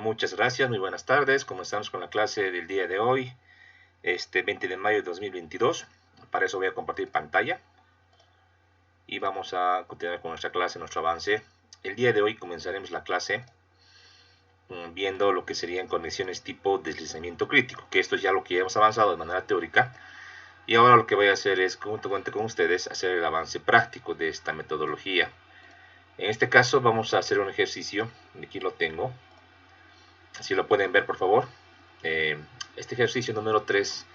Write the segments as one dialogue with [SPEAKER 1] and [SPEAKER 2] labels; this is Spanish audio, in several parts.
[SPEAKER 1] Muchas gracias, muy buenas tardes. Comenzamos con la clase del día de hoy, 20 de mayo de 2022. Para eso voy a compartir pantalla y vamos a continuar con nuestra clase, nuestro avance. El día de hoy comenzaremos la clase viendo lo que serían conexiones tipo deslizamiento crítico, que esto es ya lo que ya hemos avanzado de manera teórica. Y ahora lo que voy a hacer es, junto con ustedes, hacer el avance práctico de esta metodología. En este caso vamos a hacer un ejercicio, aquí lo tengo. Si lo pueden ver, por favor. Este ejercicio número 3,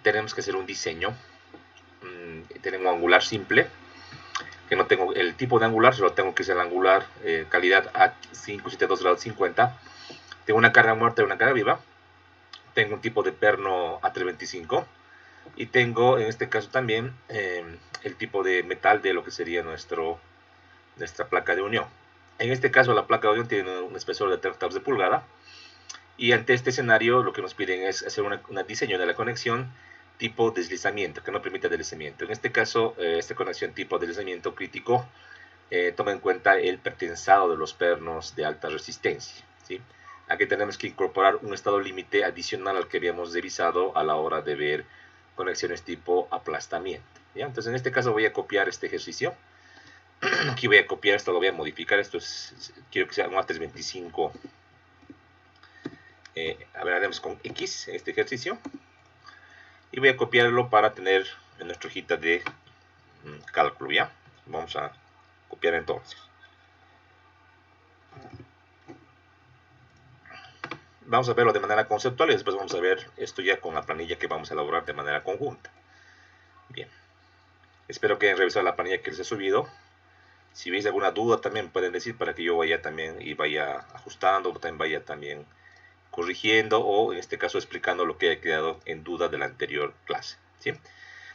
[SPEAKER 1] tenemos que hacer un diseño. Tengo un angular simple, que no tengo el tipo de angular, solo tengo que ser el angular calidad A572 grados 50. Tengo una carga muerta y una carga viva. Tengo un tipo de perno A325. Y tengo, en este caso también, el tipo de metal de lo que sería nuestra placa de unión. En este caso, la placa de unión tiene un espesor de 3 octavos de pulgada. Y ante este escenario lo que nos piden es hacer un diseño de la conexión tipo deslizamiento, que no permita deslizamiento. En este caso, esta conexión tipo deslizamiento crítico toma en cuenta el pertensado de los pernos de alta resistencia, ¿sí? Aquí tenemos que incorporar un estado límite adicional al que habíamos revisado a la hora de ver conexiones tipo aplastamiento, ¿ya? Entonces en este caso voy a copiar este ejercicio. Aquí voy a copiar esto, lo voy a modificar. Esto quiero que sea un A325. A ver, haremos con X en este ejercicio y voy a copiarlo para tener en nuestra hojita de cálculo. Ya vamos a copiar entonces. Vamos a verlo de manera conceptual y después vamos a ver esto ya con la planilla que vamos a elaborar de manera conjunta. Bien, espero que hayan revisado la planilla que les he subido. Si veis alguna duda también pueden decir para que yo vaya también y vaya ajustando, o también vaya también corrigiendo, o en este caso explicando lo que haya quedado en duda de la anterior clase, ¿sí?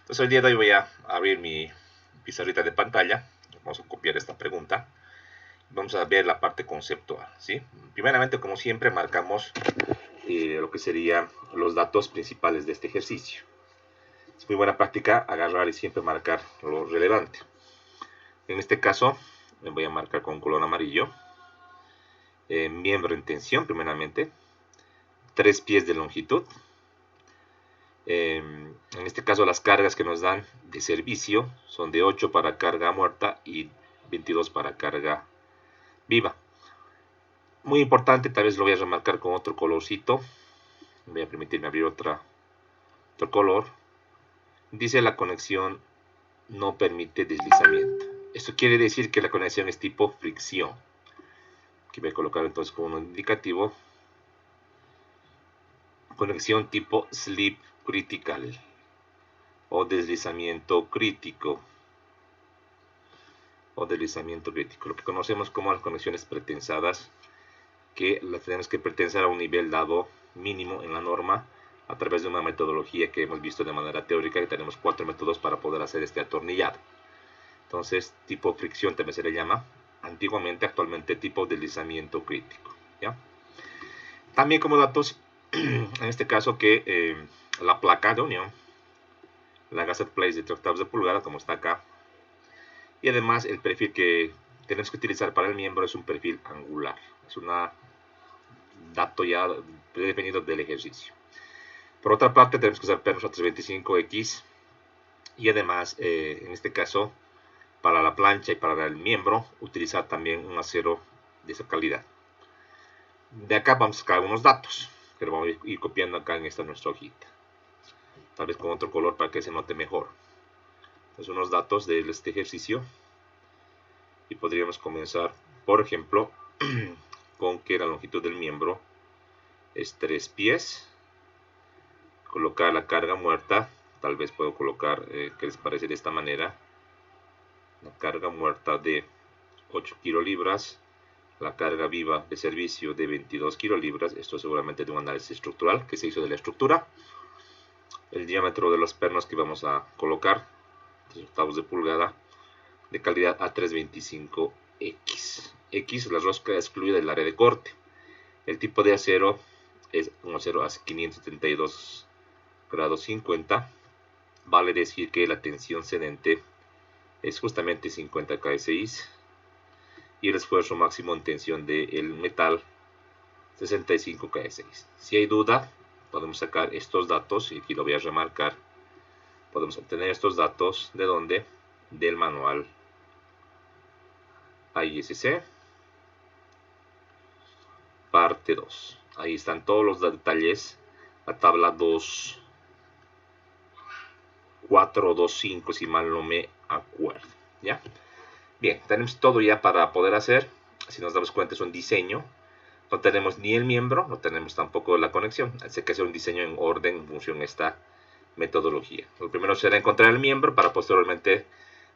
[SPEAKER 1] Entonces el día de hoy voy a abrir mi pizarrita de pantalla. Vamos a copiar esta pregunta. Vamos a ver la parte conceptual, ¿sí? Primeramente, como siempre, marcamos lo que serían los datos principales de este ejercicio. Es muy buena práctica agarrar y siempre marcar lo relevante. En este caso, me voy a marcar con color amarillo. Miembro en tensión, primeramente. 3 pies de longitud. En este caso, las cargas que nos dan de servicio son de 8 para carga muerta y 22 para carga viva. Muy importante, tal vez lo voy a remarcar con otro colorcito. Voy a permitirme abrir otro color. Dice la conexión no permite deslizamiento. Esto quiere decir que la conexión es tipo fricción. Aquí voy a colocar entonces como un indicativo. Conexión tipo slip critical o deslizamiento crítico. Lo que conocemos como las conexiones pretensadas, que las tenemos que pretensar a un nivel dado mínimo en la norma a través de una metodología que hemos visto de manera teórica, que tenemos 4 métodos para poder hacer este atornillado. Entonces, tipo fricción también se le llama antiguamente, actualmente tipo deslizamiento crítico, ¿ya? También como datos, en este caso que la placa de unión, la gasset plate de 3 octavos de pulgada, como está acá, y además el perfil que tenemos que utilizar para el miembro es un perfil angular, es un dato ya predefinido del ejercicio. Por otra parte, tenemos que usar pernos A325X y además, en este caso, para la plancha y para el miembro, utilizar también un acero de esa calidad. De acá vamos a sacar algunos datos que lo vamos a ir copiando acá en esta nuestra hojita. Tal vez con otro color para que se note mejor. Entonces, unos datos de este ejercicio. Y podríamos comenzar, por ejemplo, con que la longitud del miembro es 3 pies. Colocar la carga muerta, tal vez puedo colocar, que les parece de esta manera, la carga muerta de 8 kilolibras, la carga viva de servicio de 22 kilolibras, esto seguramente de un análisis estructural que se hizo de la estructura, el diámetro de los pernos que vamos a colocar, 3 octavos de pulgada, de calidad A325X, X la rosca excluida del área de corte, el tipo de acero es un acero A572 grados 50, vale decir que la tensión cedente es justamente 50 kSI y el esfuerzo máximo en tensión del metal 65 KS6. Si hay duda, podemos sacar estos datos, y aquí lo voy a remarcar. Podemos obtener estos datos, ¿de dónde? Del manual AISC, parte 2. Ahí están todos los detalles, la tabla 2, 4 o 2.5, si mal no me acuerdo, ¿ya? Bien, tenemos todo ya para poder hacer. Si nos damos cuenta, es un diseño. No tenemos ni el miembro, no tenemos tampoco la conexión. Así que hacer un diseño en orden en función de esta metodología. Lo primero será encontrar el miembro para posteriormente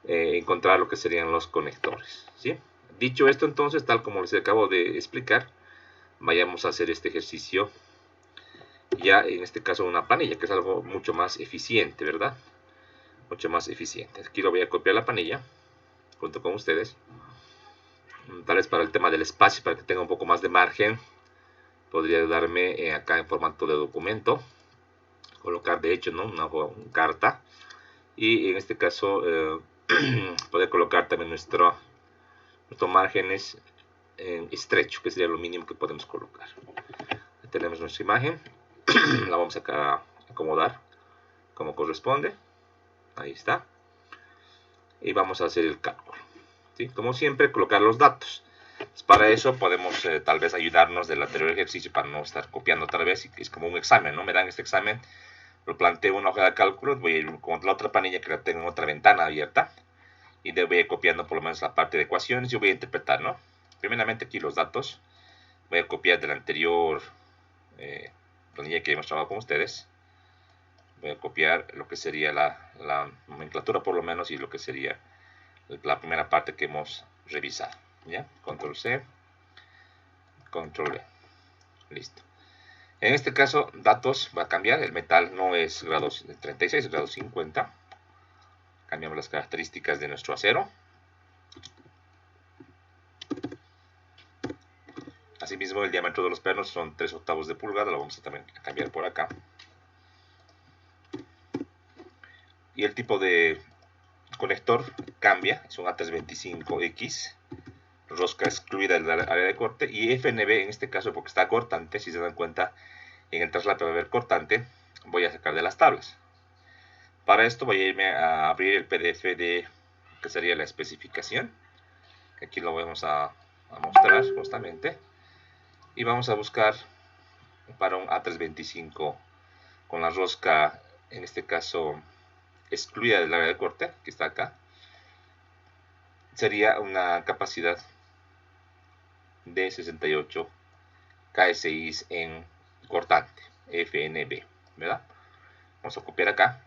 [SPEAKER 1] encontrar lo que serían los conectores, ¿sí? Dicho esto, entonces, tal como les acabo de explicar, vayamos a hacer este ejercicio ya en este caso una planilla, que es algo mucho más eficiente, ¿verdad? Mucho más eficiente. Aquí lo voy a copiar la planilla junto con ustedes. Tal vez para el tema del espacio, para que tenga un poco más de margen, podría darme acá en formato de documento, colocar de hecho, ¿no? una carta, y en este caso poder colocar también nuestros márgenes en estrecho, que sería lo mínimo que podemos colocar. Ahí tenemos nuestra imagen. La vamos a acomodar como corresponde. Ahí está. Y vamos a hacer el cálculo, ¿sí? Como siempre, colocar los datos. Pues para eso podemos tal vez ayudarnos del anterior ejercicio para no estar copiando otra vez. Es como un examen, ¿no? Me dan este examen, lo planteo en una hoja de cálculo, voy a ir con la otra planilla que la tengo en otra ventana abierta y voy a ir copiando por lo menos la parte de ecuaciones y voy a interpretar, ¿no? Primeramente aquí los datos. Voy a copiar del anterior planilla que hemos trabajado con ustedes. Voy a copiar lo que sería la nomenclatura por lo menos y lo que sería la primera parte que hemos revisado, ¿ya? Control C, Control V, listo. En este caso, datos va a cambiar, el metal no es grado 36, es grado 50. Cambiamos las características de nuestro acero. Asimismo, el diámetro de los pernos son 3/8 de pulgada, lo vamos a también cambiar por acá. Y el tipo de conector cambia, es un A325X, rosca excluida del área de corte, y FNB en este caso porque está cortante, si se dan cuenta en el traslape va a haber cortante, voy a sacar de las tablas. Para esto voy a irme a abrir el PDF de que sería la especificación, que aquí lo vamos a mostrar justamente, y vamos a buscar para un A325 con la rosca, en este caso excluida del área de corte, que está acá, sería una capacidad de 68 KSI en cortante, FNB, ¿verdad? Vamos a copiar acá.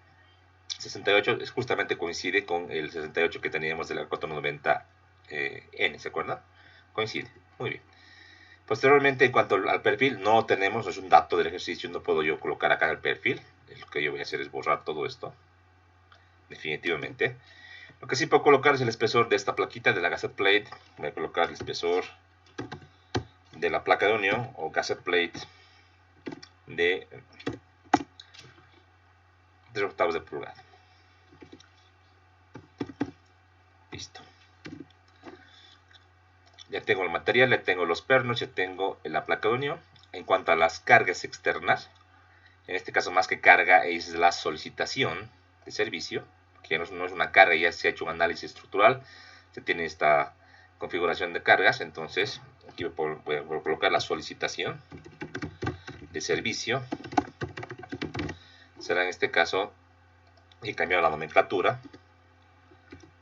[SPEAKER 1] 68 justamente coincide con el 68 que teníamos de la 490N, ¿se acuerdan? Coincide, muy bien. Posteriormente, en cuanto al perfil, no tenemos, es un dato del ejercicio, no puedo yo colocar acá el perfil. Lo que yo voy a hacer es borrar todo esto, definitivamente. Lo que sí puedo colocar es el espesor de esta plaquita, de la gasset plate. Voy a colocar el espesor de la placa de unión o gasset plate de 3/8 de pulgada. Listo. Ya tengo el material, ya tengo los pernos, ya tengo la placa de unión. En cuanto a las cargas externas, en este caso más que carga es la solicitación de servicio, que no es una carga, ya se ha hecho un análisis estructural, se tiene esta configuración de cargas, entonces aquí voy a colocar la solicitación de servicio. Será en este caso, he cambiado la nomenclatura,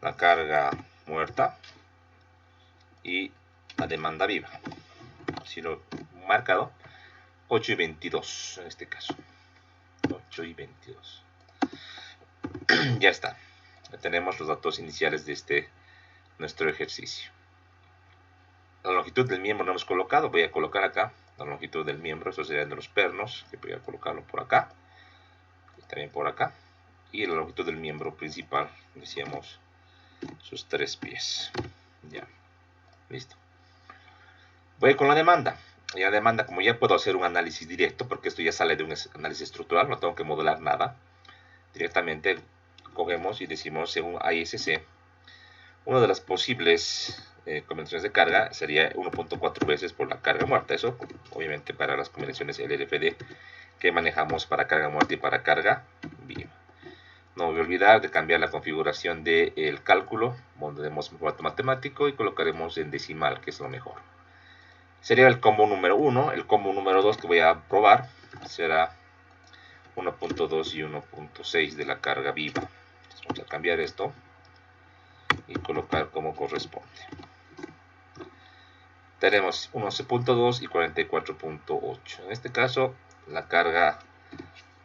[SPEAKER 1] la carga muerta y la demanda viva. Así lo he marcado, 8 y 22 en este caso. 8 y 22. Ya está. Ya tenemos los datos iniciales de nuestro ejercicio. La longitud del miembro no hemos colocado. Voy a colocar acá la longitud del miembro. Eso sería de los pernos, que voy a colocarlo por acá. Y también por acá. Y la longitud del miembro principal, decíamos, sus 3 pies. Ya. Listo. Voy con la demanda. Y la demanda, como ya puedo hacer un análisis directo, porque esto ya sale de un análisis estructural, no tengo que modelar nada. Directamente cogemos y decimos, según AISC, una de las posibles combinaciones de carga sería 1.4 veces por la carga muerta. Eso obviamente para las combinaciones LRFD que manejamos para carga muerta y para carga viva. No voy a olvidar de cambiar la configuración del cálculo, pondremos formato matemático y colocaremos en decimal, que es lo mejor. Sería el combo número 1. El combo número 2 que voy a probar será 1.2 y 1.6 de la carga viva. Entonces vamos a cambiar esto y colocar como corresponde. Tenemos 11.2 y 44.8. En este caso, la carga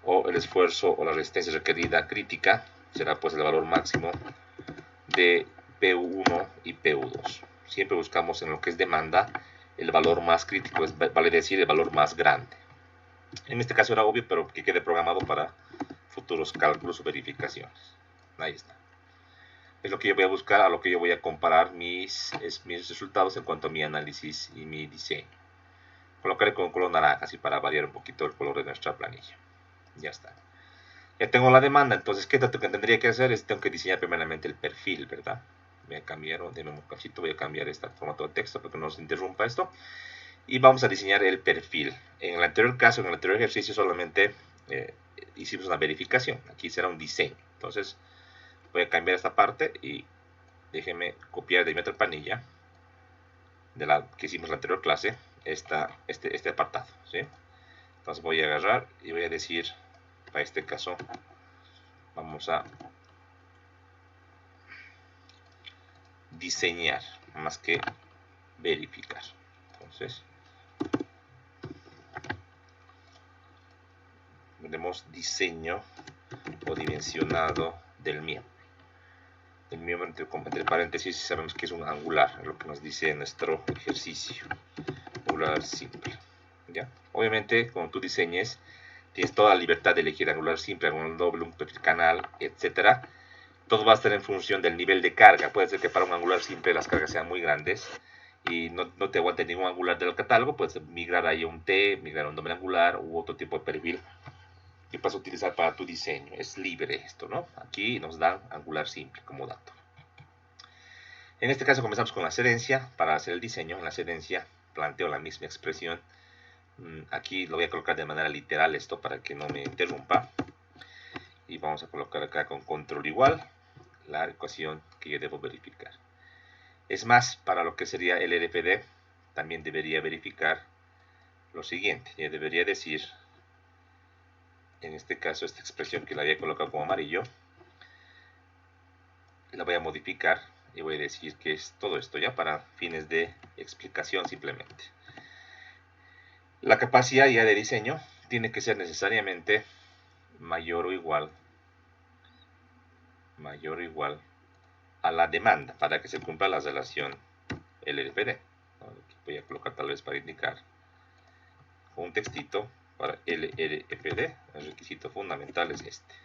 [SPEAKER 1] o el esfuerzo o la resistencia requerida crítica será pues el valor máximo de PU1 y PU2. Siempre buscamos en lo que es demanda el valor más crítico, vale decir el valor más grande. En este caso era obvio, pero que quede programado para futuros cálculos o verificaciones. Ahí está. Es lo que yo voy a buscar, a lo que yo voy a comparar mis resultados en cuanto a mi análisis y mi diseño. Colocaré con color naranja, así para variar un poquito el color de nuestra planilla. Ya está. Ya tengo la demanda, entonces, ¿qué tendría que hacer? Tengo que diseñar primeramente el perfil, ¿verdad? Voy a cambiar, déme un cachito, voy a cambiar este formato de texto para que no se interrumpa esto. Y vamos a diseñar el perfil. En el anterior caso, en el anterior ejercicio, solamente hicimos una verificación. Aquí será un diseño. Entonces, voy a cambiar esta parte y déjenme copiar de mi otra planilla de la que hicimos en la anterior clase este apartado, ¿sí? Entonces voy a agarrar y voy a decir, para este caso, vamos a diseñar más que verificar. Entonces, tenemos diseño o dimensionado del miembro. El miembro entre paréntesis sabemos que es un angular, lo que nos dice nuestro ejercicio. Angular simple. ¿Ya? Obviamente, cuando tú diseñes, tienes toda la libertad de elegir angular simple, angular doble, un perfil canal, etc. Todo va a estar en función del nivel de carga. Puede ser que para un angular simple las cargas sean muy grandes y no te aguante ningún angular del catálogo. Puedes migrar ahí a un T, migrar a un doble angular u otro tipo de perfil que vas a utilizar para tu diseño. Es libre esto, ¿no? Aquí nos dan angular simple como dato. En este caso comenzamos con la secuencia. Para hacer el diseño, en la secuencia planteo la misma expresión. Aquí lo voy a colocar de manera literal esto para que no me interrumpa. Y vamos a colocar acá con control igual la ecuación que yo debo verificar. Es más, para lo que sería el LRFD, también debería verificar lo siguiente. Yo debería decir, en este caso, esta expresión que la había colocado como amarillo, la voy a modificar y voy a decir que es todo esto ya para fines de explicación simplemente. La capacidad ya de diseño tiene que ser necesariamente mayor o igual a la demanda para que se cumpla la relación LRFD. Voy a colocar tal vez para indicar un textito para LRFD. El requisito fundamental es este.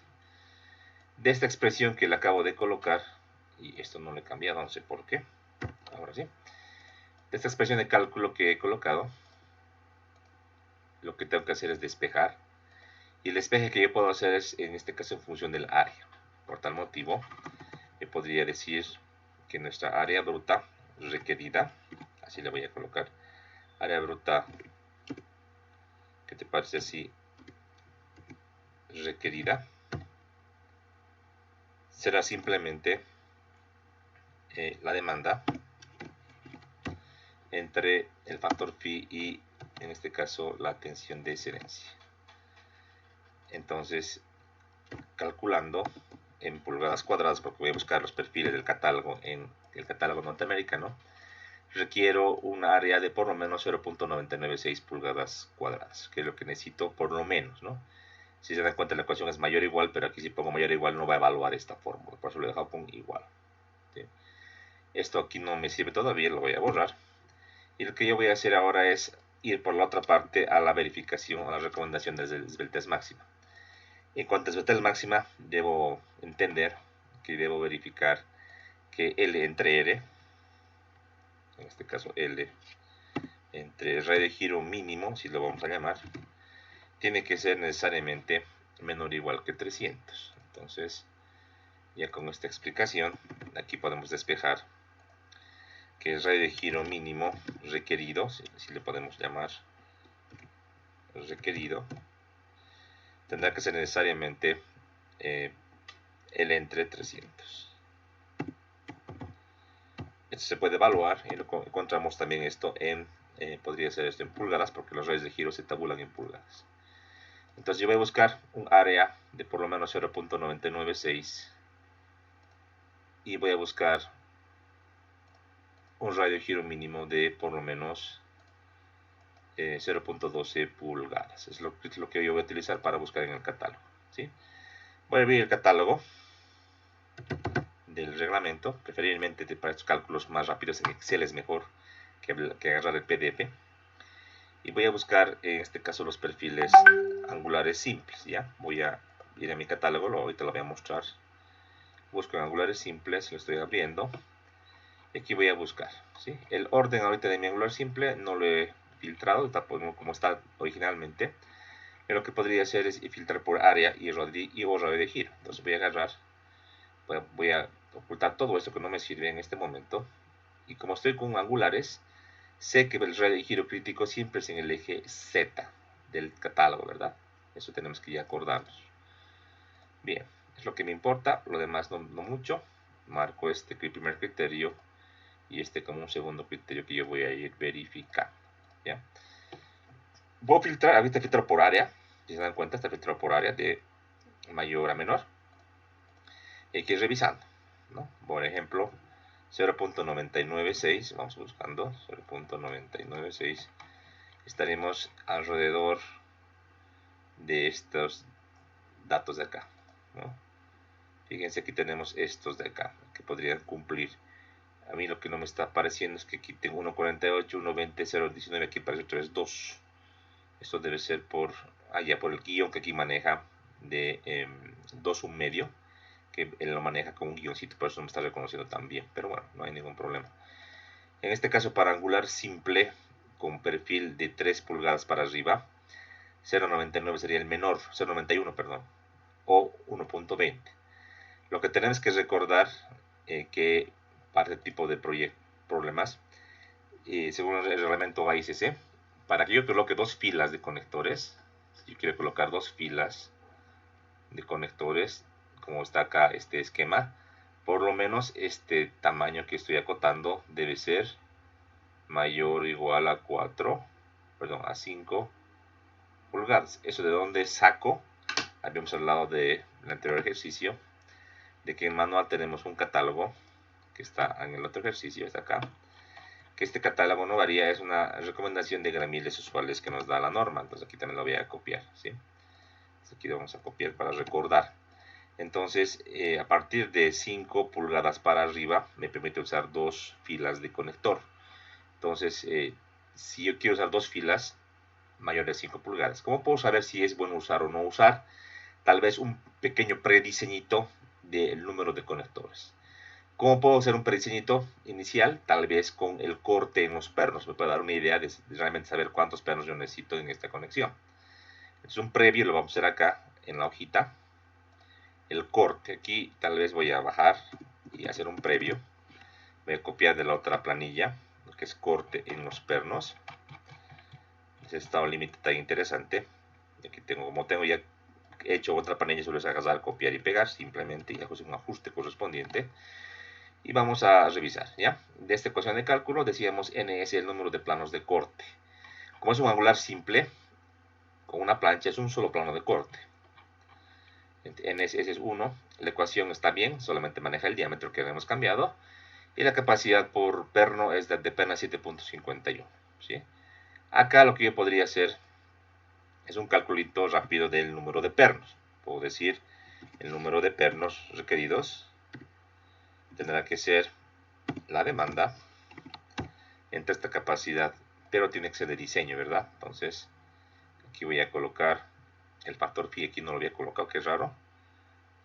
[SPEAKER 1] De esta expresión que le acabo de colocar, y esto no le he cambiado, no sé por qué, ahora sí. De esta expresión de cálculo que he colocado, lo que tengo que hacer es despejar. Y el despeje que yo puedo hacer es, en este caso, en función del área. Por tal motivo, yo podría decir que nuestra área bruta requerida, así le voy a colocar, área bruta, ¿qué te parece así? Requerida, será simplemente la demanda entre el factor phi y, en este caso, la tensión de excelencia. Entonces, calculando en pulgadas cuadradas, porque voy a buscar los perfiles del catálogo en el catálogo norteamericano, requiero un área de por lo menos 0.996 pulgadas cuadradas, que es lo que necesito por lo menos, ¿no? Si se dan cuenta, la ecuación es mayor o igual, pero aquí si pongo mayor o igual no va a evaluar esta fórmula, por eso lo he dejado con igual. ¿Sí? Esto aquí no me sirve todavía, lo voy a borrar. Y lo que yo voy a hacer ahora es ir por la otra parte a la verificación, a la recomendación de esbeltez máxima. En cuanto a esbeltez máxima, debo entender que debo verificar que L entre R, en este caso L entre red de giro mínimo, si lo vamos a llamar, tiene que ser necesariamente menor o igual que 300. Entonces, ya con esta explicación, aquí podemos despejar que el radio de giro mínimo requerido, si le podemos llamar requerido, tendrá que ser necesariamente el entre 300. Esto se puede evaluar y lo encontramos también esto en, podría ser esto en pulgadas, porque los radios de giro se tabulan en pulgadas. Entonces yo voy a buscar un área de por lo menos 0.996 y voy a buscar un radio de giro mínimo de por lo menos 0.12 pulgadas. Es lo que yo voy a utilizar para buscar en el catálogo, ¿sí? Voy a abrir el catálogo del reglamento, preferiblemente para estos cálculos más rápidos en Excel es mejor que agarrar el PDF. Y voy a buscar en este caso los perfiles angulares simples, ¿ya? Voy a ir a mi catálogo, ahorita lo voy a mostrar. Busco en angulares simples, lo estoy abriendo. Y aquí voy a buscar, ¿sí? El orden ahorita de mi angular simple no lo he filtrado, está como está originalmente. Pero lo que podría hacer es filtrar por área y radio de giro. Entonces voy a agarrar, voy a ocultar todo esto que no me sirve en este momento. Y como estoy con angulares, sé que el radio de giro crítico siempre es en el eje Z del catálogo, ¿verdad? Eso tenemos que ya acordarnos. Bien, es lo que me importa, lo demás no mucho. Marco este primer criterio y este como un segundo criterio que yo voy a ir verificando, ¿ya? Voy a filtrar, ahorita filtro por área, si se dan cuenta está filtrado por área de mayor a menor. Y hay que ir revisando, ¿no? Por ejemplo, 0.996, vamos buscando 0.996, estaremos alrededor de estos datos de acá, ¿no? Fíjense, aquí tenemos estos de acá que podrían cumplir. A mí lo que no me está apareciendo es que aquí tengo 1.48, 1.20, 0.19, aquí parece otra vez 2. Esto debe ser por allá por el guión que aquí maneja de 2 un medio, que él lo maneja con un guioncito, por eso no me está reconociendo tan bien, pero bueno, no hay ningún problema. En este caso, para angular simple, con perfil de 3 pulgadas para arriba, 0.99 sería el menor, 0.91, perdón, o 1.20. Lo que tenemos que recordar que para este tipo de problemas, según el reglamento AICC, para que yo coloque 2 filas de conectores, si yo quiero colocar 2 filas de conectores, como está acá este esquema, por lo menos este tamaño que estoy acotando debe ser mayor o igual a 5 pulgadas. Eso de donde saco, habíamos hablado del anterior ejercicio, de que en manual tenemos un catálogo que está en el otro ejercicio, está acá, que este catálogo no varía, es una recomendación de gramiles usuales que nos da la norma. Entonces aquí también lo voy a copiar, ¿sí? Entonces aquí lo vamos a copiar para recordar. Entonces, a partir de 5 pulgadas para arriba, me permite usar 2 filas de conector. Entonces, si yo quiero usar 2 filas mayores de 5 pulgadas, ¿cómo puedo saber si es bueno usar o no usar? Tal vez un pequeño prediseñito del número de conectores. ¿Cómo puedo hacer un prediseñito inicial? Tal vez con el corte en los pernos. Me puede dar una idea de realmente saber cuántos pernos yo necesito en esta conexión. Entonces, un previo lo vamos a hacer acá en la hojita. El corte, aquí tal vez voy a bajar y hacer un previo. Voy a copiar de la otra planilla, lo que es corte en los pernos. Ese estado límite tan interesante. Aquí tengo, como tengo ya hecho otra planilla, solo es agarrar, copiar y pegar simplemente y hago un ajuste correspondiente. Y vamos a revisar, ¿ya? De esta ecuación de cálculo decíamos n es el número de planos de corte. Como es un angular simple, con una plancha es un solo plano de corte. N es 1, la ecuación está bien, solamente maneja el diámetro que hemos cambiado. Y la capacidad por perno es de apenas 7.51, ¿sí? Acá lo que yo podría hacer es un calculito rápido del número de pernos. Puedo decir el número de pernos requeridos tendrá que ser la demanda entre esta capacidad, pero tiene que ser de diseño, ¿verdad? Entonces, aquí voy a colocar el factor phi, aquí no lo había colocado, que es raro.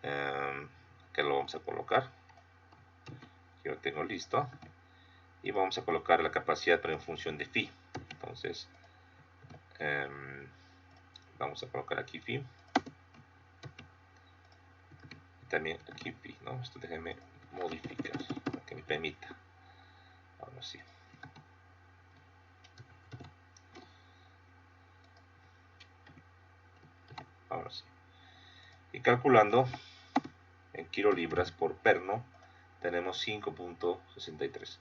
[SPEAKER 1] Que lo vamos a colocar. Aquí lo tengo listo. Y vamos a colocar la capacidad, pero en función de phi. Entonces, vamos a colocar aquí phi. Y también aquí phi, ¿no? Esto déjenme modificar, para que me permita. Ahora sí. Ahora sí. Y calculando en kilolibras por perno, tenemos 5.63.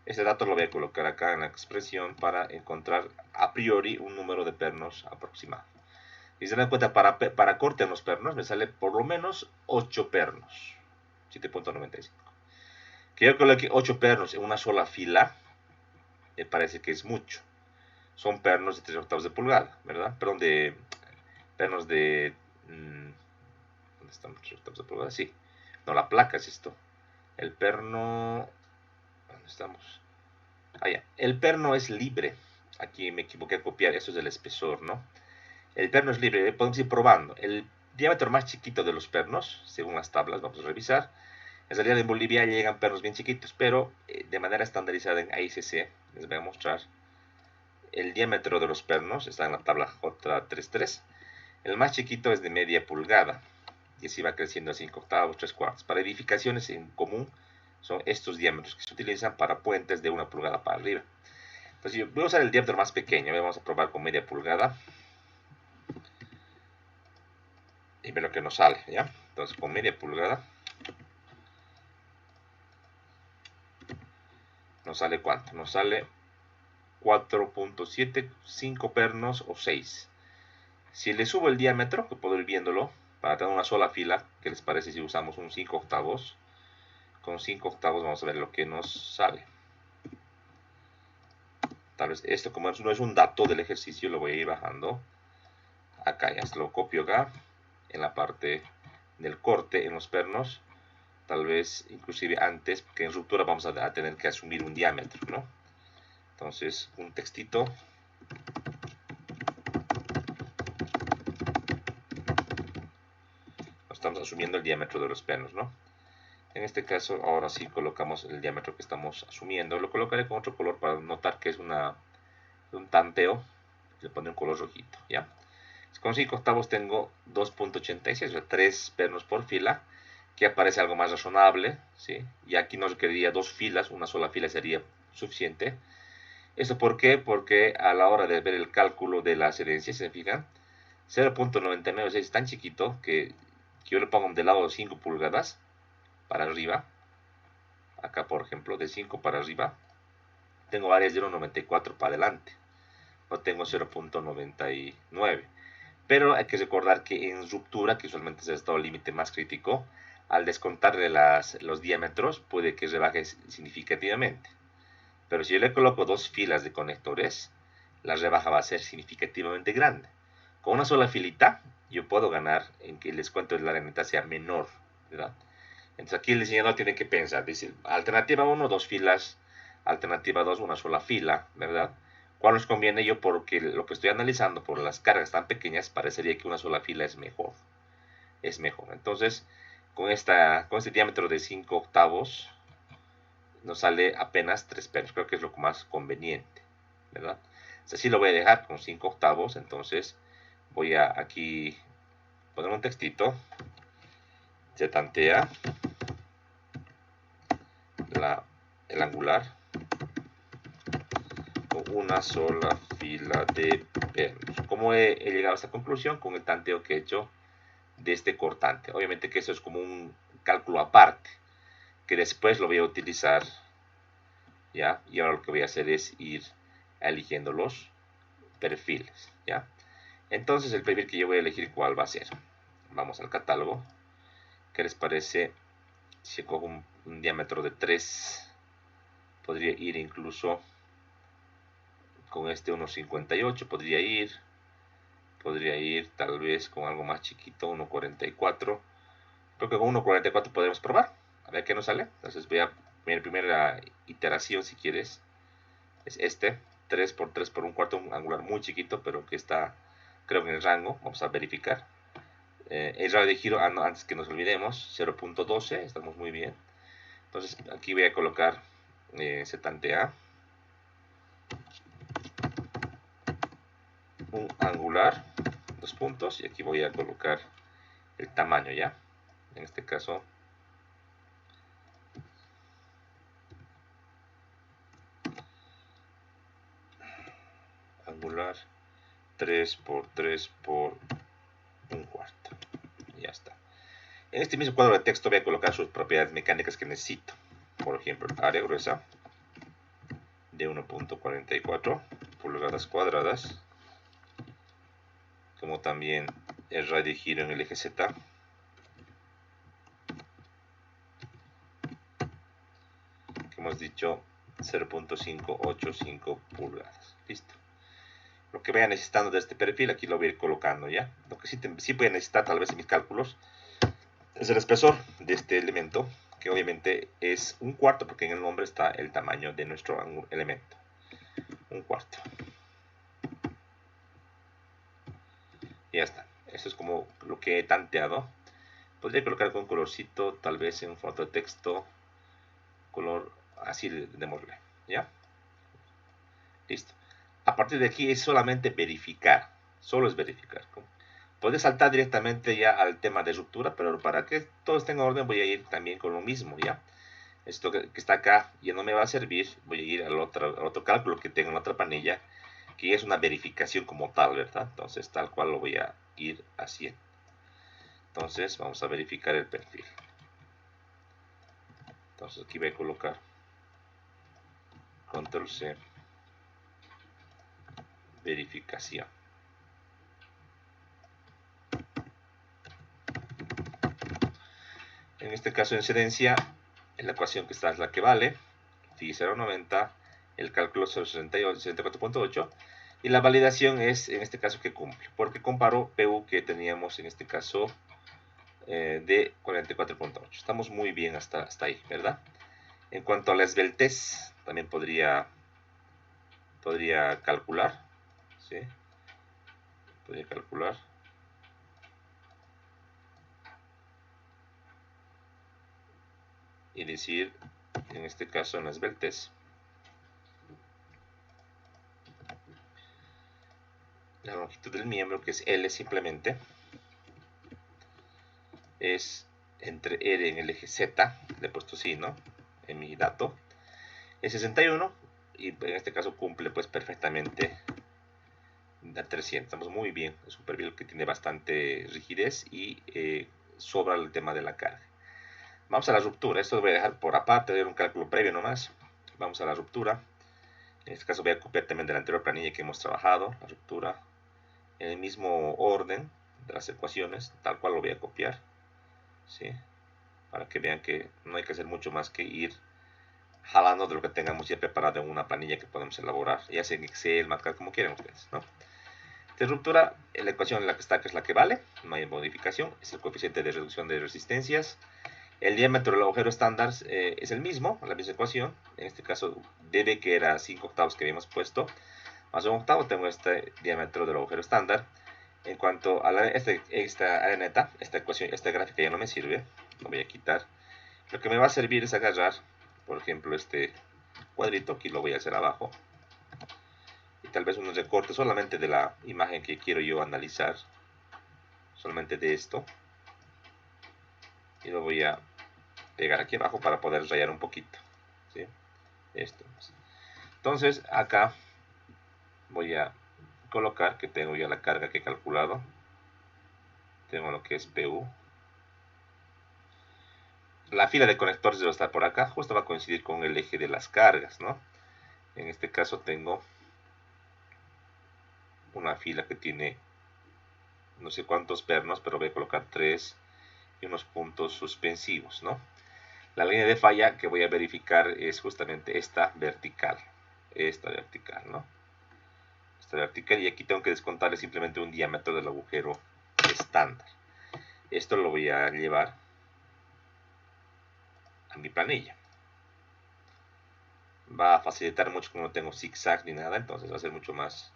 [SPEAKER 1] Este dato lo voy a colocar acá en la expresión para encontrar a priori un número de pernos aproximado. Y se dan cuenta, para corte en los pernos me sale por lo menos 8 pernos. 7.95. Que yo coloque 8 pernos en una sola fila, me parece que es mucho. Son pernos de 3 octavos de pulgada, ¿verdad? Perdón, de pernos de... ¿dónde están los 3 octavos de pulgada? Sí. No, la placa es esto. El perno... ¿dónde estamos? Ah, ya. El perno es libre. Aquí me equivoqué a copiar, eso es el espesor, ¿no? El perno es libre, podemos ir probando. El diámetro más chiquito de los pernos, según las tablas, vamos a revisar. En realidad en Bolivia llegan pernos bien chiquitos, pero de manera estandarizada en AICC, les voy a mostrar. El diámetro de los pernos está en la tabla J33. El más chiquito es de media pulgada, y así va creciendo a 5 octavos, 3 cuartos. Para edificaciones en común, son estos diámetros que se utilizan para puentes de 1 pulgada para arriba. Entonces yo voy a usar el diámetro más pequeño, vamos a probar con media pulgada. Y ver lo que nos sale, ¿ya? Entonces con media pulgada nos sale ¿cuánto? Nos sale 4.75 pernos o 6. Si le subo el diámetro, que puedo ir viéndolo, para tener una sola fila, ¿qué les parece si usamos un 5 octavos? Con 5 octavos vamos a ver lo que nos sale. Tal vez esto, como no es un dato del ejercicio, lo voy a ir bajando. Acá ya se lo copio acá, en la parte del corte en los pernos. Tal vez inclusive antes, porque en ruptura vamos a tener que asumir un diámetro, ¿no? Entonces, un textito. Estamos asumiendo el diámetro de los pernos, ¿no? En este caso, ahora sí colocamos el diámetro que estamos asumiendo. Lo colocaré con otro color para notar que es un tanteo. Le pondré un color rojito, ¿ya? Con 5 octavos tengo 2.86, o sea, 3 pernos por fila, que aparece algo más razonable, ¿sí? Y aquí no requeriría 2 filas, una sola fila sería suficiente. ¿Esto por qué? Porque a la hora de ver el cálculo de las herencias, se fijan, 0.99 es tan chiquito que yo le pongo de lado 5 pulgadas para arriba. Acá, por ejemplo, de 5 para arriba, tengo áreas de 1.94 para adelante. No tengo 0.99. Pero hay que recordar que en ruptura, que usualmente es el estado límite más crítico, al descontarle los diámetros puede que rebaje significativamente. Pero si yo le coloco 2 filas de conectores, la rebaja va a ser significativamente grande. Con una sola filita, yo puedo ganar en que el descuento de la herramienta sea menor, ¿verdad? Entonces aquí el diseñador tiene que pensar, dice, alternativa 1, 2 filas, alternativa 2, una sola fila, ¿verdad? ¿Cuál nos conviene? Yo, porque lo que estoy analizando, por las cargas tan pequeñas, parecería que una sola fila es mejor. Es mejor. Entonces, con este diámetro de 5 octavos, nos sale apenas 3 pernos. Creo que es lo más conveniente, ¿verdad? Así lo voy a dejar con 5 octavos. Entonces, voy a aquí poner un textito. Se tantea el angular con una sola fila de pernos. ¿Cómo he llegado a esta conclusión? Con el tanteo que he hecho de este cortante. Obviamente que eso es como un cálculo aparte, que después lo voy a utilizar, ¿ya? Y ahora lo que voy a hacer es ir eligiendo los perfiles, ¿ya? Entonces el perfil que yo voy a elegir, ¿cuál va a ser? Vamos al catálogo. ¿Qué les parece si cojo un diámetro de 3? Podría ir incluso con este 1.58, podría ir tal vez con algo más chiquito, 1.44. Creo que con 1.44 podemos probar, a ver qué nos sale. Entonces voy a mi primera iteración, si quieres, es este, 3 por 3 por un cuarto, un angular muy chiquito, pero que está, creo, en el rango. Vamos a verificar. El radio de giro, no, antes que nos olvidemos, 0.12, estamos muy bien. Entonces aquí voy a colocar se tantea un angular, 2 puntos, y aquí voy a colocar el tamaño, ya. En este caso angular 3 por 3 por 1/4. Ya está. En este mismo cuadro de texto voy a colocar sus propiedades mecánicas que necesito. Por ejemplo, área gruesa de 1.44 pulgadas cuadradas, como también el radio de giro en el eje Z, que hemos dicho 0.585 pulgadas. Listo. Lo que vaya necesitando de este perfil, aquí lo voy a ir colocando ya. Lo que sí voy a necesitar tal vez en mis cálculos es el espesor de este elemento, que obviamente es 1/4, porque en el nombre está el tamaño de nuestro elemento. 1/4. Y ya está. Eso es como lo que he tanteado. Podría colocar con colorcito, tal vez en un formato de texto, color así de morle. ¿Ya? Listo. A partir de aquí es solamente verificar. Solo es verificar. Podés saltar directamente ya al tema de ruptura, pero para que todo esté en orden voy a ir también con lo mismo, ¿ya? Esto que está acá ya no me va a servir, voy a ir al otro cálculo que tengo en la otra panilla, que es una verificación como tal, ¿verdad? Entonces tal cual lo voy a ir haciendo. Entonces vamos a verificar el perfil. Entonces aquí voy a colocar Control C, verificación. En este caso de incidencia, en la ecuación que está es la que vale, phi 0.90, el cálculo 0.64.8, y la validación es en este caso que cumple, porque comparo PU que teníamos en este caso de 44.8. Estamos muy bien hasta ahí, ¿verdad? En cuanto a la esbeltez, también podría calcular, ¿sí? Podría calcular. Y decir, en este caso en la esbeltez, la longitud del miembro, que es L simplemente, es entre R en el eje Z, le he puesto así, ¿no? En mi dato, es 61, y en este caso cumple pues perfectamente a 300. Estamos muy bien, es un perfil que tiene bastante rigidez y sobra el tema de la carga. Vamos a la ruptura, esto lo voy a dejar por aparte, de un cálculo previo nomás. Vamos a la ruptura. En este caso voy a copiar también de la anterior planilla que hemos trabajado, la ruptura, en el mismo orden de las ecuaciones, tal cual lo voy a copiar, ¿sí? Para que vean que no hay que hacer mucho más que ir jalando de lo que tengamos ya preparado en una planilla que podemos elaborar, ya sea en Excel, MATLAB, como quieran ustedes, ¿no? De ruptura, la ecuación en la que está, que es la que vale, no hay modificación, es el coeficiente de reducción de resistencias. El diámetro del agujero estándar es el mismo, la misma ecuación. En este caso debe que era 5/8 que habíamos puesto, más 1/8 tengo este diámetro del agujero estándar. En cuanto a esta área neta, esta ecuación, esta gráfica ya no me sirve, lo voy a quitar. Lo que me va a servir es agarrar, por ejemplo, este cuadrito, aquí lo voy a hacer abajo, y tal vez unos recortes solamente de la imagen que quiero yo analizar, solamente de esto, y lo voy a pegar aquí abajo para poder rayar un poquito, ¿sí? Esto. Entonces acá voy a colocar que tengo ya la carga que he calculado, tengo lo que es PU, la fila de conectores debe estar por acá, justo va a coincidir con el eje de las cargas, ¿no? En este caso tengo una fila que tiene no sé cuántos pernos, pero voy a colocar 3 y unos puntos suspensivos, ¿no? La línea de falla que voy a verificar es justamente esta vertical, ¿no? Esta vertical, y aquí tengo que descontarle simplemente un diámetro del agujero estándar. Esto lo voy a llevar a mi planilla. Va a facilitar mucho que no tengo zigzag ni nada, entonces va a ser mucho más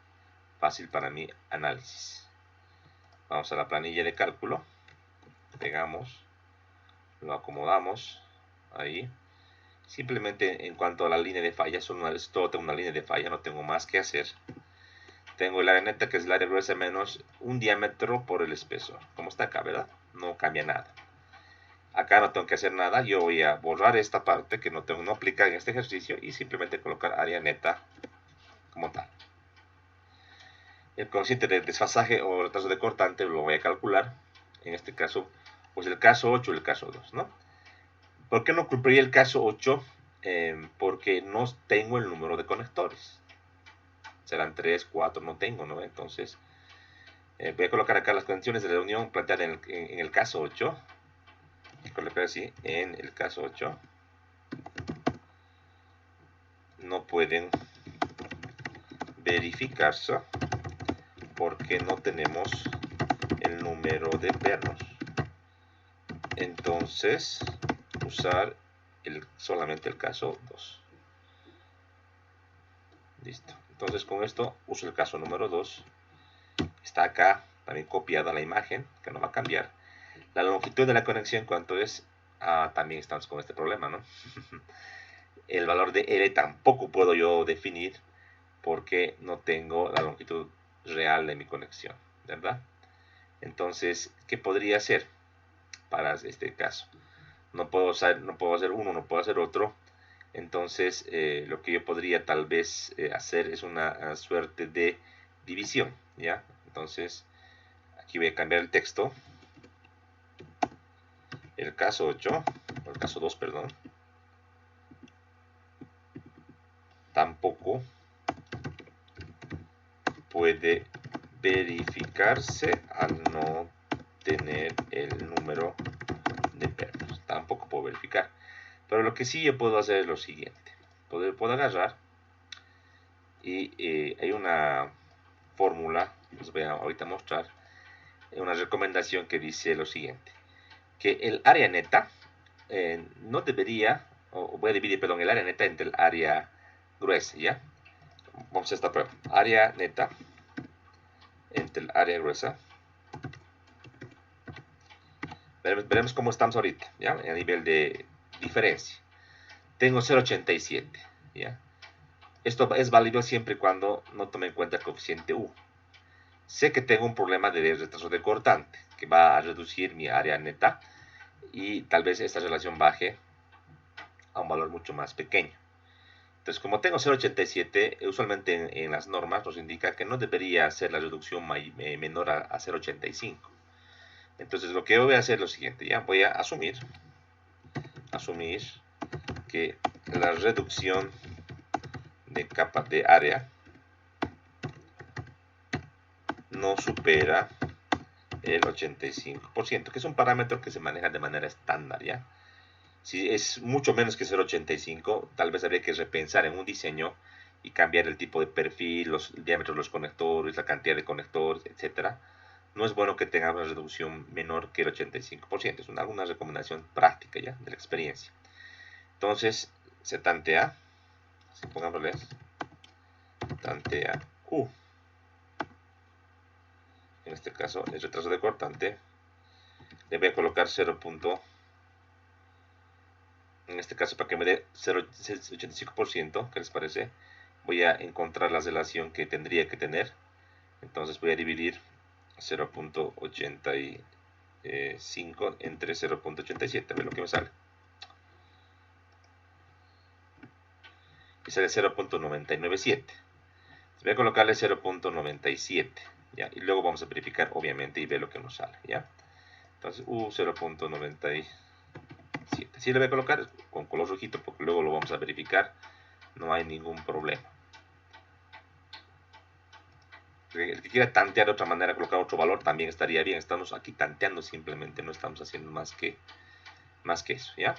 [SPEAKER 1] fácil para mi análisis. Vamos a la planilla de cálculo, pegamos, lo acomodamos ahí. Simplemente en cuanto a la línea de falla, todo tengo una línea de falla, no tengo más que hacer. Tengo el área neta, que es el área gruesa menos un diámetro por el espesor, como está acá, ¿verdad? No cambia nada. Acá no tengo que hacer nada, yo voy a borrar esta parte que no aplicar en este ejercicio y simplemente colocar área neta como tal. el coeficiente de desfasaje o retraso de cortante lo voy a calcular. En este caso, pues el caso 8 y el caso 2, ¿no? ¿Por qué no cumpliría el caso 8? Porque no tengo el número de conectores. Serán 3, 4, no tengo, ¿no? Entonces, voy a colocar acá las condiciones de la unión planteadas en el caso 8. Voy a colocar así, en el caso 8. No pueden verificarse porque no tenemos el número de pernos. Entonces, usar solamente el caso 2. Listo. Entonces, con esto uso el caso número 2. Está acá también copiada la imagen, que no va a cambiar. La longitud de la conexión, ¿cuánto es? También estamos con este problema, ¿no? El valor de L tampoco puedo yo definir porque no tengo la longitud real de mi conexión, ¿verdad? Entonces, ¿qué podría hacer para este caso? No puedo hacer uno, no puedo hacer otro. Entonces, lo que yo podría tal vez hacer es una suerte de división, ¿ya? Entonces, aquí voy a cambiar el texto. El caso 8, o el caso 2, perdón, tampoco puede verificarse al no tener el número de pernos. Tampoco puedo verificar. Pero lo que sí yo puedo hacer es lo siguiente. Puedo agarrar y hay una fórmula, les voy a ahorita mostrar, una recomendación que dice lo siguiente, que el área neta no debería, o voy a dividir, perdón, el área neta entre el área gruesa, ¿ya? Vamos a esta prueba. Área neta entre el área gruesa. Veremos cómo estamos ahorita, ¿ya? A nivel de diferencia. Tengo 0.87, ¿ya? Esto es válido siempre y cuando no tome en cuenta el coeficiente U. Sé que tengo un problema de retraso de cortante, que va a reducir mi área neta, y tal vez esta relación baje a un valor mucho más pequeño. Entonces, como tengo 0.87, usualmente en las normas nos indica que no debería ser la reducción menor a 0.85. Entonces, lo que voy a hacer es lo siguiente, ya voy a asumir que la reducción de capa de área no supera el 85%, que es un parámetro que se maneja de manera estándar, ¿ya? Si es mucho menos que 0.85, tal vez habría que repensar en un diseño y cambiar el tipo de perfil, el diámetro de los conectores, la cantidad de conectores, etc. No es bueno que tenga una reducción menor que el 85%. Es una recomendación práctica ya de la experiencia. Entonces, se tantea, si pongámosle, tantea Q. En este caso, el retraso de cortante. Le voy a colocar 0. En este caso, para que me dé 0.85%, ¿qué les parece? Voy a encontrar la relación que tendría que tener. Entonces voy a dividir 0.85 entre 0.87, a ver lo que me sale. Y sale 0.997. Voy a colocarle 0.97, ¿ya? Y luego vamos a verificar, obviamente, y ver lo que nos sale, ¿ya? Entonces, 0.97. Sí, le voy a colocar con color rojito porque luego lo vamos a verificar. No hay ningún problema. El que quiera tantear de otra manera, colocar otro valor, también estaría bien. Estamos aquí tanteando simplemente, no estamos haciendo más que eso, ¿ya?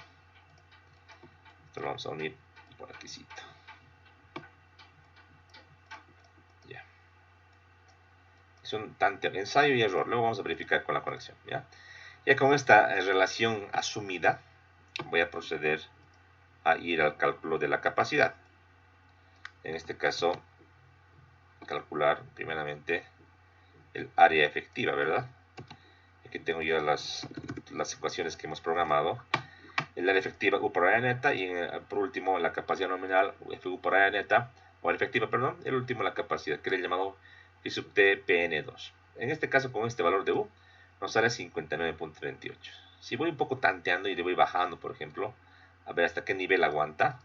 [SPEAKER 1] Esto lo vamos a unir por aquí. Ya. Es un tanteo, ensayo y error. Luego vamos a verificar con la conexión, ¿ya? Ya con esta relación asumida, voy a proceder a ir al cálculo de la capacidad. En este caso, calcular primeramente el área efectiva, ¿verdad? Aquí tengo ya las ecuaciones que hemos programado. El área efectiva U por área neta y por último la capacidad nominal FU por área neta, o área efectiva, perdón, el último la capacidad, que es el llamado Phi sub T PN2. En este caso, con este valor de U, nos sale 59.38. Si voy un poco tanteando y le voy bajando, por ejemplo, a ver hasta qué nivel aguanta,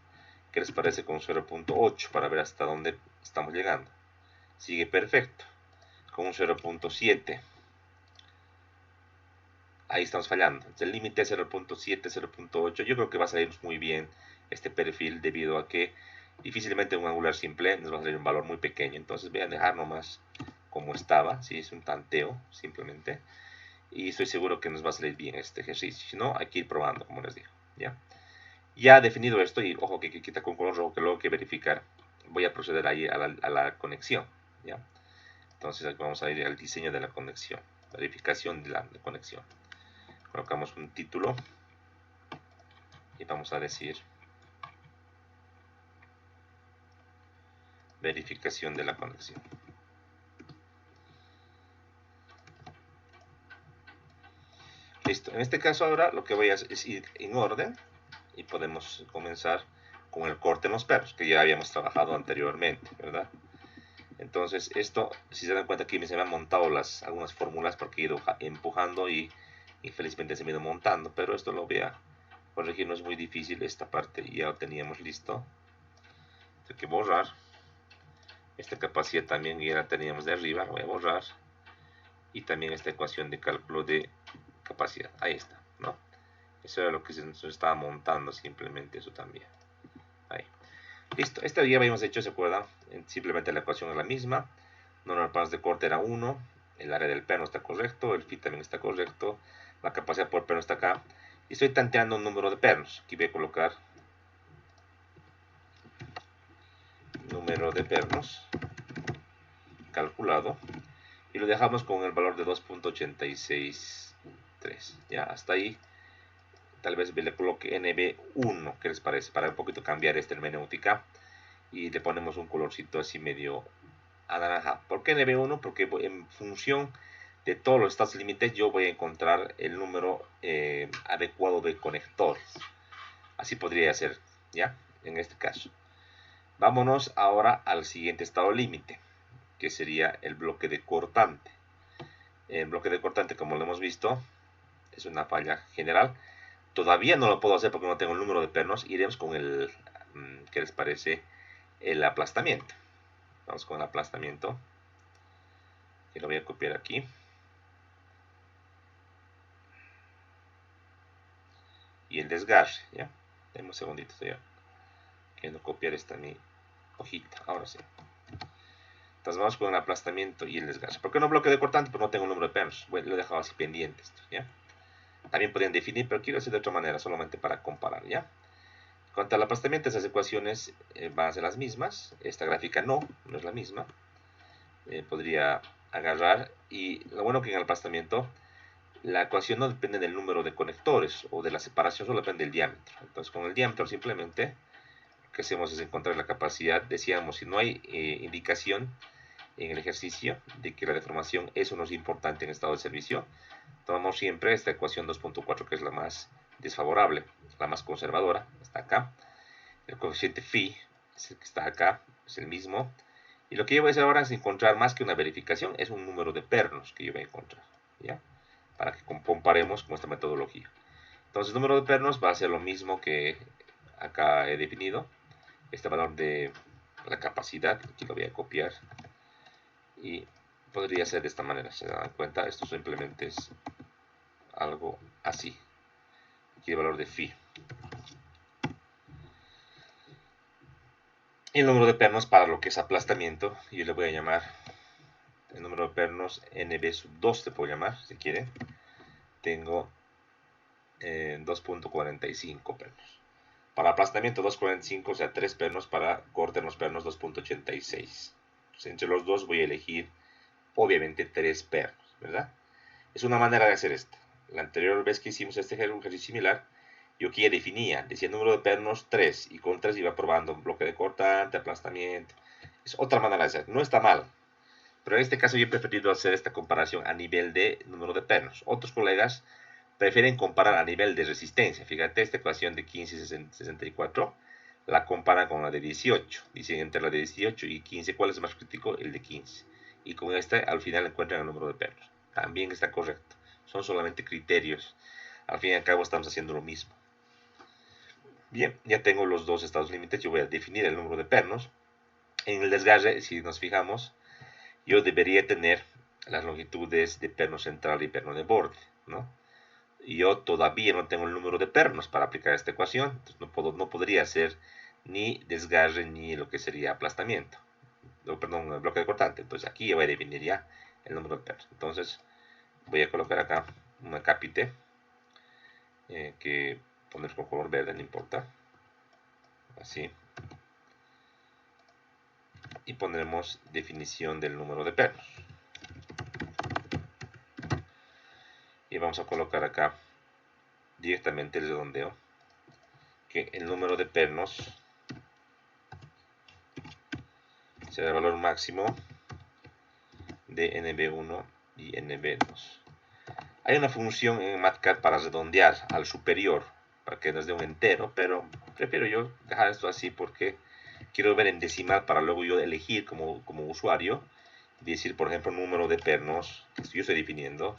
[SPEAKER 1] ¿qué les parece con 0.8 para ver hasta dónde estamos llegando? Sigue perfecto. con un 0.7. Ahí estamos fallando. El límite es 0.7, 0.8. Yo creo que va a salir muy bien este perfil debido a que difícilmente un angular simple nos va a salir un valor muy pequeño. Entonces voy a dejar nomás como estaba. Si es un tanteo simplemente. Y estoy seguro que nos va a salir bien este ejercicio. Si no, hay que ir probando, como les digo. Ya definido esto, y ojo que quita con color rojo, que luego hay que verificar, voy a proceder ahí a la conexión. Entonces aquí vamos a ir al diseño de la conexión, verificación de la conexión. Colocamos un título y vamos a decir verificación de la conexión. Listo. En este caso ahora lo que voy a hacer es ir en orden y podemos comenzar con el corte en los pernos, que ya habíamos trabajado anteriormente, ¿verdad? Entonces esto, si se dan cuenta aquí se me han montado algunas fórmulas porque he ido empujando y infelizmente se me ha ido montando, pero esto lo voy a corregir, no es muy difícil. Esta parte ya lo teníamos listo. Hay que borrar. Esta capacidad también ya la teníamos de arriba, voy a borrar. Y también esta ecuación de cálculo de capacidad, ahí está, ¿no? Eso era lo que se nos estaba montando, simplemente eso también. Ahí. Listo, esta ya habíamos hecho, ¿se acuerdan? Simplemente la ecuación es la misma. Número de pasos de corte era 1. El área del perno está correcto. El phi también está correcto. La capacidad por perno está acá. Y estoy tanteando un número de pernos. Aquí voy a colocar número de pernos calculado. Y lo dejamos con el valor de 2.863. Ya, hasta ahí. Tal vez le coloque NB1, ¿qué les parece? Para un poquito cambiar esta hermenéutica. Y le ponemos un colorcito así medio anaranjado. ¿Por qué NB1? Porque en función de todos los estados límites yo voy a encontrar el número adecuado de conectores. Así podría ser, ¿ya? En este caso. Vámonos ahora al siguiente estado límite, que sería el bloque de cortante. El bloque de cortante, como lo hemos visto, es una falla general. Todavía no lo puedo hacer porque no tengo el número de pernos. Iremos con el, ¿qué les parece? El aplastamiento. Vamos con el aplastamiento. Y lo voy a copiar aquí. Y el desgarre, ¿ya? Dame un segundito, estoy queriendo copiar esta mi hojita. Ahora sí. Entonces vamos con el aplastamiento y el desgarre. ¿Por qué no bloque de cortante? Porque no tengo el número de pernos. Bueno, lo he dejado así pendiente esto, ¿ya? También podrían definir, pero quiero hacer de otra manera, solamente para comparar, ¿ya? En cuanto al aplastamiento, esas ecuaciones van a ser las mismas. Esta gráfica no es la misma. Podría agarrar, y lo bueno que en el aplastamiento la ecuación no depende del número de conectores o de la separación, solo depende del diámetro. Entonces con el diámetro simplemente lo que hacemos es encontrar la capacidad. Decíamos, si no hay indicación en el ejercicio de que la deformación, eso no es importante en estado de servicio, tomamos siempre esta ecuación 2.4, que es la más desfavorable, la más conservadora, está acá. El coeficiente phi es el que está acá, es el mismo. Y lo que yo voy a hacer ahora es encontrar, más que una verificación, es un número de pernos que yo voy a encontrar, ¿ya? Para que comparemos con esta metodología. Entonces el número de pernos va a ser lo mismo que acá he definido. Este valor de la capacidad, aquí lo voy a copiar. Y podría ser de esta manera, se dan cuenta, esto simplemente es algo así. Aquí el valor de phi. Y el número de pernos para lo que es aplastamiento, yo le voy a llamar el número de pernos NB sub 2, te puedo llamar si quiere. Tengo 2.45 pernos. Para aplastamiento 2.45, o sea 3 pernos. Para corte en los pernos 2.86. Entre los dos voy a elegir obviamente 3 pernos, ¿verdad? Es una manera de hacer esto. La anterior vez que hicimos este ejercicio similar, yo aquí ya definía, decía el número de pernos 3, y con 3 iba probando un bloque de cortante, aplastamiento. Es otra manera de hacer, no está mal. Pero en este caso yo he preferido hacer esta comparación a nivel de número de pernos. Otros colegas prefieren comparar a nivel de resistencia. Fíjate, esta ecuación de 15 y 64 la comparan con la de 18. Dicen entre la de 18 y 15, ¿cuál es más crítico? El de 15. Y con esta al final encuentran el número de pernos. También está correcto. Son solamente criterios. Al fin y al cabo estamos haciendo lo mismo. Bien, ya tengo los dos estados límites. Yo voy a definir el número de pernos. En el desgarre, si nos fijamos, yo debería tener las longitudes de perno central y perno de borde, ¿no? Y yo todavía no tengo el número de pernos para aplicar esta ecuación, entonces no podría hacer ni desgarre ni lo que sería aplastamiento, perdón, el bloque de cortante. Entonces aquí voy a definir ya el número de pernos. Entonces voy a colocar acá una capite que poner con color verde, no importa, así, y pondremos definición del número de pernos. Y vamos a colocar acá directamente el redondeo, que el número de pernos será el valor máximo de NB1 y NB2. Hay una función en MATCAD para redondear al superior, para que nos dé un entero, pero prefiero yo dejar esto así porque quiero ver en decimal para luego yo elegir como usuario y decir, por ejemplo, número de pernos que yo estoy definiendo,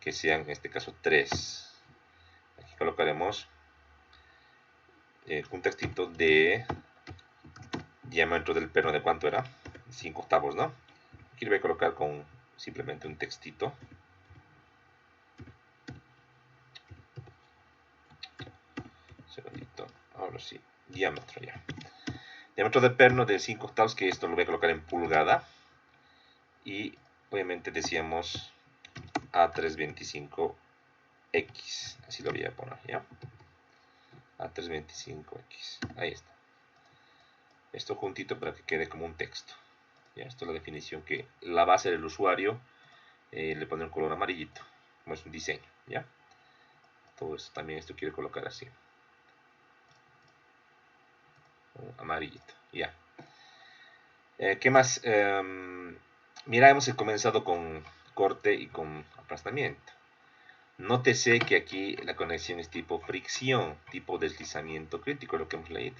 [SPEAKER 1] que sean en este caso 3. Aquí colocaremos un textito de diámetro del perno, de cuánto era, 5 octavos, ¿no? Aquí le voy a colocar con simplemente un textito. Segundito, ahora sí, diámetro ya. Diámetro de perno de 5 octavos, que esto lo voy a colocar en pulgada. Y obviamente decíamos A325X, así lo voy a poner, ¿ya? A325X, ahí está. Esto juntito para que quede como un texto. ¿Ya? Esto es la definición que la base del usuario le pone un color amarillito, como es un diseño, ¿ya? Todo esto también esto quiero colocar así. Amarillito, ya. ¿Qué más? Mira, hemos comenzado con corte y con aplastamiento. Nótese que aquí la conexión es tipo fricción, tipo deslizamiento crítico, lo que hemos leído.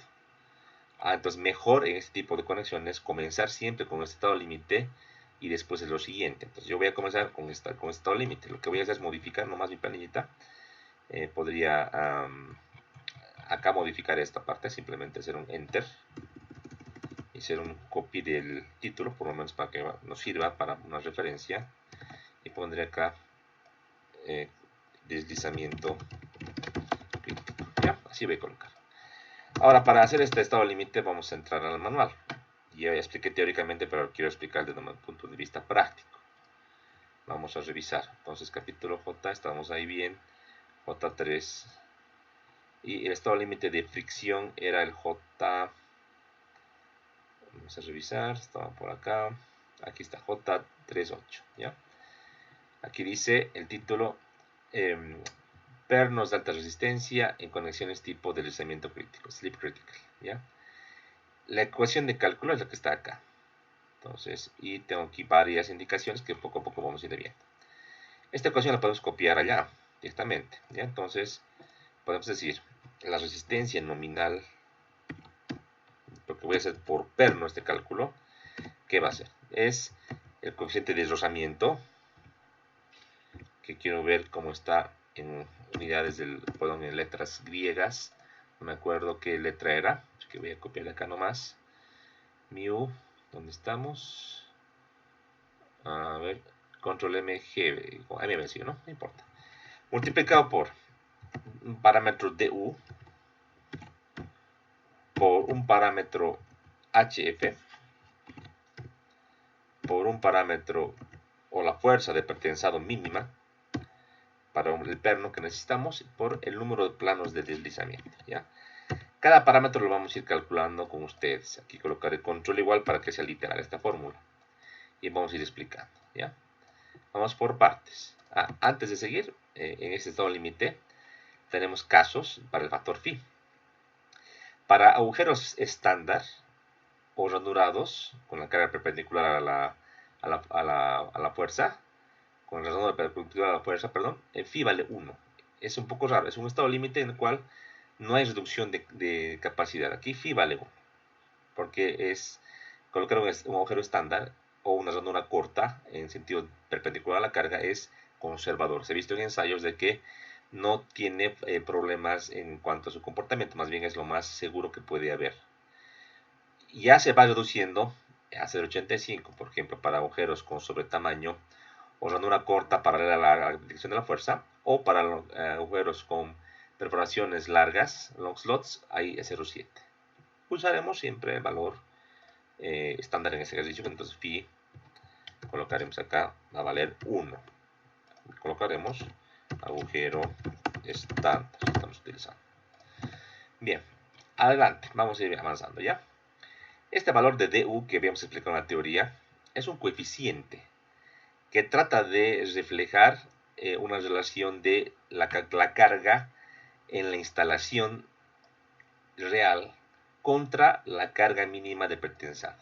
[SPEAKER 1] Entonces mejor en este tipo de conexiones comenzar siempre con este estado límite y después es lo siguiente. Entonces yo voy a comenzar con este estado límite. Lo que voy a hacer es modificar nomás mi planillita. Podría acá modificar esta parte, simplemente hacer un enter y hacer un copy del título, por lo menos para que nos sirva para una referencia, y pondré acá deslizamiento crítico. Ya, así voy a colocar. Ahora, para hacer este estado límite vamos a entrar al manual. Ya expliqué teóricamente, pero quiero explicar desde un punto de vista práctico. Vamos a revisar. Entonces, capítulo J, estamos ahí bien. J3. Y el estado límite de fricción era el J. Vamos a revisar. Estaba por acá. Aquí está J38. ¿Ya? Aquí dice el título. Pernos de alta resistencia en conexiones tipo deslizamiento crítico, slip critical, ¿ya? La ecuación de cálculo es la que está acá. Entonces, y tengo aquí varias indicaciones que poco a poco vamos a ir viendo. Esta ecuación la podemos copiar allá directamente, ¿ya? Entonces, podemos decir, la resistencia nominal, porque voy a hacer por perno este cálculo, ¿qué va a ser? Es el coeficiente de rozamiento, que quiero ver cómo está en unidades perdón, en letras griegas. No me acuerdo qué letra era, así que voy a copiar acá nomás. Mu, ¿dónde estamos? A ver, control MG, a mí me sigue, ¿no? No importa. Multiplicado por un parámetro DU por un parámetro HF por un parámetro o la fuerza de pretensado mínima para el perno que necesitamos por el número de planos de deslizamiento, ¿ya? Cada parámetro lo vamos a ir calculando con ustedes. Aquí colocaré control igual para que sea literal esta fórmula. Y vamos a ir explicando, ¿ya? Vamos por partes. Antes de seguir, en este estado límite, tenemos casos para el factor phi. Para agujeros estándar o ranurados, con la carga perpendicular a la fuerza, con el ranura perpendicular a la fuerza, perdón, phi vale 1. Es un poco raro, es un estado límite en el cual no hay reducción de capacidad. Aquí phi vale 1, porque es colocar un agujero estándar o una ranura corta en sentido perpendicular a la carga es conservador. Se ha visto en ensayos de que no tiene problemas en cuanto a su comportamiento, más bien es lo más seguro que puede haber. Ya se va reduciendo a 0,85, por ejemplo, para agujeros con sobretamaño o ranura corta paralela a la dirección de la fuerza, o para agujeros con perforaciones largas, long slots, ahí es 0,7. Usaremos siempre el valor estándar en este ejercicio, entonces phi colocaremos acá, va a valer 1. Colocaremos agujero estándar, estamos utilizando. Bien, adelante, vamos a ir avanzando ya. Este valor de du que habíamos explicado en la teoría es un coeficiente que trata de reflejar una relación de la carga en la instalación real contra la carga mínima de pretensado.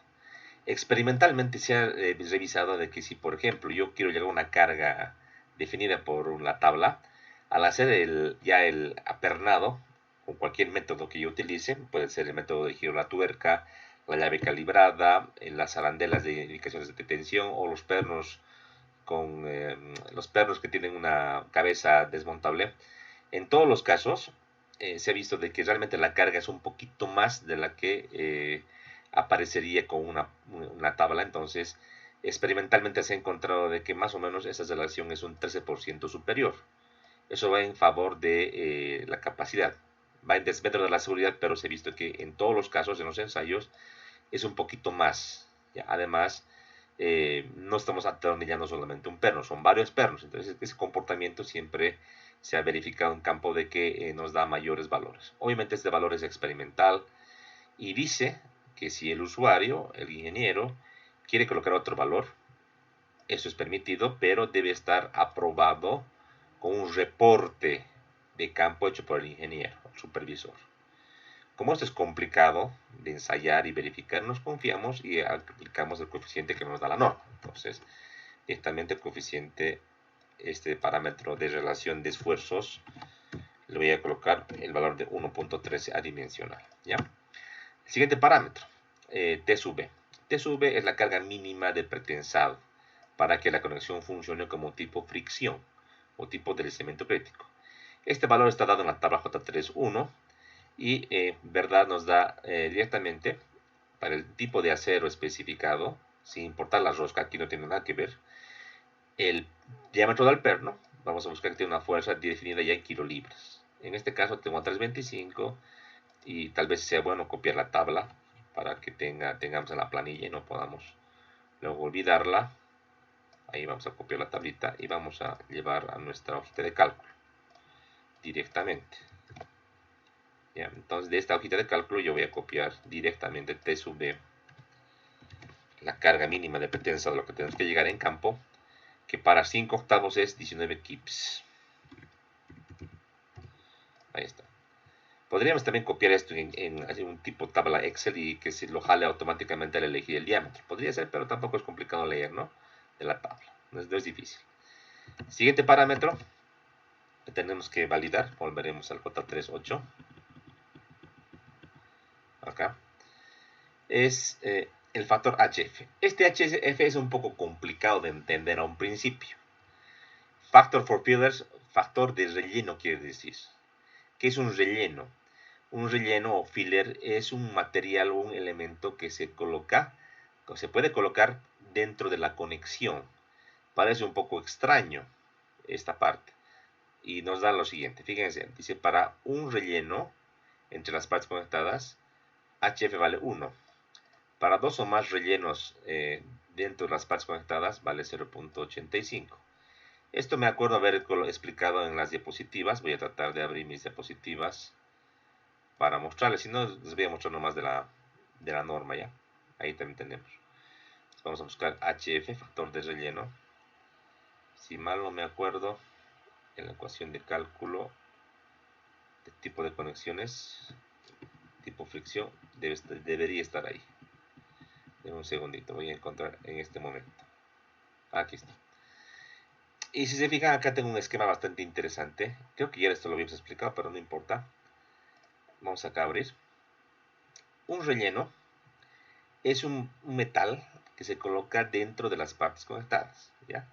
[SPEAKER 1] Experimentalmente se ha revisado de que si, por ejemplo, yo quiero llegar a una carga definida por una tabla, al hacer el apernado, con cualquier método que yo utilice, puede ser el método de giro de la tuerca, la llave calibrada, las arandelas de indicaciones de tensión o los pernos que tienen una cabeza desmontable. En todos los casos se ha visto de que realmente la carga es un poquito más de la que aparecería con una tabla. Entonces experimentalmente se ha encontrado de que más o menos esa relación es un 13% superior. Eso va en favor de la capacidad, va en desmedro de la seguridad, pero se ha visto que en todos los casos, en los ensayos, es un poquito más. ¿Ya? Además, no estamos atornillando solamente un perno, son varios pernos. Entonces, ese comportamiento siempre se ha verificado en campo de que nos da mayores valores. Obviamente, este valor es experimental y dice que si el usuario, el ingeniero, quiere colocar otro valor, eso es permitido, pero debe estar aprobado con un reporte de campo hecho por el ingeniero, el supervisor. Como esto es complicado de ensayar y verificar, nos confiamos y aplicamos el coeficiente que nos da la norma. Entonces, directamente el coeficiente, este parámetro de relación de esfuerzos, le voy a colocar el valor de 1.13 adimensional. ¿Ya? El siguiente parámetro, T sub B. T sub B es la carga mínima de pretensado para que la conexión funcione como tipo fricción o tipo deslizamiento crítico. Este valor está dado en la tabla J3.1 y verdad nos da directamente para el tipo de acero especificado, sin importar la rosca, aquí no tiene nada que ver, el diámetro del perno, vamos a buscar que tiene una fuerza definida ya en kilolibras. En este caso tengo 325 y tal vez sea bueno copiar la tabla para que tengamos en la planilla y no podamos luego olvidarla. Ahí vamos a copiar la tablita y vamos a llevar a nuestra hojita de cálculo directamente. ¿Ya? Entonces de esta hojita de cálculo yo voy a copiar directamente T sub B, la carga mínima de pretensado, lo que tenemos que llegar en campo, que para 5 octavos es 19 kips. Ahí está. Podríamos también copiar esto en un tipo tabla Excel y que se lo jale automáticamente al elegir el diámetro. Podría ser, pero tampoco es complicado leer, ¿no? De la tabla. No es difícil. Siguiente parámetro que tenemos que validar. Volveremos al J38. Acá. Es el factor HF. Este HF es un poco complicado de entender a un principio. Factor for fillers, factor de relleno quiere decir. ¿Qué es un relleno? Un relleno o filler es un material o un elemento que se coloca, o se puede colocar dentro de la conexión. Parece un poco extraño esta parte. Y nos da lo siguiente. Fíjense, dice para un relleno entre las partes conectadas, HF vale 1. Para dos o más rellenos dentro de las partes conectadas vale 0.85. Esto me acuerdo haber explicado en las diapositivas. Voy a tratar de abrir mis diapositivas para mostrarles. Si no, les voy a mostrar nomás de la norma ya. Ahí también tenemos. Vamos a buscar HF, factor de relleno. Si mal no me acuerdo, en la ecuación de cálculo de tipo de conexiones, tipo fricción, debería estar ahí. En un segundito, voy a encontrar en este momento. Aquí está. Y si se fijan, acá tengo un esquema bastante interesante. Creo que ya esto lo habíamos explicado, pero no importa. Vamos acá a abrir. Un relleno es un metal que se coloca dentro de las partes conectadas. ¿Ya?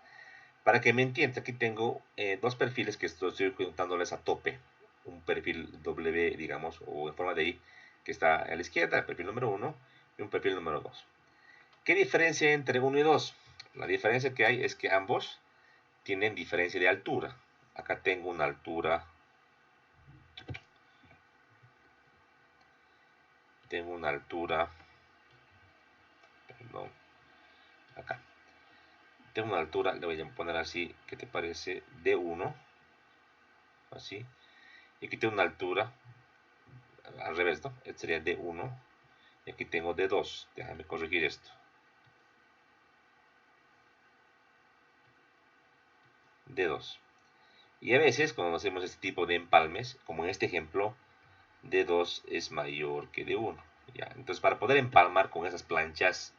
[SPEAKER 1] Para que me entiendan, aquí tengo dos perfiles que estoy contándoles a tope. Un perfil W, digamos, o en forma de I, que está a la izquierda, el perfil número 1, y un perfil número 2. ¿Qué diferencia hay entre 1 y 2? La diferencia que hay es que ambos tienen diferencia de altura. Acá tengo una altura. Perdón, acá. Tengo una altura, le voy a poner así, ¿qué te parece? D1, así. Y aquí tengo una altura, al revés, ¿no? Este sería D1. Y aquí tengo D2. Déjame corregir esto. D2. Y a veces cuando hacemos este tipo de empalmes, como en este ejemplo, D2 es mayor que D1. ¿Ya? Entonces para poder empalmar con esas planchas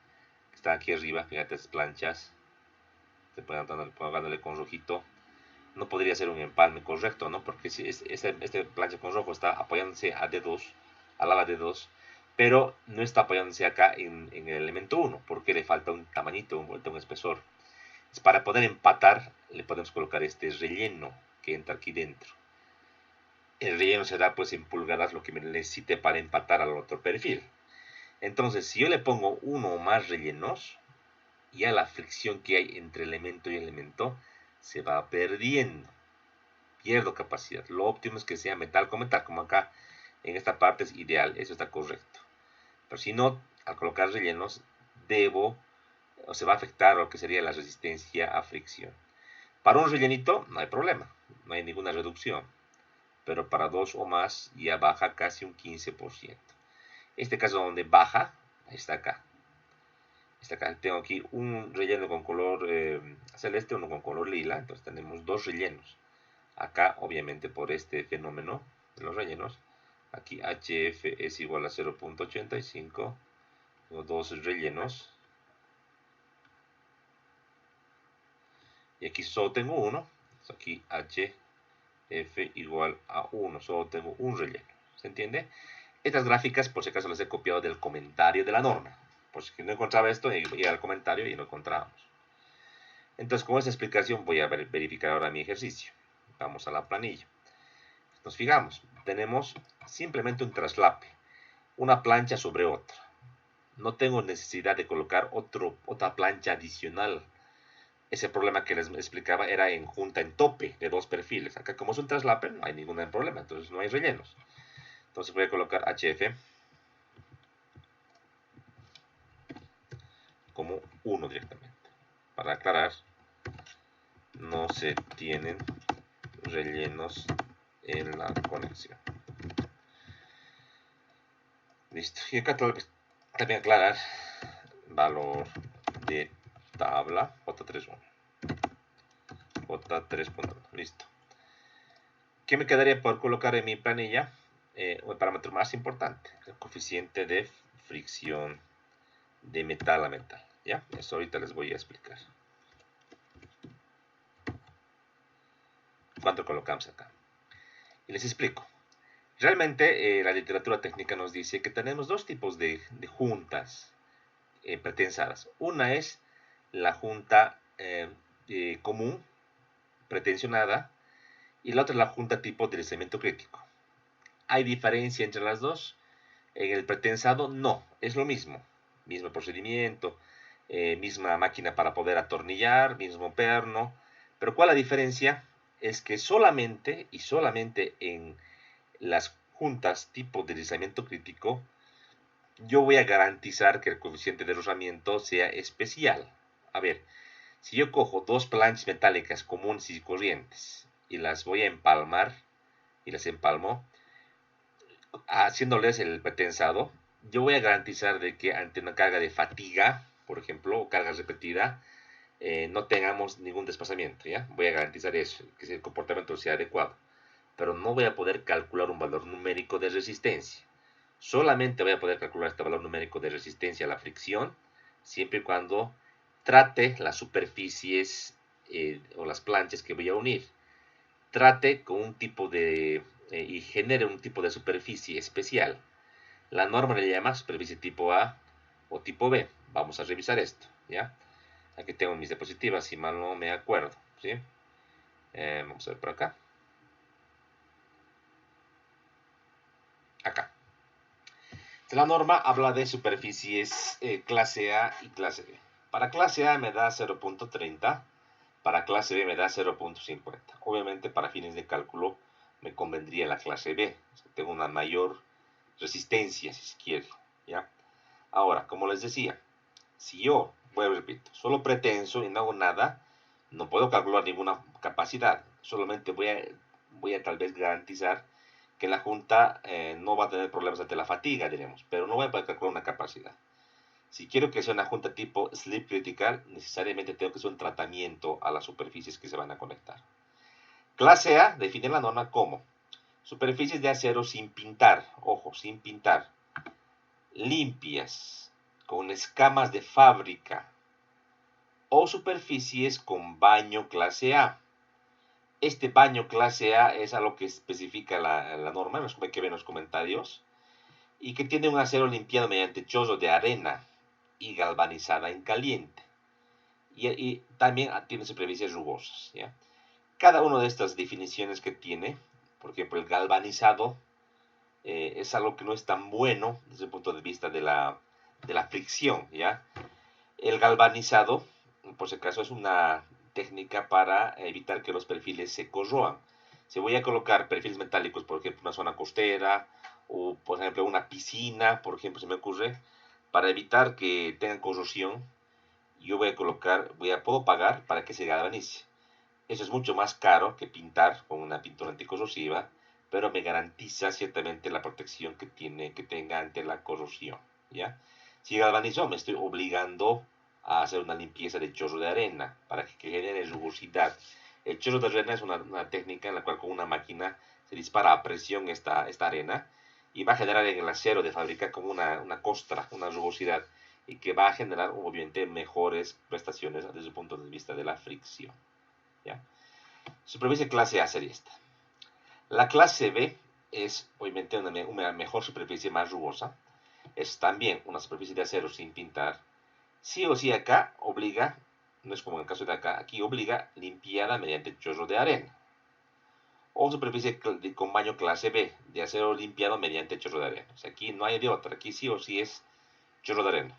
[SPEAKER 1] que están aquí arriba, fíjate, estas planchas, se pueden dándole con rojito, no podría ser un empalme correcto, ¿no? Porque si este plancha con rojo está apoyándose a D2, al ala D2, pero no está apoyándose acá en el elemento 1, porque le falta un tamañito, un espesor. Para poder empatar, le podemos colocar este relleno que entra aquí dentro. El relleno será pues en pulgadas lo que me necesite para empatar al otro perfil. Entonces, si yo le pongo uno o más rellenos, ya la fricción que hay entre elemento y elemento se va perdiendo. Pierdo capacidad. Lo óptimo es que sea metal con metal, como acá en esta parte es ideal, eso está correcto. Pero si no, al colocar rellenos, se va a afectar lo que sería la resistencia a fricción. Para un rellenito no hay problema, no hay ninguna reducción, pero para dos o más ya baja casi un 15%. Este caso donde baja, está acá. Tengo aquí un relleno con color celeste, uno con color lila, entonces tenemos dos rellenos. Acá, obviamente, por este fenómeno de los rellenos, aquí HF es igual a 0.85, dos rellenos, y aquí solo tengo uno, aquí HF igual a 1, solo tengo un relleno, ¿se entiende? Estas gráficas, por si acaso, las he copiado del comentario de la norma, por si no encontraba esto, iba al comentario y lo encontrábamos. Entonces, con esta explicación voy a verificar ahora mi ejercicio. Vamos a la planilla. Nos fijamos, tenemos simplemente un traslape, una plancha sobre otra. No tengo necesidad de colocar otra plancha adicional. Ese problema que les explicaba era en junta en tope de dos perfiles. Acá como es un traslape no hay ningún problema, entonces no hay rellenos. Entonces voy a colocar HF como 1 directamente. Para aclarar, no se tienen rellenos en la conexión. Listo. Y acá también aclarar valor de tabla J31. J3.1. Listo. ¿Qué me quedaría por colocar en mi planilla? El parámetro más importante, el coeficiente de fricción de metal a metal. ¿Ya? Eso ahorita les voy a explicar. ¿Cuánto colocamos acá? Y les explico. Realmente la literatura técnica nos dice que tenemos dos tipos de juntas pretensadas. Una es la junta común, pretensionada, y la otra es la junta tipo de deslizamiento crítico. ¿Hay diferencia entre las dos? En el pretensado no, es lo mismo. Mismo procedimiento, misma máquina para poder atornillar, mismo perno. Pero ¿cuál es la diferencia? Es que solamente y solamente en las juntas tipo de deslizamiento crítico yo voy a garantizar que el coeficiente de rozamiento sea especial. A ver, si yo cojo dos planchas metálicas comunes y corrientes y las voy a empalmar, y las empalmo, haciéndoles el pretensado, yo voy a garantizar de que ante una carga de fatiga, por ejemplo, o carga repetida, no tengamos ningún desplazamiento, ¿ya? Voy a garantizar eso, que el comportamiento sea adecuado. Pero no voy a poder calcular un valor numérico de resistencia. Solamente voy a poder calcular este valor numérico de resistencia a la fricción siempre y cuando trate las superficies o las planchas que voy a unir. Trate con un tipo de y genere un tipo de superficie especial. La norma le llama superficie tipo A o tipo B. Vamos a revisar esto, ¿ya? Aquí tengo mis diapositivas, si mal no me acuerdo, ¿sí? Vamos a ver por acá. Acá. La norma habla de superficies clase A y clase B. Para clase A me da 0.30, para clase B me da 0.50. Obviamente para fines de cálculo me convendría la clase B. O sea, tengo una mayor resistencia, si se quiere. ¿Ya? Ahora, como les decía, si yo, repito, solo pretenso y no hago nada, no puedo calcular ninguna capacidad. Solamente voy a tal vez garantizar que la junta no va a tener problemas ante la fatiga, diremos, pero no voy a poder calcular una capacidad. Si quiero que sea una junta tipo sleep critical, necesariamente tengo que hacer un tratamiento a las superficies que se van a conectar. Clase A define la norma como superficies de acero sin pintar, ojo, sin pintar, limpias, con escamas de fábrica o superficies con baño clase A. Este baño clase A es a lo que especifica la norma, que ven en los comentarios, y que tiene un acero limpiado mediante chorro de arena y galvanizada en caliente. Y también tiene superficies rugosas. ¿Ya? Cada una de estas definiciones que tiene, por ejemplo, el galvanizado es algo que no es tan bueno desde el punto de vista de la fricción. ¿Ya? El galvanizado, por si acaso, es una técnica para evitar que los perfiles se corroan. Si voy a colocar perfiles metálicos, por ejemplo, una zona costera o, por ejemplo, una piscina, por ejemplo, se me ocurre, para evitar que tengan corrosión, yo puedo pagar para que se galvanice. Eso es mucho más caro que pintar con una pintura anticorrosiva, pero me garantiza ciertamente la protección que tenga ante la corrosión. ¿Ya? Si galvanizo, me estoy obligando a hacer una limpieza de chorro de arena para que genere rugosidad. El chorro de arena es una técnica en la cual con una máquina se dispara a presión esta arena y va a generar en el acero de fábrica como una costra, una rugosidad, y que va a generar obviamente mejores prestaciones desde el punto de vista de la fricción. ¿Ya? Superficie clase A sería esta. La clase B es obviamente una mejor superficie, más rugosa. Es también una superficie de acero sin pintar. Sí o sí acá obliga, no es como en el caso de acá, aquí obliga limpiada mediante chorro de arena. O superficie con baño clase B, de acero limpiado mediante chorro de arena. O sea, aquí no hay de otra, aquí sí o sí es chorro de arena.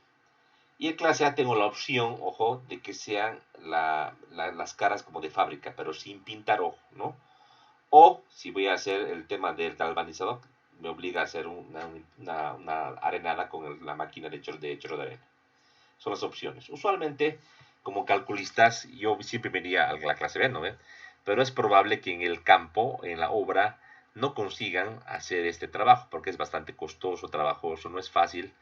[SPEAKER 1] Y en clase A tengo la opción, ojo, de que sean las caras como de fábrica, pero sin pintar, ojo, ¿no? O si voy a hacer el tema del galvanizado, me obliga a hacer una arenada con la máquina de chorro de arena. Son las opciones. Usualmente, como calculistas, yo siempre me iría a la clase B, ¿no? Pero es probable que en el campo, en la obra, no consigan hacer este trabajo, porque es bastante costoso, trabajoso, no es fácil,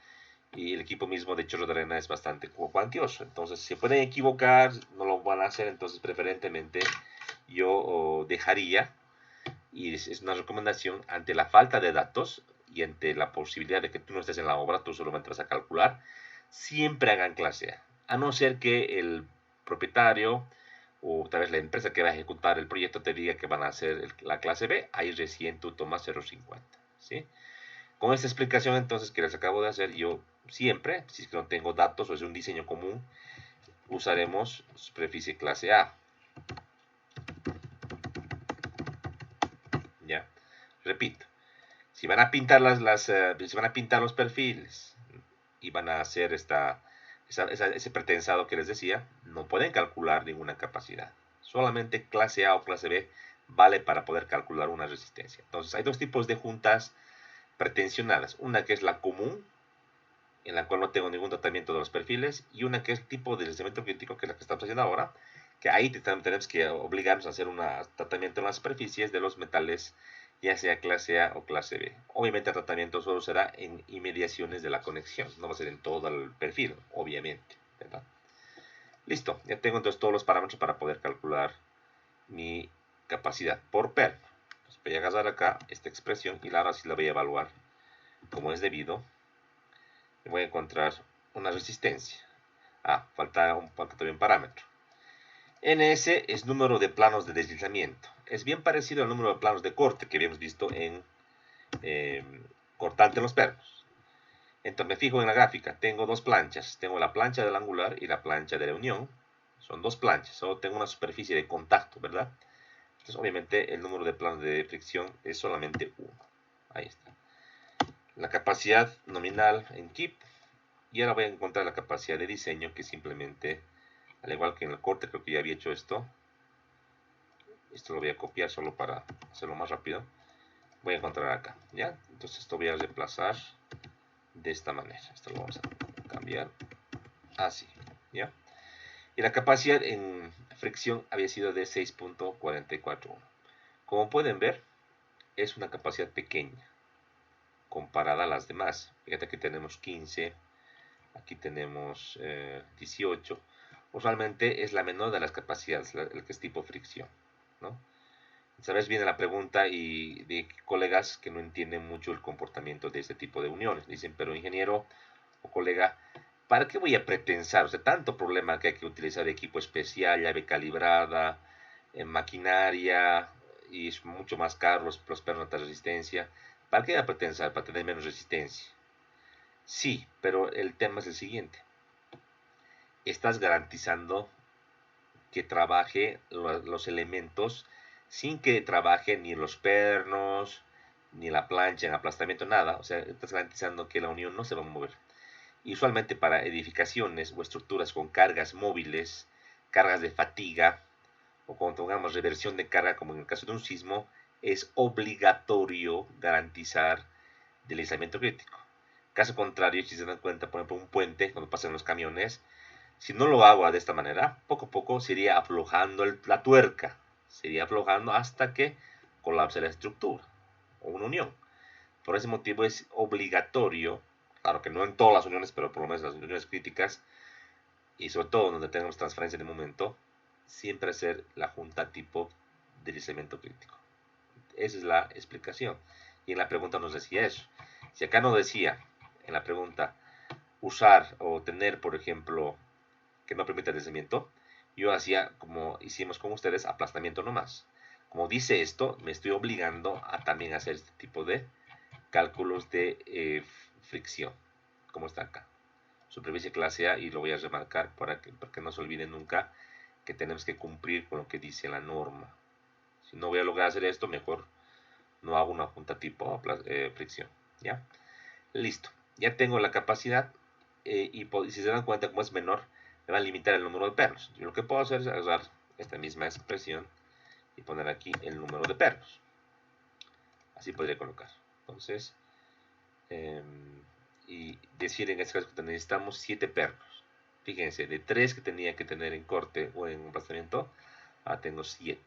[SPEAKER 1] y el equipo mismo de chorro de arena es bastante cuantioso. Entonces, si se pueden equivocar, no lo van a hacer, entonces preferentemente yo dejaría, y es una recomendación, ante la falta de datos y ante la posibilidad de que tú no estés en la obra, tú solamente vas a calcular, siempre hagan clase A no ser que el propietario o tal vez la empresa que va a ejecutar el proyecto te diga que van a hacer la clase B, ahí recién tú tomas 0.50, ¿sí? Con esta explicación entonces que les acabo de hacer, yo siempre, si es que no tengo datos o es un diseño común, usaremos superficie clase A. ¿Ya? Repito, si van a pintar si van a pintar los perfiles y van a hacer ese pretensado que les decía, no pueden calcular ninguna capacidad. Solamente clase A o clase B vale para poder calcular una resistencia. Entonces hay dos tipos de juntas pretensionadas. Una que es la común, en la cual no tengo ningún tratamiento de los perfiles, y una que es tipo de deslizamiento crítico, que es la que estamos haciendo ahora, que ahí tenemos que obligarnos a hacer un tratamiento en las superficies de los metales, ya sea clase A o clase B. Obviamente el tratamiento solo será en inmediaciones de la conexión, no va a ser en todo el perfil, obviamente, ¿verdad? Listo, ya tengo entonces todos los parámetros para poder calcular mi capacidad por PER. Entonces voy a agarrar acá esta expresión y ahora sí la voy a evaluar como es debido. Voy a encontrar una resistencia. Falta todavía un parámetro. NS es número de planos de deslizamiento. Es bien parecido al número de planos de corte que habíamos visto en cortante en los pernos. Entonces me fijo en la gráfica. Tengo dos planchas. Tengo la plancha del angular y la plancha de la unión. Son dos planchas. Solo tengo una superficie de contacto, ¿verdad? Entonces obviamente el número de planos de fricción es solamente uno. Ahí está. la capacidad nominal en KIP. Y ahora voy a encontrar la capacidad de diseño, que simplemente, al igual que en el corte, creo que ya había hecho esto. Esto lo voy a copiar solo para hacerlo más rápido. Voy a encontrar acá, ¿ya? Entonces esto voy a reemplazar de esta manera. Esto lo vamos a cambiar así, ¿ya? Y la capacidad en fricción había sido de 6.441. Como pueden ver, es una capacidad pequeña comparada a las demás. Fíjate que tenemos 15, aquí tenemos 18. Usualmente es la menor de las capacidades, el que es tipo fricción, ¿no? Sabes, viene la pregunta y de colegas que no entienden mucho el comportamiento de este tipo de uniones. Dicen, pero ingeniero o colega, ¿para qué voy a pretensar? O sea, tanto problema que hay que utilizar equipo especial, llave calibrada, maquinaria, y es mucho más caro los pernos de resistencia. ¿Para qué voy a pretensar? Para tener menos resistencia. Sí, pero el tema es el siguiente. Estás garantizando que trabaje los elementos sin que trabaje ni los pernos, ni la plancha en aplastamiento, nada. O sea, estás garantizando que la unión no se va a mover. Y usualmente para edificaciones o estructuras con cargas móviles, cargas de fatiga, o cuando tengamos reversión de carga, como en el caso de un sismo, es obligatorio garantizar deslizamiento crítico. Caso contrario, si se dan cuenta, por ejemplo, un puente, cuando pasan los camiones, si no lo hago de esta manera, poco a poco se iría aflojando la tuerca, se iría aflojando hasta que colapse la estructura o una unión. Por ese motivo es obligatorio, claro que no en todas las uniones, pero por lo menos en las uniones críticas, y sobre todo donde tenemos transferencia de momento, siempre hacer la junta tipo deslizamiento crítico. Esa es la explicación. Y en la pregunta nos decía eso. Si acá nos decía, en la pregunta, usar o tener, por ejemplo, que no permite el deslizamiento, yo hacía, como hicimos con ustedes, aplastamiento nomás. Como dice esto, me estoy obligando a también hacer este tipo de cálculos de fricción, como está acá. Superficie clase A, y lo voy a remarcar para que no se olvide nunca que tenemos que cumplir con lo que dice la norma. Si no voy a lograr hacer esto, mejor no hago una junta tipo fricción. ¿Ya? Listo. Ya tengo la capacidad y si se dan cuenta, como es menor, me va a limitar el número de pernos. Yo lo que puedo hacer es agarrar esta misma expresión y poner aquí el número de pernos. Así podría colocar. Entonces, y decir en este caso que necesitamos 7 pernos. Fíjense, de 3 que tenía que tener en corte o en aplastamiento, ahora tengo 7.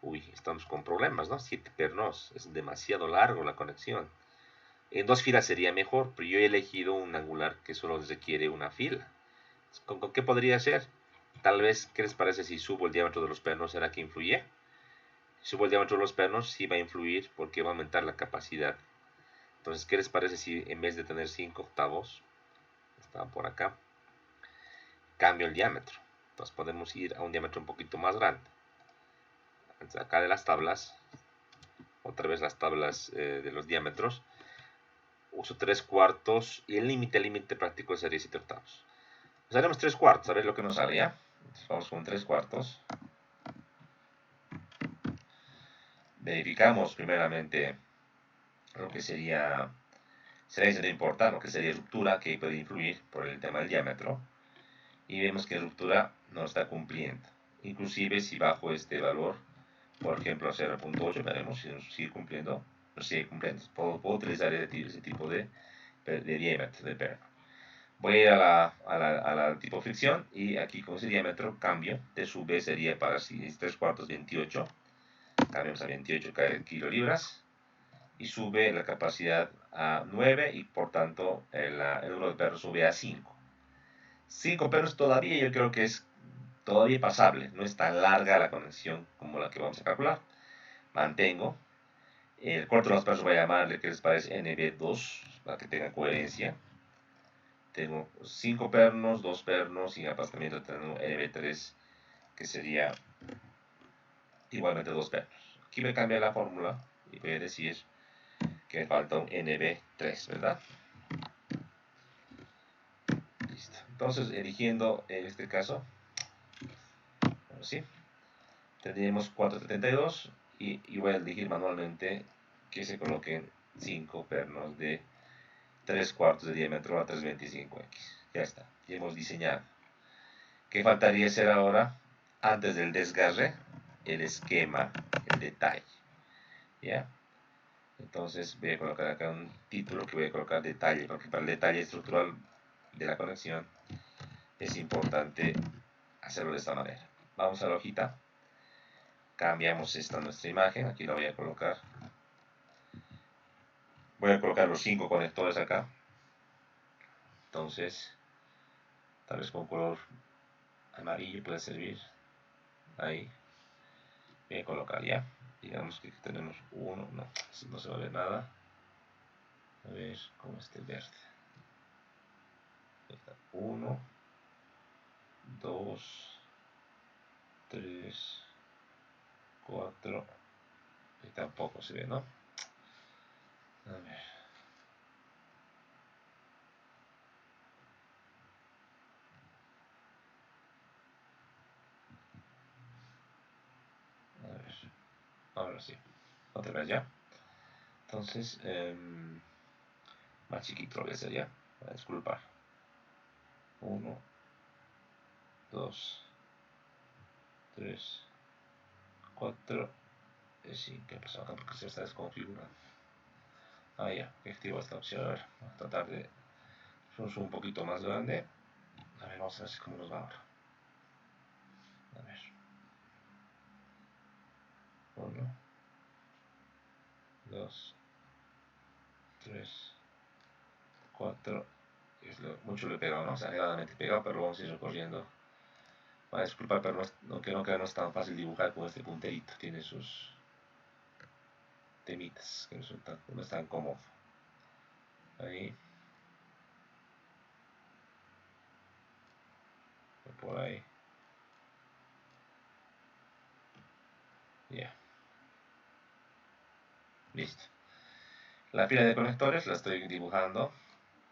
[SPEAKER 1] Uy, estamos con problemas, ¿no? 7 pernos, es demasiado largo la conexión. En 2 filas sería mejor, pero yo he elegido un angular que solo requiere una fila. ¿Con qué podría ser? Tal vez, ¿qué les parece si subo el diámetro de los pernos? ¿Será que influye? Si subo el diámetro de los pernos, sí va a influir porque va a aumentar la capacidad. Entonces, ¿qué les parece si en vez de tener 5 octavos, está por acá, cambio el diámetro? Entonces podemos ir a un diámetro un poquito más grande. Entonces, acá de las tablas, otra vez las tablas de los diámetros, uso 3 cuartos y el límite práctico sería 7 octavos. Pues haremos 3 cuartos, a ver lo que nos sale, ¿ya? Entonces vamos con 3 cuartos. Verificamos primeramente lo que sería no importa, lo que sería ruptura, que puede influir por el tema del diámetro. Y vemos que ruptura no está cumpliendo. Inclusive si bajo este valor, por ejemplo a 0.8, veremos si nos sigue cumpliendo. No sigue cumpliendo. Puedo utilizar ese tipo de diámetro de perno. Voy a ir a la tipo fricción y aquí con ese diámetro cambio de su B sería para si 3 cuartos 28, cambiamos a 28 kilolibras y sube la capacidad a 9 y por tanto el número de perros sube a 5. 5 perros todavía yo creo que es todavía pasable, no es tan larga la conexión como la que vamos a calcular. Mantengo. El corte de los perros voy a llamarle, que les parece, NB2, para que tenga coherencia. Tengo 5 pernos, 2 pernos y en aplastamiento tengo NB3, que sería igualmente 2 pernos. Aquí me cambia la fórmula y voy a decir que me falta un NB3, ¿verdad? Listo. Entonces, eligiendo en este caso, ¿sí? Tendríamos 472 y voy a elegir manualmente que se coloquen 5 pernos de 3/4 de diámetro a 325x. Ya está, ya hemos diseñado. ¿Qué faltaría hacer ahora? Antes del desgarre, el esquema, el detalle. ¿Ya? Entonces voy a colocar acá un título que voy a colocar detalle, porque para el detalle estructural de la conexión es importante hacerlo de esta manera. Vamos a la hojita, cambiamos esta nuestra imagen, aquí la voy a colocar. Voy a colocar los 5 conectores acá. Entonces, tal vez con color amarillo puede servir. Ahí. Voy a colocar ya. Digamos que tenemos uno. No, no se va a ver nada. A ver cómo está el verde. 1, 2, 3, 4. Y tampoco se ve, ¿no? A ver. Ahora sí. Otra vez ya. Entonces, más chiquito lo voy a hacer ya. Voy a disculpar. 1, 2, 3, 4 y 5. ¿Qué pasó acá? Porque se está desconfigurando. Ah, ya. Activo esta opción. A ver, vamos a tratar de un poquito más grande. A ver, vamos a ver cómo nos va ahora. A ver. 1, 2, 3, 4. Mucho le he pegado, ¿no? Exageradamente pegado, pero vamos a ir recorriendo. Va a disculpar, pero no es tan fácil dibujar con este punterito. Tiene sus temitas que no es tan cómodo. Ahí. Por ahí. Ya. Listo. La fila de conectores la estoy dibujando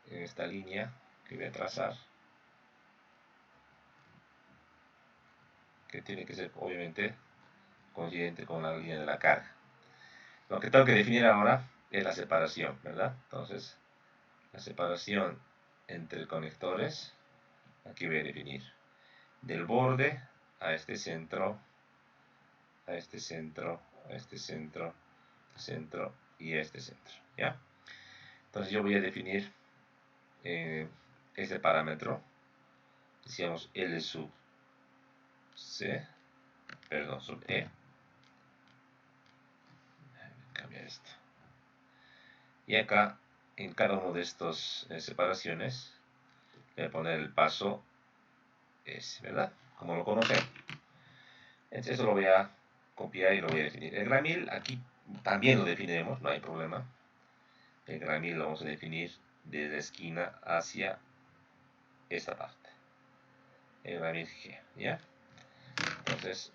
[SPEAKER 1] en esta línea que voy a trazar, que tiene que ser obviamente coincidente con la línea de la carga. Lo que tengo que definir ahora es la separación, ¿verdad? Entonces, la separación entre conectores, aquí voy a definir del borde a este centro, a este centro, a este centro, centro y a este centro, ¿ya? Entonces yo voy a definir este parámetro, decíamos L sub C, perdón, sub E. Cambiar esto. Y acá, en cada uno de estas separaciones, voy a poner el paso S, ¿verdad? Como lo conocen. Entonces eso lo voy a copiar y lo voy a definir. El gramil aquí también lo definiremos, no hay problema. El gramil lo vamos a definir desde la esquina hacia esta parte. El gramil G, ¿ya? Entonces,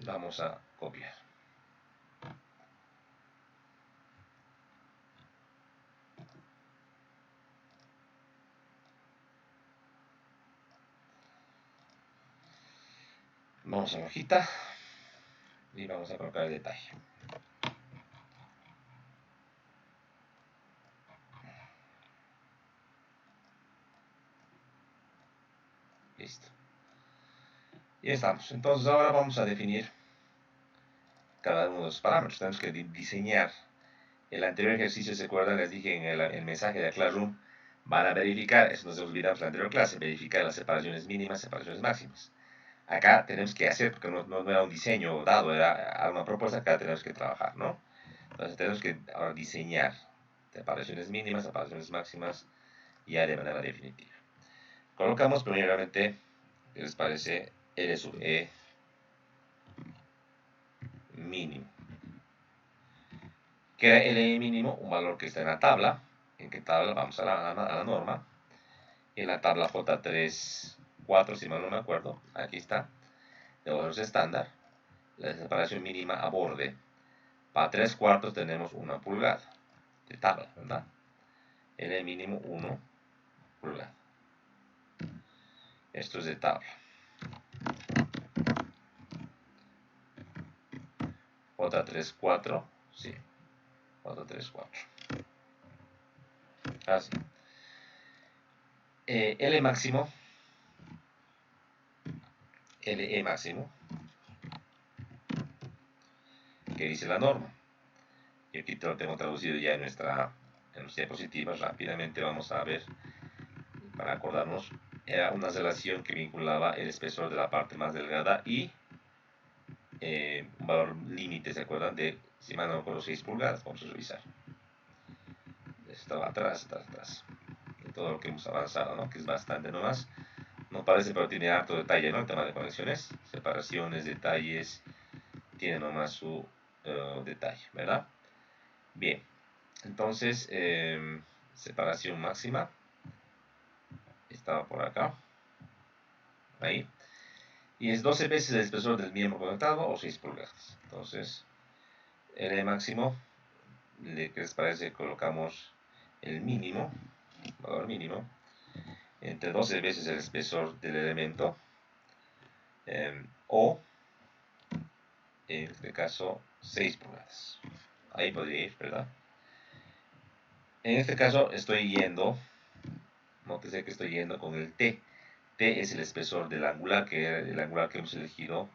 [SPEAKER 1] vamos a copiar. Vamos a la hojita y vamos a colocar el detalle. Listo. Y estamos. Entonces ahora vamos a definir cada uno de los parámetros. Tenemos que diseñar. El anterior ejercicio, ¿se acuerdan? Les dije en el mensaje de Classroom, van a verificar, eso nos olvidamos en la anterior clase, verificar las separaciones mínimas, separaciones máximas. Acá tenemos que hacer, porque no era un diseño dado, era una propuesta que tenemos que trabajar, ¿no? Entonces tenemos que ahora diseñar separaciones mínimas, separaciones máximas, ya de manera definitiva. Colocamos primeramente, ¿qué les parece? L sub E mínimo. ¿Qué era L mínimo? Un valor que está en la tabla. ¿En qué tabla? Vamos a la norma. En la tabla J3.4, si mal no me acuerdo, aquí está, de valores estándar, la separación mínima a borde. Para 3/4 tenemos 1 pulgada de tabla, ¿verdad? L mínimo 1 pulgada. Esto es de tabla. J3.4, sí. 4, 3, 4. Así. L máximo, LE máximo, que dice la norma. Y aquí te lo tengo traducido ya en nuestras diapositivas. Rápidamente vamos a ver, para acordarnos, era una relación que vinculaba el espesor de la parte más delgada y un valor límite, ¿se acuerdan? De, si mal no recuerdo, 6 pulgadas. Vamos a revisar. Estaba atrás. De todo lo que hemos avanzado, ¿no? Que es bastante nomás. No parece, pero tiene harto detalle, ¿no? El tema de conexiones, separaciones, detalles. Tiene nomás su detalle, ¿verdad? Bien. Entonces, separación máxima. Estaba por acá. Ahí. Y es 12 veces el espesor del miembro conectado o 6 pulgadas. Entonces, el máximo, ¿qué les parece? Colocamos el mínimo, valor mínimo, entre 12 veces el espesor del elemento, o, en este caso, 6 pulgadas. Ahí podría ir, ¿verdad? En este caso estoy yendo, nótese que estoy yendo con el T. T es el espesor del angular, el angular que hemos elegido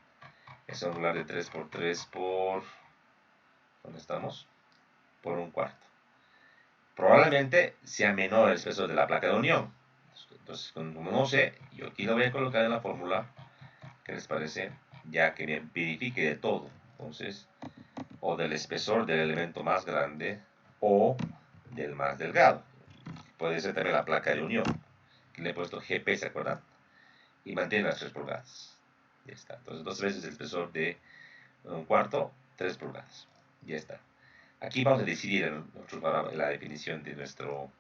[SPEAKER 1] es un angular de 3 por 3 por... ¿dónde estamos? Por un cuarto. Probablemente sea menor el espesor de la placa de unión. Entonces, como no sé, yo aquí lo voy a colocar en la fórmula. ¿Qué les parece? Ya que me verifique de todo. Entonces, o del espesor del elemento más grande o del más delgado. Puede ser también la placa de unión. Aquí le he puesto GP, ¿se acuerdan? Y mantiene las 3 pulgadas. Ya está. Entonces, 2 veces el espesor de un cuarto, 3 pulgadas. Ya está. Aquí vamos a decidir la definición de nuestro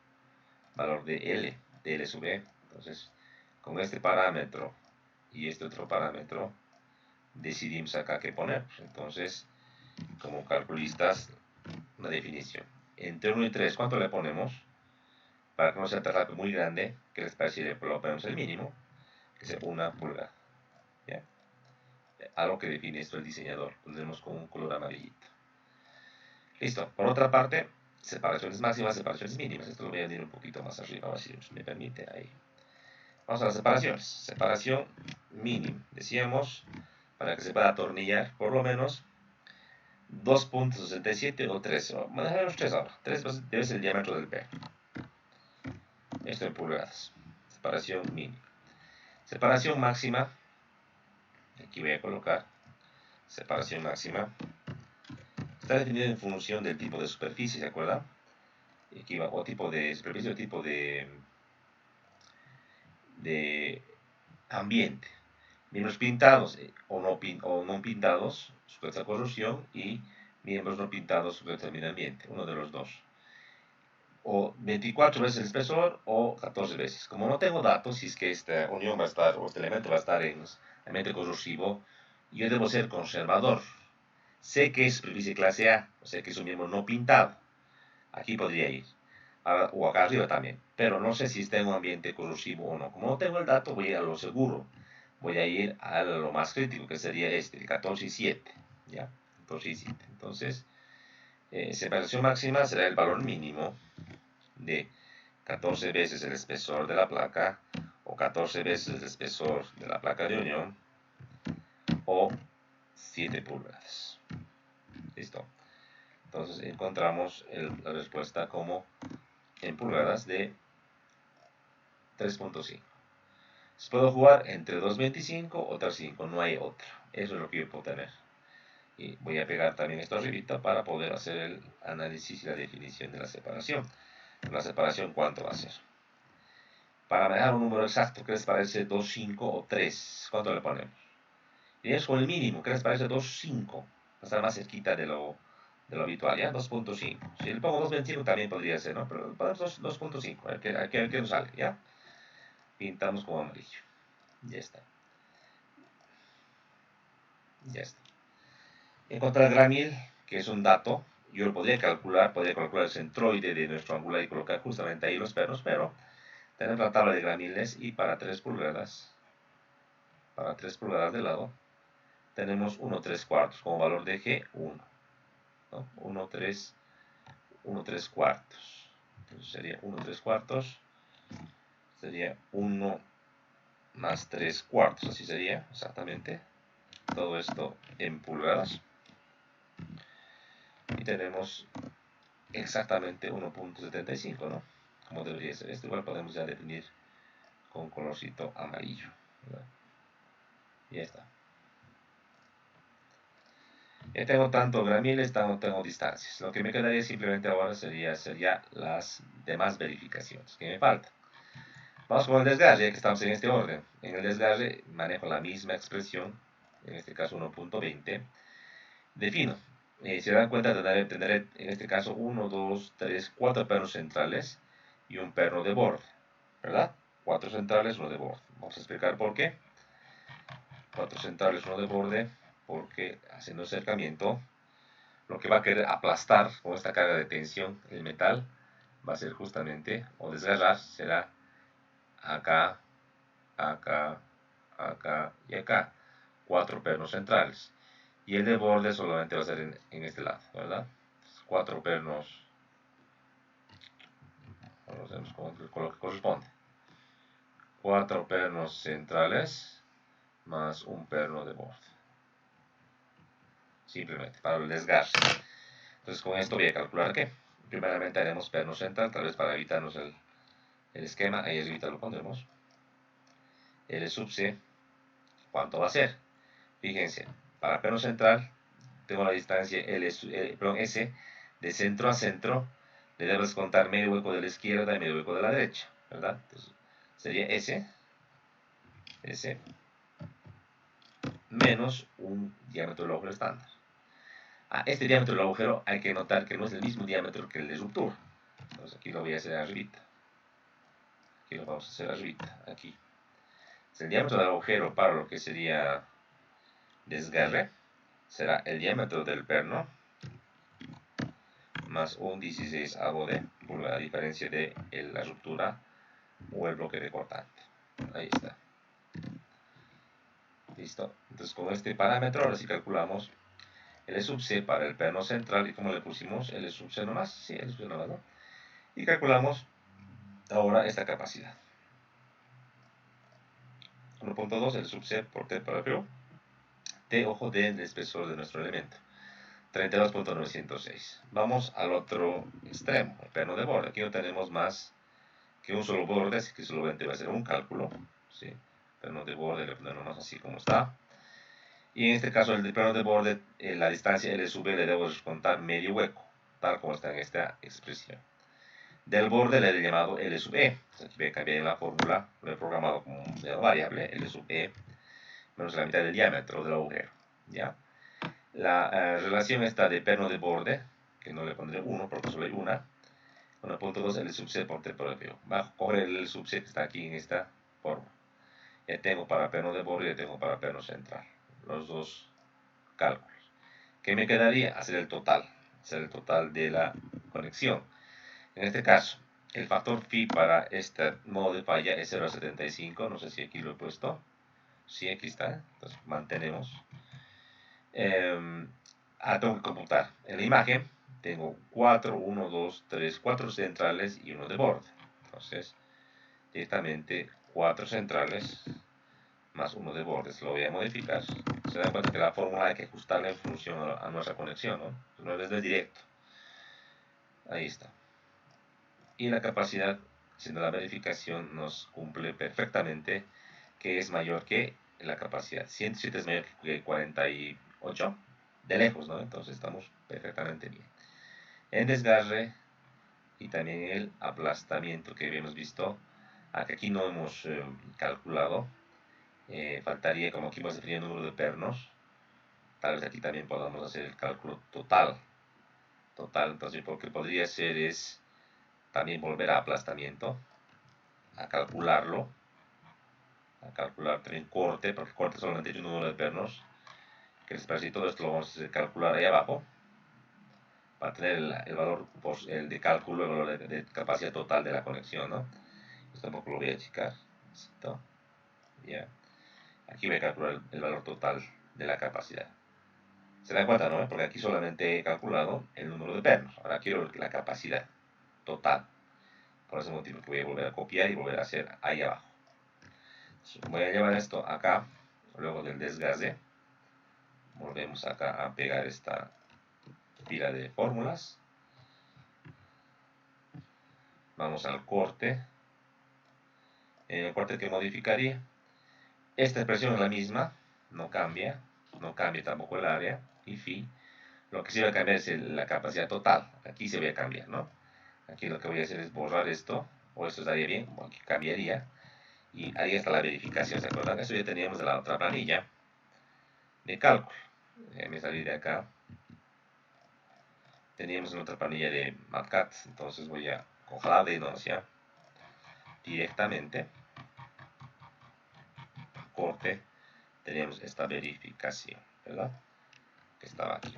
[SPEAKER 1] valor de L, de L sub E. Entonces, con este parámetro y este otro parámetro, decidimos acá qué poner. Entonces, como calculistas, una definición. Entre 1 y 3, ¿cuánto le ponemos? Para que no sea tan rápido, muy grande, que les parece si le ponemos el mínimo, que sea 1 pulgada. ¿Ya? Algo que define esto el diseñador. Pondremos con un color amarillito. Listo. Por otra parte, separaciones máximas, separaciones mínimas. Esto lo voy a añadir un poquito más arriba, a ver si me permite. Ahí. Vamos a las separaciones. Separación mínima. Decíamos, para que se pueda atornillar, por lo menos 2.67 o 3. Manejamos 3 ahora. 3 debe ser el diámetro del P. Esto en pulgadas. Separación mínima. Separación máxima. Aquí voy a colocar separación máxima. Está definida en función del tipo de superficie, ¿se acuerdan? Aquí va, o tipo de superficie o tipo de ambiente. Miembros pintados o no pintados, sujetos a corrosión, y miembros no pintados, sujetos al medio ambiente, uno de los dos. O 24 veces el espesor o 14 veces. Como no tengo datos, si es que esta unión va a estar, o este elemento va a estar en ambiente corrosivo, yo debo ser conservador. Sé que es superficie clase A, o sea que es un miembro no pintado. Aquí podría ir. O acá arriba también. Pero no sé si está en un ambiente corrosivo o no. Como no tengo el dato, voy a ir a lo seguro. Voy a ir a lo más crítico, que sería este, el 14 y 7. ¿Ya? 14 y 7. Entonces, separación máxima será el valor mínimo de 14 veces el espesor de la placa, o 14 veces el espesor de la placa de unión, o 7 pulgadas. ¿Listo? Entonces encontramos la respuesta como en pulgadas de 3.5. Puedo jugar entre 2.25 o 3.5, no hay otra. Eso es lo que yo puedo tener. Y voy a pegar también esto arribita para poder hacer el análisis y la definición de la separación. La separación, ¿cuánto va a ser? Para manejar un número exacto, ¿qué les parece 2.5 o 3? ¿Cuánto le ponemos? Y es con el mínimo, ¿qué les parece 2.5? Va a estar más cerquita de lo habitual, ¿ya? 2.5. Si le pongo 2.25 también podría ser, ¿no? Pero ponemos 2.5, a ver qué nos sale, ¿ya? Pintamos como amarillo. Ya está. Ya está. Encontrar el gran 1000, que es un dato. Yo lo podría calcular el centroide de nuestro angular y colocar justamente ahí los pernos, pero tenemos la tabla de gran 1000 y para 3 pulgadas, de lado, tenemos 1 3 cuartos como valor de G, 1. ¿No? 1 3 1 3 cuartos. Entonces sería 1 3 cuartos. Sería 1 más 3 cuartos. Así sería exactamente. Todo esto en pulgadas. Y tenemos exactamente 1.75, ¿no? Como debería ser. Esto igual podemos ya definir con colorcito amarillo, ¿verdad? Y ya está. Ya tengo tanto gramiles, tengo distancias. Lo que me quedaría simplemente ahora sería las demás verificaciones que me faltan. Vamos con el desgarre, ya que estamos en este orden. En el desgarre manejo la misma expresión, en este caso 1.20. Defino. Si se dan cuenta, tendré en este caso 1, 2, 3, 4 pernos centrales y un perno de borde, ¿verdad? 4 centrales, 1 de borde. Vamos a explicar por qué. 4 centrales, 1 de borde, porque haciendo acercamiento, lo que va a querer aplastar con esta carga de tensión el metal va a ser justamente, o desgarrar, será acá, acá, acá y acá. 4 pernos centrales. Y el de borde solamente va a ser en este lado, ¿verdad? 4 pernos, conocemos con lo que corresponde. 4 pernos centrales más un perno de borde. Simplemente para el desgarre. Entonces con esto voy a calcular que primeramente haremos perno central, tal vez para evitarnos el esquema, ahí arriba lo pondremos. L sub C, ¿cuánto va a ser? Fíjense, para perno central tengo la distancia S de centro a centro, le debo descontar medio hueco de la izquierda y medio hueco de la derecha, ¿verdad? Entonces, sería S menos un diámetro del agujero estándar. Este diámetro del agujero hay que notar que no es el mismo diámetro que el de ruptura. Entonces aquí lo voy a hacer arribita. Aquí lo vamos a hacer arribita, aquí. El diámetro del agujero para lo que sería desgarre será el diámetro del perno más un 16avo de pulgada, a diferencia de la ruptura o el bloque de cortante. Ahí está. Listo. Entonces con este parámetro ahora sí calculamos L sub C para el perno central. ¿Y como le pusimos? L sub C nomás. Sí, L sub C nomás, ¿no? Y calculamos ahora esta capacidad. 1.2 L sub C por T para P, T, ojo, del espesor de nuestro elemento. 32.906. Vamos al otro extremo, el perno de borde. Aquí no tenemos más que un solo borde, así que solamente va a ser un cálculo. ¿Sí? Perno de borde le ponemos más así como está. Y en este caso, el perno de borde, la distancia L sub B le debo descontar medio hueco, tal como está en esta expresión. Del borde le he llamado L sub E. Aquí voy a cambiar la fórmula, lo he programado como una variable, L sub E, menos la mitad del diámetro del agujero. ¿Ya? La relación está de perno de borde, que no le pondré 1 porque solo hay una, 1.2 L sub C por T por F. Va a coger el L sub C que está aquí en esta forma. Ya tengo para perno de borde y ya tengo para perno central. Los dos cálculos. ¿Qué me quedaría? Hacer el total de la conexión. En este caso, el factor phi para este modo de falla es 0.75. No sé si aquí lo he puesto. Sí, aquí está. Entonces mantenemos. Tengo que computar. En la imagen tengo 4, 1, 2, 3, 4 centrales y uno de borde. Entonces, directamente 4 centrales más uno de borde. Lo voy a modificar. Se dan cuenta que la fórmula hay que ajustarla en función a nuestra conexión, ¿no? No es de directo. Ahí está. Y la capacidad, siendo la verificación, nos cumple perfectamente que es mayor que la capacidad. 107 es mayor que 48. De lejos, ¿no? Entonces estamos perfectamente bien. En desgarre y también el aplastamiento que habíamos visto, aquí no hemos calculado, faltaría, como aquí hemos definido el número de pernos, tal vez aquí también podamos hacer el cálculo total. Entonces lo que podría hacer es también volver a aplastamiento, a calcularlo, a calcular también corte, porque corte solamente hay un número de pernos, que les parece, todo esto lo vamos a calcular ahí abajo, para tener el valor el de cálculo, el valor de capacidad total de la conexión, ¿no? Esto tampoco lo voy a achicar. ¿Listo? Ya. Aquí voy a calcular el valor total de la capacidad. ¿Se dan cuenta, no? Porque aquí solamente he calculado el número de pernos. Ahora quiero la capacidad total. Por ese motivo que voy a volver a copiar y volver a hacer ahí abajo. Entonces, voy a llevar esto acá, luego del desgaste. Volvemos acá a pegar esta pila de fórmulas. Vamos al corte. En el corte que modificaría. Esta expresión es la misma, no cambia tampoco el área y phi. Lo que sí va a cambiar es la capacidad total. Aquí se va a cambiar, ¿no? Aquí lo que voy a hacer es borrar esto, o esto estaría bien, o aquí cambiaría. Y ahí está la verificación, ¿se acuerdan? Eso ya teníamos de la otra planilla de cálculo. Me salí de acá. Teníamos una otra planilla de MatCat, entonces voy a coger la denuncia directamente. Corte, tenemos esta verificación, ¿verdad? Que estaba aquí.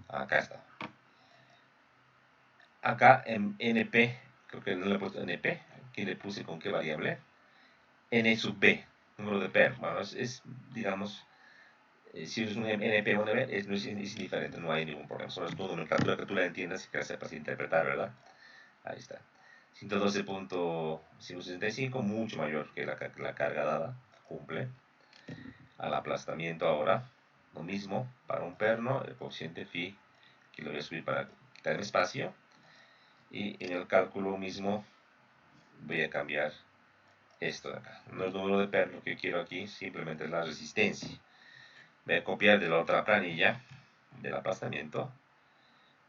[SPEAKER 1] Acá está. Acá en NP, creo que no le he puesto NP, aquí le puse con qué variable. N sub B, número de per. Bueno, digamos, si es un NP o un NB, es indiferente, no hay ningún problema. Solo es tu nomenclatura que tú la entiendas y que la sepas interpretar, ¿verdad? Ahí está. 112.165, mucho mayor que la carga dada, cumple. Al aplastamiento ahora, lo mismo, para un perno, el coeficiente phi, que lo voy a subir para quitar espacio. Y en el cálculo mismo voy a cambiar esto de acá. No es el número de perno que quiero aquí, simplemente es la resistencia. Voy a copiar de la otra planilla del aplastamiento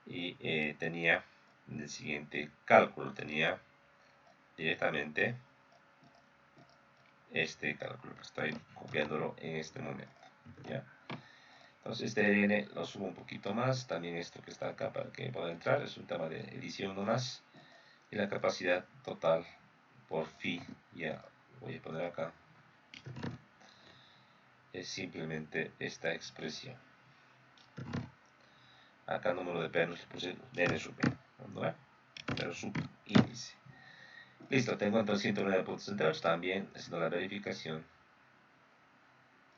[SPEAKER 1] y tenía en el siguiente cálculo, tenía directamente este cálculo. Estoy copiándolo en este momento. ¿Ya? Entonces este viene, lo subo un poquito más, también esto que está acá para que pueda entrar, es un tema de edición nomás. Y la capacidad total por phi, ya voy a poner acá, es simplemente esta expresión. Acá número de pernos le puse n sub p, ¿no? Pero sub índice. Listo, tengo entonces 109.68, también haciendo la verificación.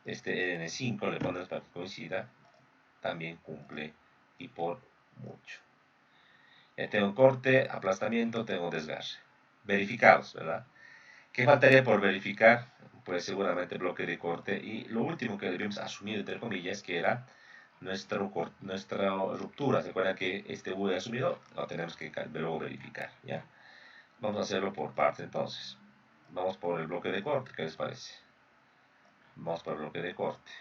[SPEAKER 1] Este n5 le ponemos para que coincida, también cumple y por mucho. Ya tengo corte, aplastamiento, tengo desgarre. Verificados, ¿verdad? ¿Qué faltaría por verificar? Pues seguramente bloque de corte y lo último que debemos asumir, entre comillas, que era nuestra ruptura. ¿Se acuerdan que este V asumido? Lo tenemos que luego verificar, ¿ya? Vamos a hacerlo por parte entonces. Vamos por el bloque de corte, ¿qué les parece? Vamos por el bloque de corte.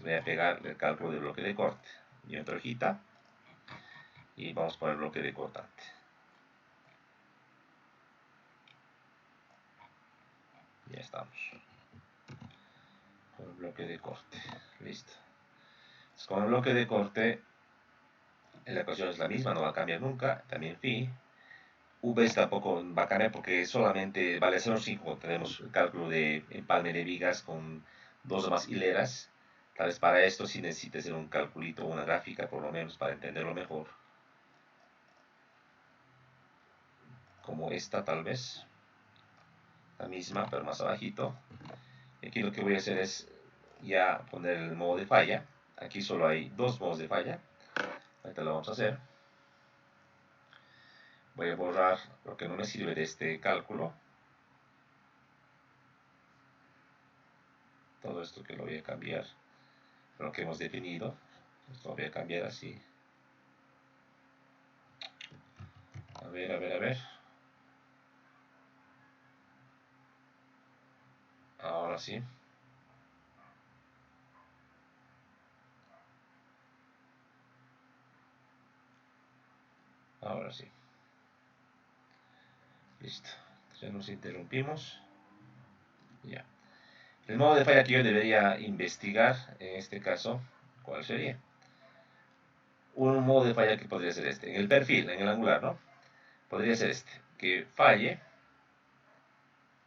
[SPEAKER 1] Voy a pegar el cálculo del bloque de corte. Mi otra hojita. Y vamos por el bloque de cortante. Ya estamos. Con el bloque de corte. Listo. Entonces, con el bloque de corte, la ecuación es la misma, no va a cambiar nunca. También phi. V tampoco va a cambiar porque solamente vale 0,5. Tenemos el cálculo de empalme de vigas con dos o más hileras. Tal vez para esto sí necesite hacer un calculito o una gráfica por lo menos para entenderlo mejor. Como esta tal vez. La misma, pero más abajito. Y aquí lo que voy a hacer es ya poner el modo de falla. Aquí solo hay dos modos de falla. Ahorita lo vamos a hacer. Voy a borrar lo que no me sirve de este cálculo. Todo esto que lo voy a cambiar. Lo que hemos definido. Esto lo voy a cambiar así. A ver, a ver, a ver. Ahora sí. Ahora sí. Listo. Ya nos interrumpimos. Ya. El modo de falla que yo debería investigar, en este caso, ¿cuál sería? Un modo de falla que podría ser este. En el perfil, en el angular, ¿no? Podría ser este. Que falle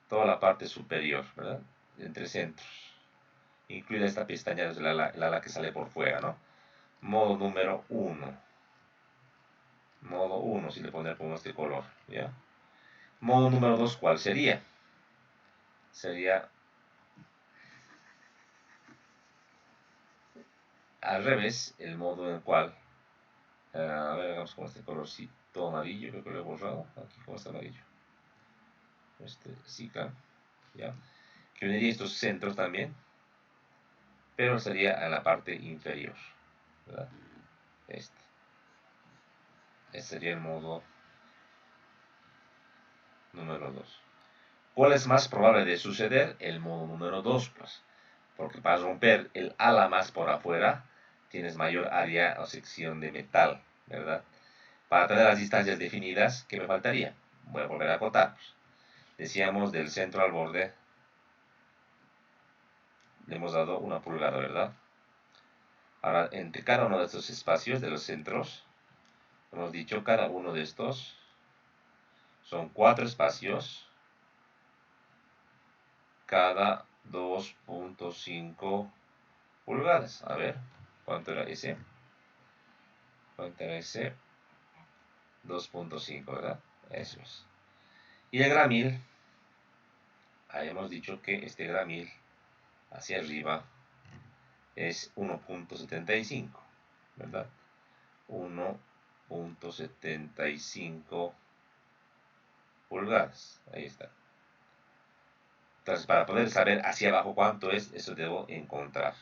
[SPEAKER 1] toda la parte superior, ¿verdad? Entre centros. Incluida esta pestaña, la que sale por fuera, ¿no? Modo número 1. Modo 1, si le ponemos este color, ¿ya? Modo número 2, ¿cuál sería? Sería al revés, el modo en el cual, a ver, hagamos con este colorcito amarillo, creo que lo he borrado, aquí con este amarillo, sí, claro, ya, que uniría estos centros también, pero sería en la parte inferior, ¿verdad? Este sería el modo número 2. ¿Cuál es más probable de suceder? El modo número 2, pues, porque para romper el ala más por afuera, tienes mayor área o sección de metal, ¿verdad? Para tener las distancias definidas, ¿qué me faltaría? Voy a volver a acotar. Pues. Decíamos del centro al borde, le hemos dado 1 pulgada, ¿verdad? Ahora, entre cada uno de estos espacios de los centros, hemos dicho cada uno de estos son 4 espacios, cada 2.5 pulgadas. A ver, ¿cuánto era ese? ¿Cuánto era ese? 2.5, ¿verdad? Eso es. Y el gramil, habíamos dicho que este gramil hacia arriba es 1.75, ¿verdad? 1.75 pulgadas. Ahí está. Entonces, para poder saber hacia abajo cuánto es, eso debo encontrar.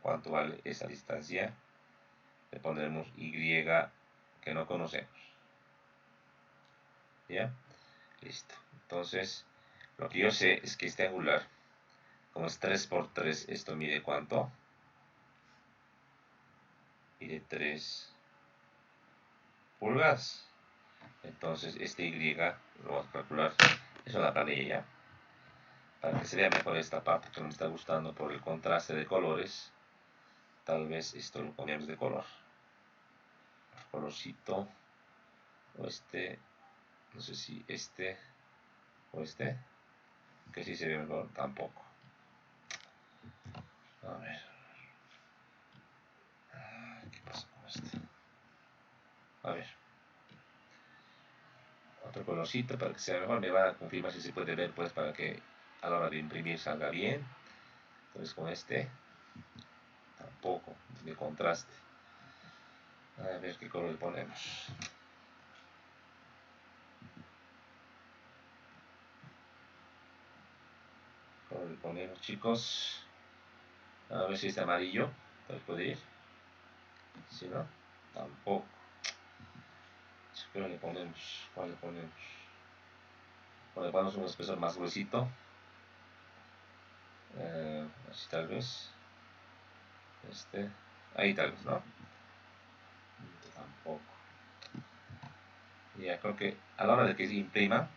[SPEAKER 1] ¿Cuánto vale esa distancia? Le pondremos Y que no conocemos. ¿Ya? Listo. Entonces, lo que yo sé es que este angular, como es 3 por 3, esto mide ¿cuánto? Mide 3 pulgadas. Entonces, este Y lo vamos a calcular. Eso es la planilla ya. Para que se vea mejor esta parte que no me está gustando por el contraste de colores. Tal vez esto lo cambiamos de color. Colorcito. O no sé si o que si se ve mejor, tampoco. A ver. ¿Qué pasa con este? A ver. Otro colorcito para que sea mejor. Me va a confirmar si se puede ver, pues, para que a la hora de imprimir salga bien. Entonces con tampoco, de contraste. A ver qué color le ponemos. ¿Qué color le ponemos, chicos? A ver si este amarillo. Entonces puede ir. Si no, tampoco. ¿Qué le ponemos? ¿Cuál le ponemos? Le ponemos un espesor más gruesito. Así tal vez. Ahí tal vez, ¿no? Tampoco. Ya creo que a la hora de que se imprima,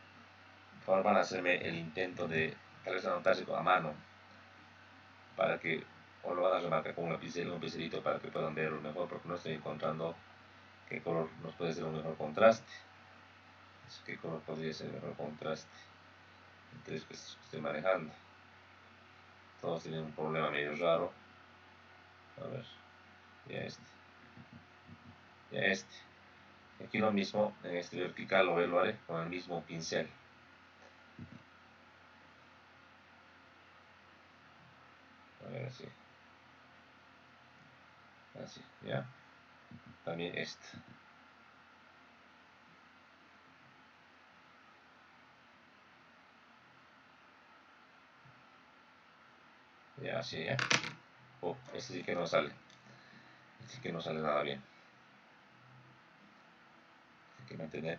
[SPEAKER 1] por favor van a hacerme el intento de tal vez anotarse a mano para que, o lo van a remarcar con un pincelito para que puedan verlo mejor, porque no estoy encontrando qué color nos puede ser un mejor contraste. ¿Qué color podría ser el mejor contraste? Entonces, que estoy manejando. Todos tienen un problema medio raro. A ver, ya ya Aquí lo mismo, en este vertical lo haré con el mismo pincel. A ver, así, ya. También ya, así, ya. Este sí que no sale. Este sí que no sale nada bien. Hay que mantener.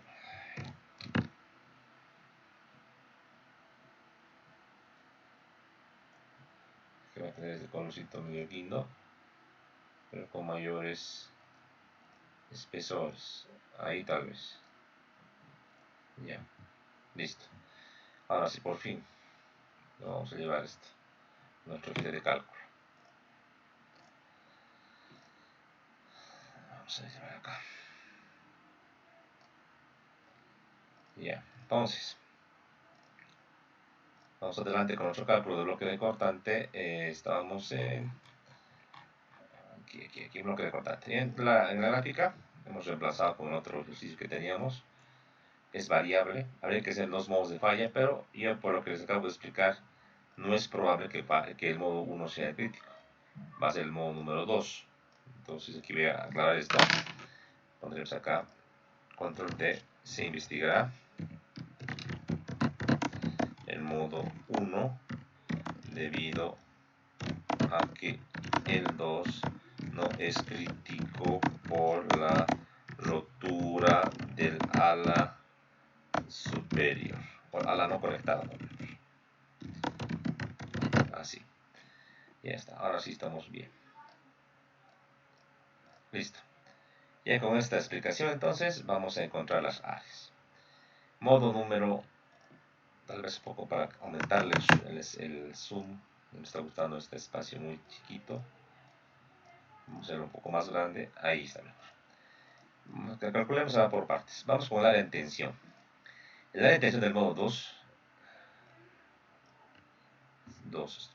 [SPEAKER 1] Hay que mantener este colorcito medio lindo, pero con mayores espesores. Ahí tal vez. Ya. Listo. Ahora sí, por fin. Lo vamos a llevar nuestro kit de cálculo. Vamos a llevar acá. Ya. Entonces. Vamos adelante con nuestro cálculo de bloque de cortante. Estábamos en aquí bloque de cortante. En la gráfica hemos reemplazado con otro ejercicio que teníamos. Es variable. Habría que hacer 2 modos de falla, pero yo por lo que les acabo de explicar, no es probable que el modo 1 sea crítico. Va a ser el modo número 2. Entonces aquí voy a aclarar esto. Pondremos acá control T, se investigará el modo 1 debido a que el 2 no es crítico por la rotura del ala superior, por ala no conectada. Así, ya está, ahora sí estamos bien. Listo. Ya con esta explicación entonces vamos a encontrar las áreas. Modo número, tal vez un poco para aumentarle el zoom, me está gustando este espacio muy chiquito. Vamos a hacerlo un poco más grande, ahí está mejor. Calculemos ahora por partes. Vamos con el área de tensión. El área de tensión del modo 2,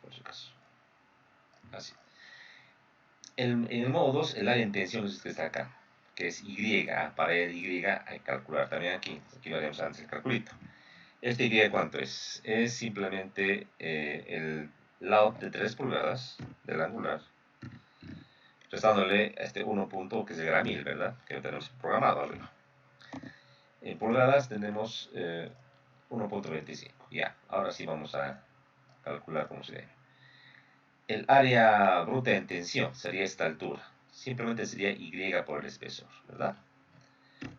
[SPEAKER 1] por si acaso. Así. En el modo 2, el área de tensión es este que está acá, que es Y, pared Y, hay que calcular también aquí. Aquí lo haremos antes el calculito. Este Y, ¿cuánto es? Es simplemente el lado de 3 pulgadas del angular, restándole este 1 punto, que será 1000, ¿verdad? Que lo tenemos programado arriba. En pulgadas tenemos 1.25. Ya, ahora sí vamos a calcular cómo se debe. El área bruta en tensión sería esta altura. Simplemente sería Y por el espesor, ¿verdad?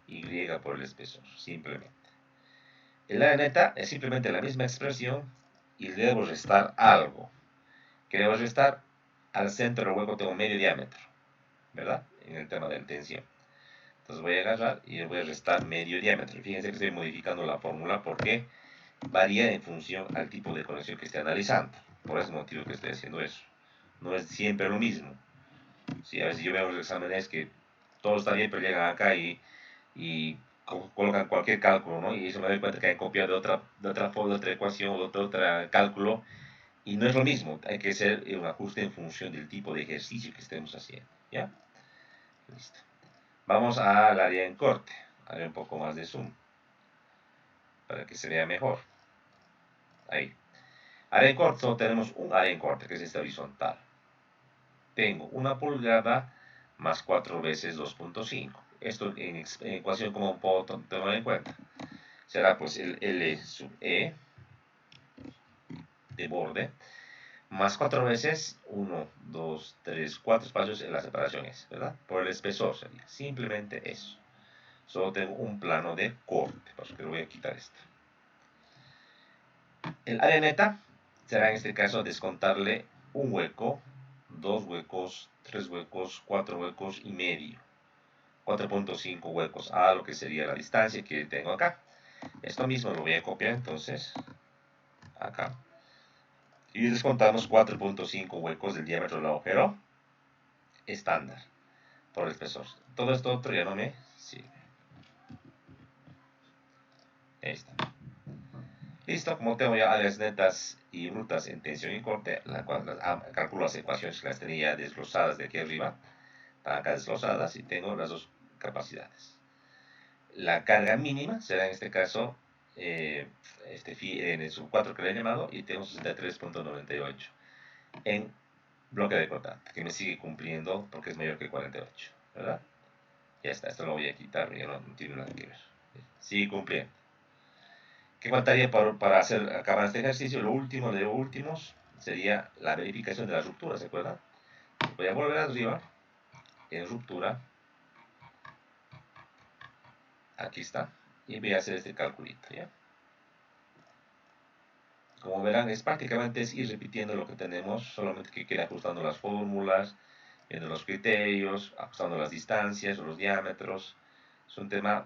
[SPEAKER 1] Y por el espesor, simplemente. El área neta es simplemente la misma expresión y le debo restar algo. Que debo restar al centro del hueco tengo medio diámetro, ¿verdad? En el tema de la tensión. Entonces voy a agarrar y le voy a restar medio diámetro. Fíjense que estoy modificando la fórmula porque varía en función al tipo de conexión que esté analizando. Por ese motivo que estoy haciendo eso. No es siempre lo mismo. Sí, a veces yo veo los exámenes que todo está bien, pero llegan acá y colocan cualquier cálculo, ¿no? Y eso me doy cuenta que hay copiado de otra ecuación o de otro cálculo. Y no es lo mismo, hay que hacer un ajuste en función del tipo de ejercicio que estemos haciendo. ¿Ya? Listo. Vamos al área en corte. Haré un poco más de zoom para que se vea mejor. Ahí. Área en corte, solo tenemos un área en corte, que es esta horizontal. Tengo 1 pulgada más 4 veces 2.5. Esto en ecuación como puedo tomar en cuenta. Será pues el L sub E de borde más 4 veces 1, 2, 3, 4 espacios en las separaciones, ¿verdad? Por el espesor sería simplemente eso. Solo tengo un plano de corte, por eso que lo voy a quitar esto. El área neta será en este caso descontarle un hueco, 2 huecos, 3 huecos, 4 huecos y medio. 4.5 huecos a lo que sería la distancia que tengo acá. Esto mismo lo voy a copiar entonces acá. Y descontamos 4.5 huecos del diámetro del agujero estándar por el espesor. Todo esto otro ya no me sirve. Ahí está. Listo, como tengo ya áreas netas y brutas en tensión y corte, la cual calculo las ecuaciones que las tenía desglosadas de aquí arriba, están acá desglosadas y tengo las dos capacidades. La carga mínima será en este caso en el sub 4 que le he llamado y tengo 63.98 en bloque de cortante, que me sigue cumpliendo porque es mayor que 48, ¿verdad? Ya está, esto lo voy a quitar, ya no tiene nada que ver. Sigue cumpliendo. ¿Qué faltaría para acabar este ejercicio? Lo último de los últimos sería la verificación de la ruptura, ¿se acuerdan? Voy a volver arriba, en ruptura, aquí está, y voy a hacer este calculito, ¿ya? Como verán, es prácticamente ir repitiendo lo que tenemos, solamente que quede ajustando las fórmulas, viendo los criterios, ajustando las distancias o los diámetros. Es un tema,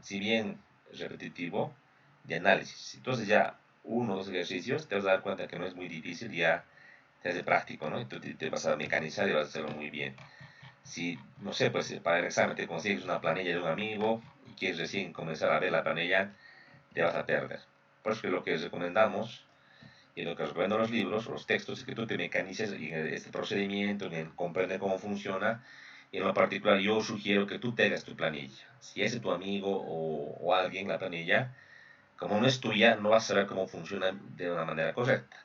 [SPEAKER 1] si bien repetitivo, de análisis. Entonces ya uno o dos ejercicios te vas a dar cuenta que no es muy difícil, ya te hace práctico, ¿no? Entonces te vas a mecanizar y vas a hacerlo muy bien. Si, no sé, pues para el examen te consigues una planilla de un amigo y quieres recién comenzar a ver la planilla, te vas a perder. Por eso que lo que recomendamos y lo que recomiendo los libros, los textos, es que tú te mecanices en este procedimiento, en comprender cómo funciona. Y en lo particular yo sugiero que tú tengas tu planilla. Si es tu amigo o alguien la planilla, como no es tuya, no vas a saber cómo funciona de una manera correcta.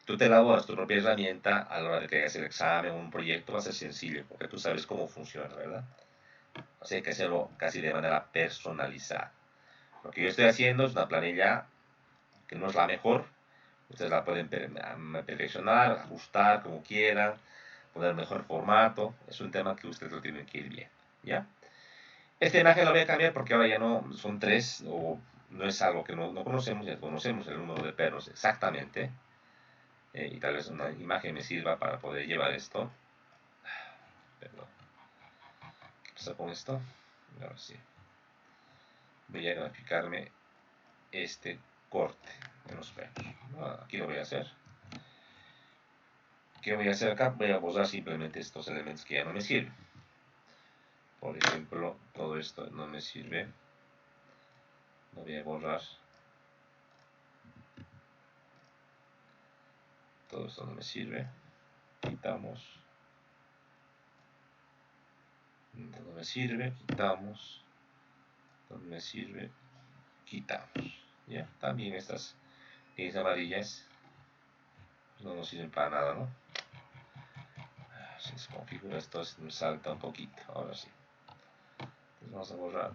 [SPEAKER 1] tú te elaboras tu propia herramienta a la hora de que hagas el examen o un proyecto, va a ser sencillo, porque tú sabes cómo funciona, ¿verdad? O sea, hay que hacerlo casi de manera personalizada. Lo que yo estoy haciendo es una planilla que no es la mejor. Ustedes la pueden perfeccionar, ajustar como quieran, poner mejor formato. Es un tema que ustedes lo tienen que ir bien, ¿ya? Esta imagen la voy a cambiar porque ahora ya no son 3, o no es algo que no conocemos, ya conocemos el número de perros exactamente. Y tal vez una imagen me sirva para poder llevar esto. Perdón. ¿Qué pasa con esto? Ahora sí. Voy a graficarme este corte de los perros. Aquí lo voy a hacer. ¿Qué voy a hacer acá? Voy a borrar simplemente estos elementos que ya no me sirven. Por ejemplo, todo esto no me sirve. Lo voy a borrar. Todo esto no me sirve. Quitamos. No me sirve. Quitamos. No me sirve. Quitamos. ¿Ya? También estas líneas amarillas no nos sirven para nada, ¿no? Si se configura esto, nos salta un poquito. Ahora sí. Entonces vamos a borrar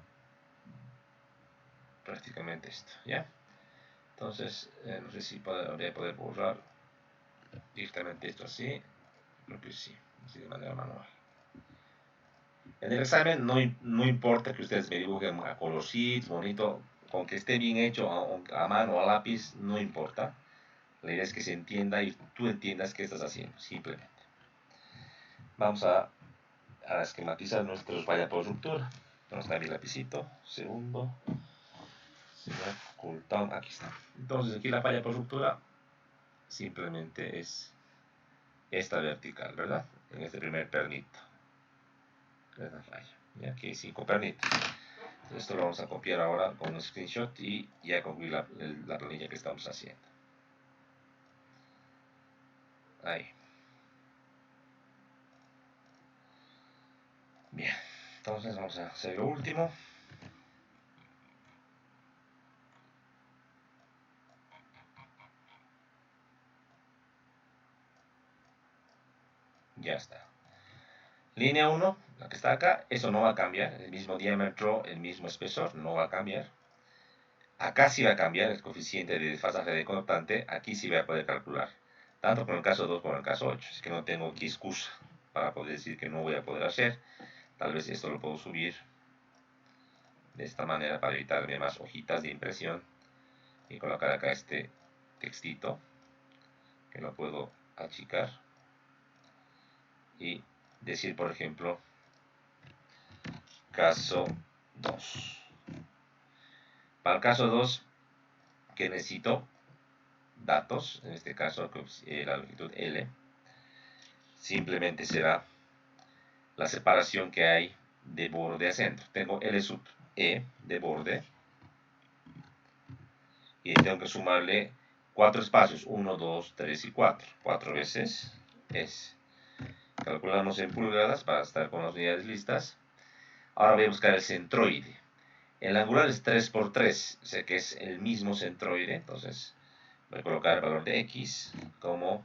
[SPEAKER 1] prácticamente esto, ¿ya? Entonces, no sé si voy a poder borrar directamente esto así. Creo que sí, así de manera manual. En el examen no importa que ustedes me dibujen a colorcitos, bonito, con que esté bien hecho a mano o a lápiz, no importa. La idea es que se entienda y tú entiendas qué estás haciendo, simplemente. Vamos a esquematizar nuestros falla por ruptura. Vamos a dar mi lapicito, segundo. Ocultado, aquí está. Entonces aquí la falla por ruptura simplemente es esta vertical, ¿verdad? En este primer pernito. Esta falla. Y aquí hay 5 pernitos. Esto lo vamos a copiar ahora con un screenshot y ya concluir la planilla que estamos haciendo. Ahí. Bien. Entonces vamos a hacer lo último. Ya está. Línea 1, la que está acá, eso no va a cambiar. El mismo diámetro, el mismo espesor, no va a cambiar. Acá sí va a cambiar el coeficiente de desfasaje de constante. Aquí sí voy a poder calcular. Tanto con el caso 2 como el caso 8. Es que no tengo aquí excusa para poder decir que no voy a poder hacer. Tal vez esto lo puedo subir de esta manera para evitarme más hojitas de impresión. Y colocar acá este textito. Que lo puedo achicar. Y decir, por ejemplo, caso 2. Para el caso 2, que necesito datos, en este caso la longitud L, simplemente será la separación que hay de borde a centro. Tengo L sub E de borde y tengo que sumarle 4 espacios, 1, 2, 3 y 4. 4 veces es. Calculamos en pulgadas para estar con las unidades listas. Ahora voy a buscar el centroide. El angular es 3 por 3, sé que es el mismo centroide, entonces voy a colocar el valor de x como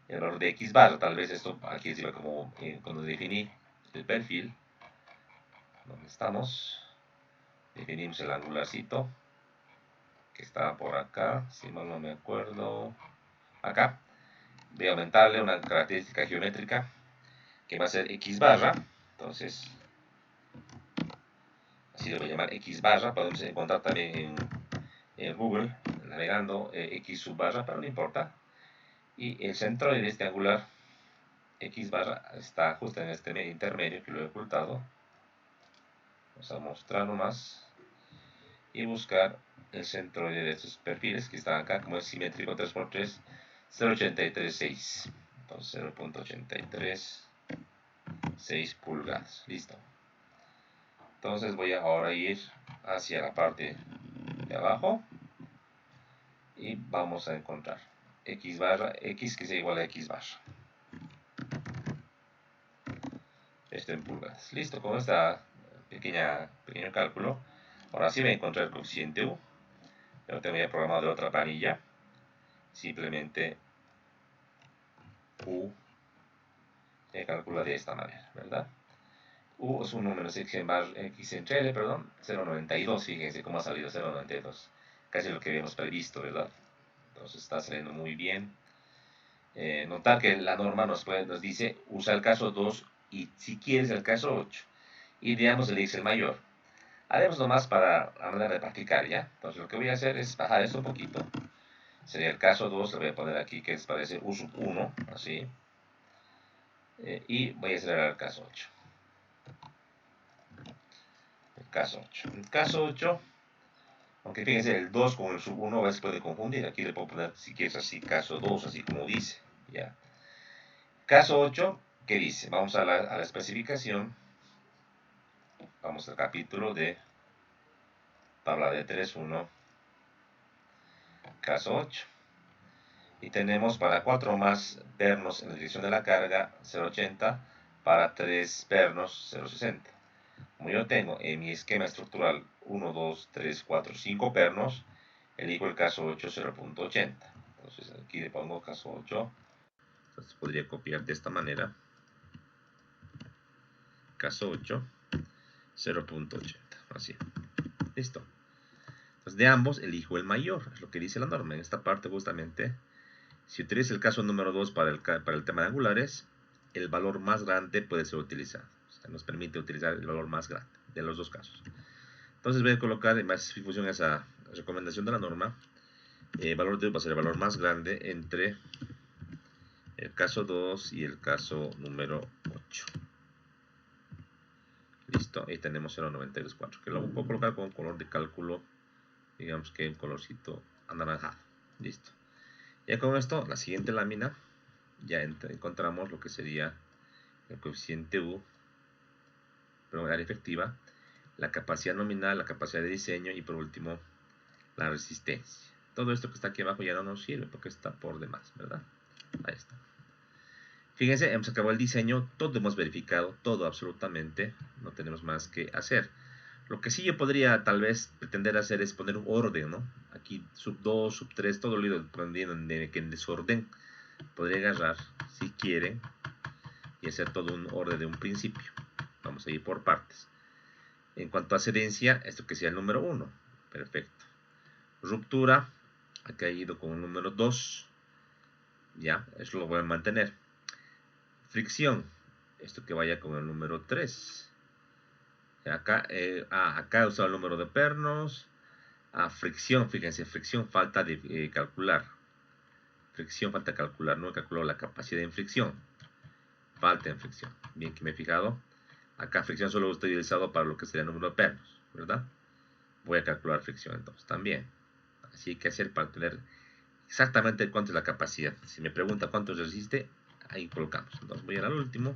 [SPEAKER 1] el valor de x barra. Tal vez esto aquí sirva como cuando definí el perfil. ¿Dónde estamos? Definimos el angularcito que está por acá, si mal no me acuerdo. Acá voy a aumentarle una característica geométrica que va a ser x barra. Entonces, así lo voy a llamar x barra. Podemos encontrar también en Google, navegando x sub barra, pero no importa. Y el centro de este angular x barra está justo en este intermedio que lo he ocultado. Vamos a mostrar nomás y buscar el centro de estos perfiles que están acá, como es simétrico 3x3, 0.836. Entonces 0.836 pulgadas. Listo. Entonces voy a ahora ir hacia la parte de abajo y vamos a encontrar x barra, x que sea igual a x barra. Esto en pulgadas. Listo, con esta pequeño cálculo, ahora sí voy a encontrar el coeficiente U. Yo tengo ya programado de otra planilla. Simplemente U se calcula de esta manera, ¿verdad? U es 1 menos x entre L, perdón, 0,92, fíjense cómo ha salido 0,92, casi lo que habíamos previsto, ¿verdad? Entonces está saliendo muy bien. Notar que la norma nos dice, usa el caso 2 y si quieres el caso 8, y digamos el x el mayor. Haremos nomás para la manera de practicar, ¿ya? Entonces lo que voy a hacer es bajar esto un poquito. Sería el caso 2, le voy a poner aquí que parece U sub 1, así. Y voy a acelerar el caso 8. El caso 8. El caso 8, aunque fíjense, el 2 con el sub 1 a veces puede confundir. Aquí le puedo poner, si quieres, así, caso 2, así como dice. ¿Ya? Caso 8, ¿qué dice? Vamos a la especificación. Vamos al capítulo de tabla de 3.1, caso 8. Y tenemos para 4 más pernos en la dirección de la carga 0.80, para 3 pernos 0.60. Como yo tengo en mi esquema estructural 1, 2, 3, 4, 5 pernos, elijo el caso 8 0.80. Entonces aquí le pongo caso 8. Entonces podría copiar de esta manera. Caso 8 0.80. Así. Listo. Entonces de ambos elijo el mayor. Es lo que dice la norma. En esta parte justamente, si utiliza el caso número 2 para el tema de angulares, el valor más grande puede ser utilizado. O sea, nos permite utilizar el valor más grande de los dos casos. Entonces voy a colocar en base a función esa recomendación de la norma. El valor de va a ser el valor más grande entre el caso 2 y el caso número 8. Listo, ahí tenemos 0.924, que lo puedo colocar con color de cálculo, digamos que en colorcito anaranjado. Listo. Ya con esto, la siguiente lámina, ya encontramos lo que sería el coeficiente U, pero área efectiva, la capacidad nominal, la capacidad de diseño y por último la resistencia. Todo esto que está aquí abajo ya no nos sirve porque está por demás, ¿verdad? Ahí está. Fíjense, hemos acabado el diseño, todo hemos verificado, todo absolutamente, no tenemos más que hacer. Lo que sí yo podría tal vez pretender hacer es poner un orden, ¿no? Aquí sub 2, sub 3, todo lo ido poniendo en desorden. Podría agarrar, si quieren, y hacer todo un orden de un principio. Vamos a ir por partes. En cuanto a adherencia, esto que sea el número 1. Perfecto. Ruptura, acá he ido con el número 2. Ya, eso lo voy a mantener. Fricción, esto que vaya con el número 3. Acá he usado el número de pernos. Fricción, fíjense, fricción falta de calcular. Fricción falta calcular, no he calculado la capacidad de fricción. Falta en fricción. Bien que me he fijado. Acá fricción solo he utilizado para lo que sería el número de pernos, ¿verdad? Voy a calcular fricción entonces también. Así hay que hacer para tener exactamente cuánto es la capacidad. Si me pregunta cuánto resiste, ahí colocamos. Entonces voy a ir al último,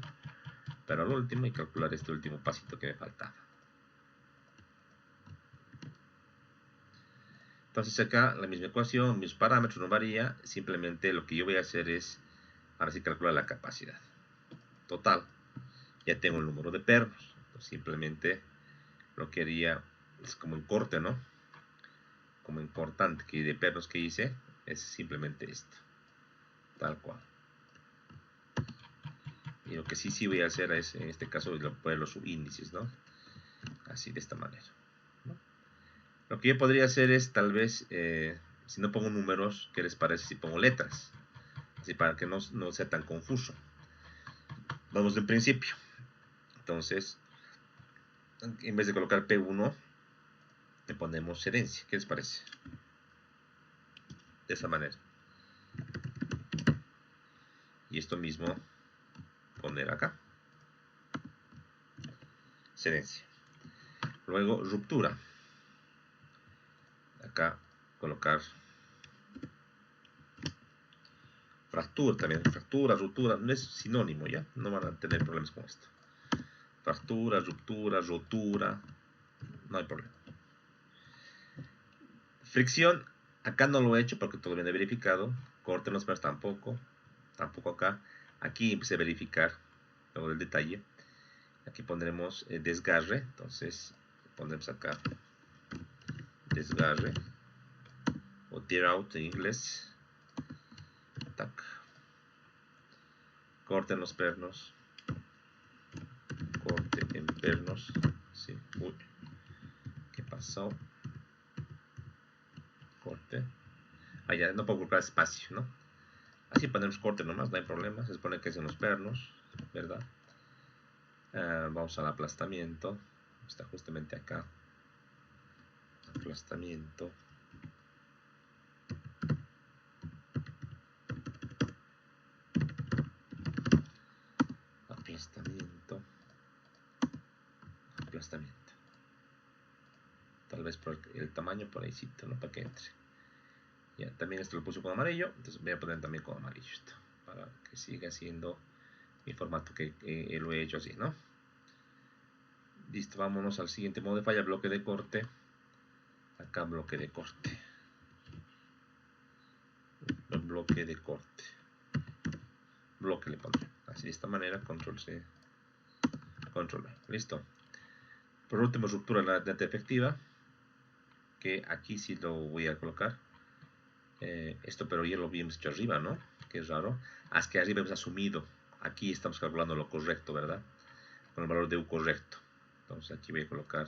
[SPEAKER 1] pero al último y calcular este último pasito que me faltaba. Entonces acá la misma ecuación, mis parámetros no varía, simplemente lo que yo voy a hacer es, ahora sí calcular la capacidad total. Ya tengo el número de pernos, entonces simplemente lo que haría es como en corte, ¿no? Como en cortante que de pernos que hice, es simplemente esto, tal cual. Y lo que sí voy a hacer es, en este caso, poner los subíndices, ¿no? Así de esta manera, ¿no? Lo que yo podría hacer es, tal vez, si no pongo números, ¿qué les parece si pongo letras? Así para que no sea tan confuso. Vamos del principio. Entonces, en vez de colocar P1, le ponemos herencia. ¿Qué les parece? De esa manera. Y esto mismo poner acá. Herencia. Luego, ruptura. Acá colocar fractura también. Fractura, ruptura, no es sinónimo, ¿ya? No van a tener problemas con esto. Fractura, ruptura, rotura, no hay problema. Fricción, acá no lo he hecho porque todo viene verificado. Corte en los pernos tampoco acá. Aquí empecé a verificar luego del detalle. Aquí pondremos desgarre, entonces pondremos acá desgarre o tear out en inglés. Tac. corte en los pernos, corte en pernos, sí, uy, ¿qué pasó? Corte, allá no puedo colocar espacio, ¿no? Así ponemos corte nomás, no hay problema, se supone que es en los pernos, ¿verdad? Vamos al aplastamiento, está justamente acá, aplastamiento, aplastamiento, aplastamiento. Tal vez por el tamaño por ahí, ¿no? Para que entre. Ya, también esto lo puse con amarillo, entonces voy a poner también con amarillo esto, para que siga siendo mi formato que lo he hecho así, ¿no? Listo, vámonos al siguiente modo de falla, bloque de corte. Acá bloque de corte. Bloque de corte. Bloque le pondré. Así de esta manera, control C, control V. Listo. Por último, ruptura la neta efectiva, que aquí sí lo voy a colocar. Esto, pero ya lo habíamos hecho arriba, ¿no? Que es raro. Es que arriba hemos asumido. Aquí estamos calculando lo correcto, ¿verdad? Con el valor de U correcto. Entonces aquí voy a colocar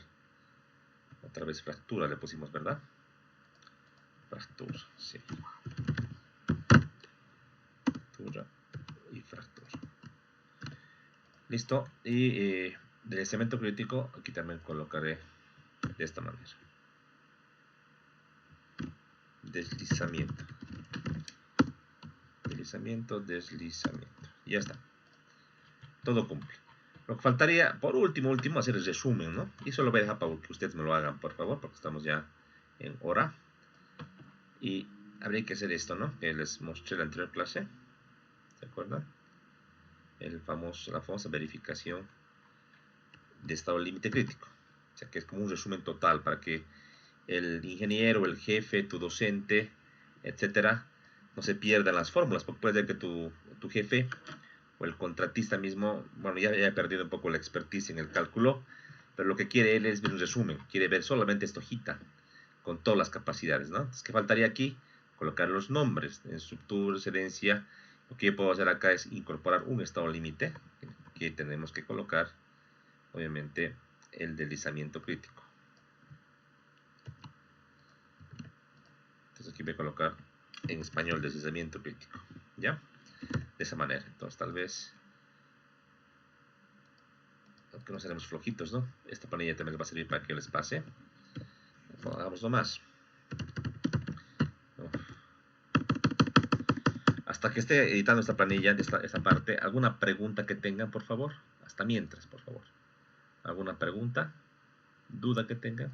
[SPEAKER 1] otra vez fractura, le pusimos, ¿verdad? Fractura, sí. Fractura y fractura. Listo. Y deslizamiento crítico, aquí también colocaré de esta manera. Deslizamiento. Deslizamiento, deslizamiento. Ya está. Todo cumple. Lo que faltaría, por último, hacer el resumen, ¿no? Y eso lo voy a dejar para que ustedes me lo hagan, por favor, porque estamos ya en hora. Y habría que hacer esto, ¿no? Que les mostré en la anterior clase. ¿Se acuerdan? La famosa verificación de estado límite crítico. O sea, que es como un resumen total para que el ingeniero, el jefe, tu docente, etcétera, no se pierdan las fórmulas, porque puede ser que tu jefe o el contratista mismo, bueno, ya haya perdido un poco la expertise en el cálculo, pero lo que quiere él es ver un resumen, quiere ver solamente esta hojita con todas las capacidades, ¿no? Entonces, ¿qué faltaría aquí? Colocar los nombres en estructura, herencia. Lo que yo puedo hacer acá es incorporar un estado límite, que tenemos que colocar, obviamente, el deslizamiento crítico. Entonces aquí voy a colocar en español deslizamiento crítico, ¿ya? De esa manera. Entonces tal vez, aunque no seremos flojitos, ¿no? Esta planilla también les va a servir para que les pase. Bueno, hagámoslo más. Hasta que esté editando esta planilla, esta parte, ¿alguna pregunta que tengan, por favor? Hasta mientras, por favor. ¿Alguna pregunta? ¿Duda que tengan?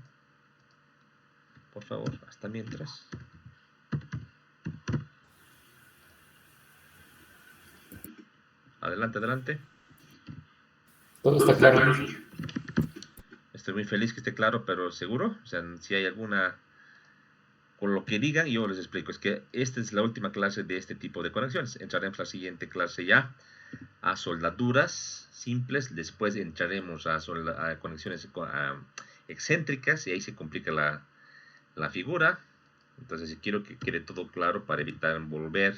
[SPEAKER 1] Por favor, hasta mientras. Adelante, adelante.
[SPEAKER 2] Todo está claro.
[SPEAKER 1] Estoy muy feliz que esté claro, pero seguro. O sea, si hay alguna... Con lo que digan, yo les explico. Es que esta es la última clase de este tipo de conexiones. Entraremos a la siguiente clase ya a soldaduras simples. Después entraremos a conexiones excéntricas y ahí se complica la figura. Entonces quiero que quede todo claro para evitar envolver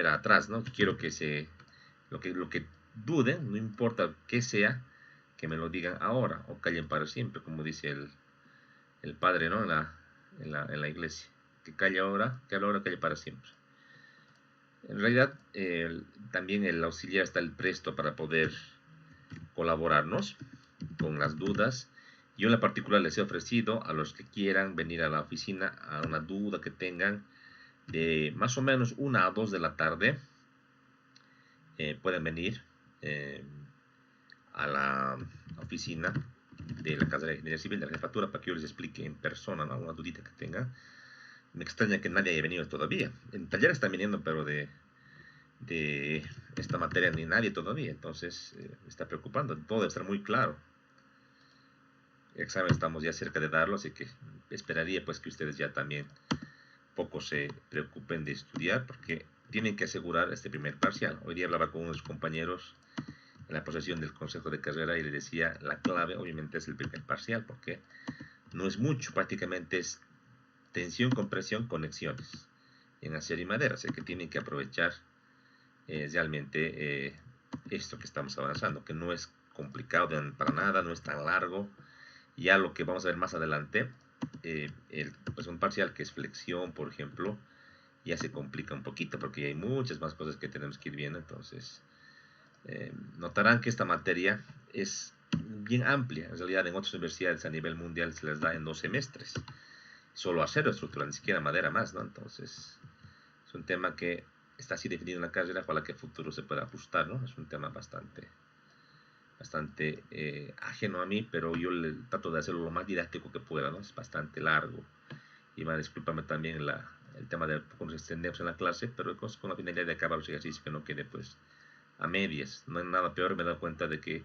[SPEAKER 1] atrás, ¿no? Quiero que lo que duden, no importa qué sea, que me lo digan ahora o callen para siempre, como dice el padre, ¿no? en la iglesia, que calle ahora, calle para siempre. En realidad, también el auxiliar está el presto para poder colaborarnos con las dudas. Yo en la particular les he ofrecido a los que quieran venir a la oficina a una duda que tengan de más o menos 1 a 2 de la tarde, pueden venir a la oficina de la Casa de Ingeniería Civil de la Jefatura para que yo les explique en persona, ¿no? Alguna dudita que tengan. Me extraña que nadie haya venido todavía. En taller están viniendo, pero de esta materia ni nadie todavía. Entonces me está preocupando. Todo debe estar muy claro. El examen estamos ya cerca de darlo, así que esperaría pues que ustedes ya también poco se preocupen de estudiar, porque tienen que asegurar este primer parcial. Hoy día hablaba con unos compañeros en la posesión del consejo de carrera y les decía, la clave obviamente es el primer parcial, porque no es mucho, prácticamente es tensión, compresión, conexiones en acero y madera, así que tienen que aprovechar realmente esto que estamos avanzando, que no es complicado para nada, no es tan largo. Ya lo que vamos a ver más adelante, pues un parcial que es flexión, por ejemplo, ya se complica un poquito porque hay muchas más cosas que tenemos que ir viendo. Entonces, notarán que esta materia es bien amplia. En realidad, en otras universidades a nivel mundial se les da en 2 semestres. Solo acero estructural, ni siquiera madera más, ¿no? Entonces, es un tema que está así definido en la carrera, para que el futuro se pueda ajustar, ¿no? Es un tema bastante ajeno a mí, pero yo le trato de hacerlo lo más didáctico que pueda, ¿no? Es bastante largo. Y discúlpame también el tema de cuando nos extendemos en la clase, pero con la finalidad de acabar los ejercicios, que no quede pues a medias. No hay nada peor, me he dado cuenta de que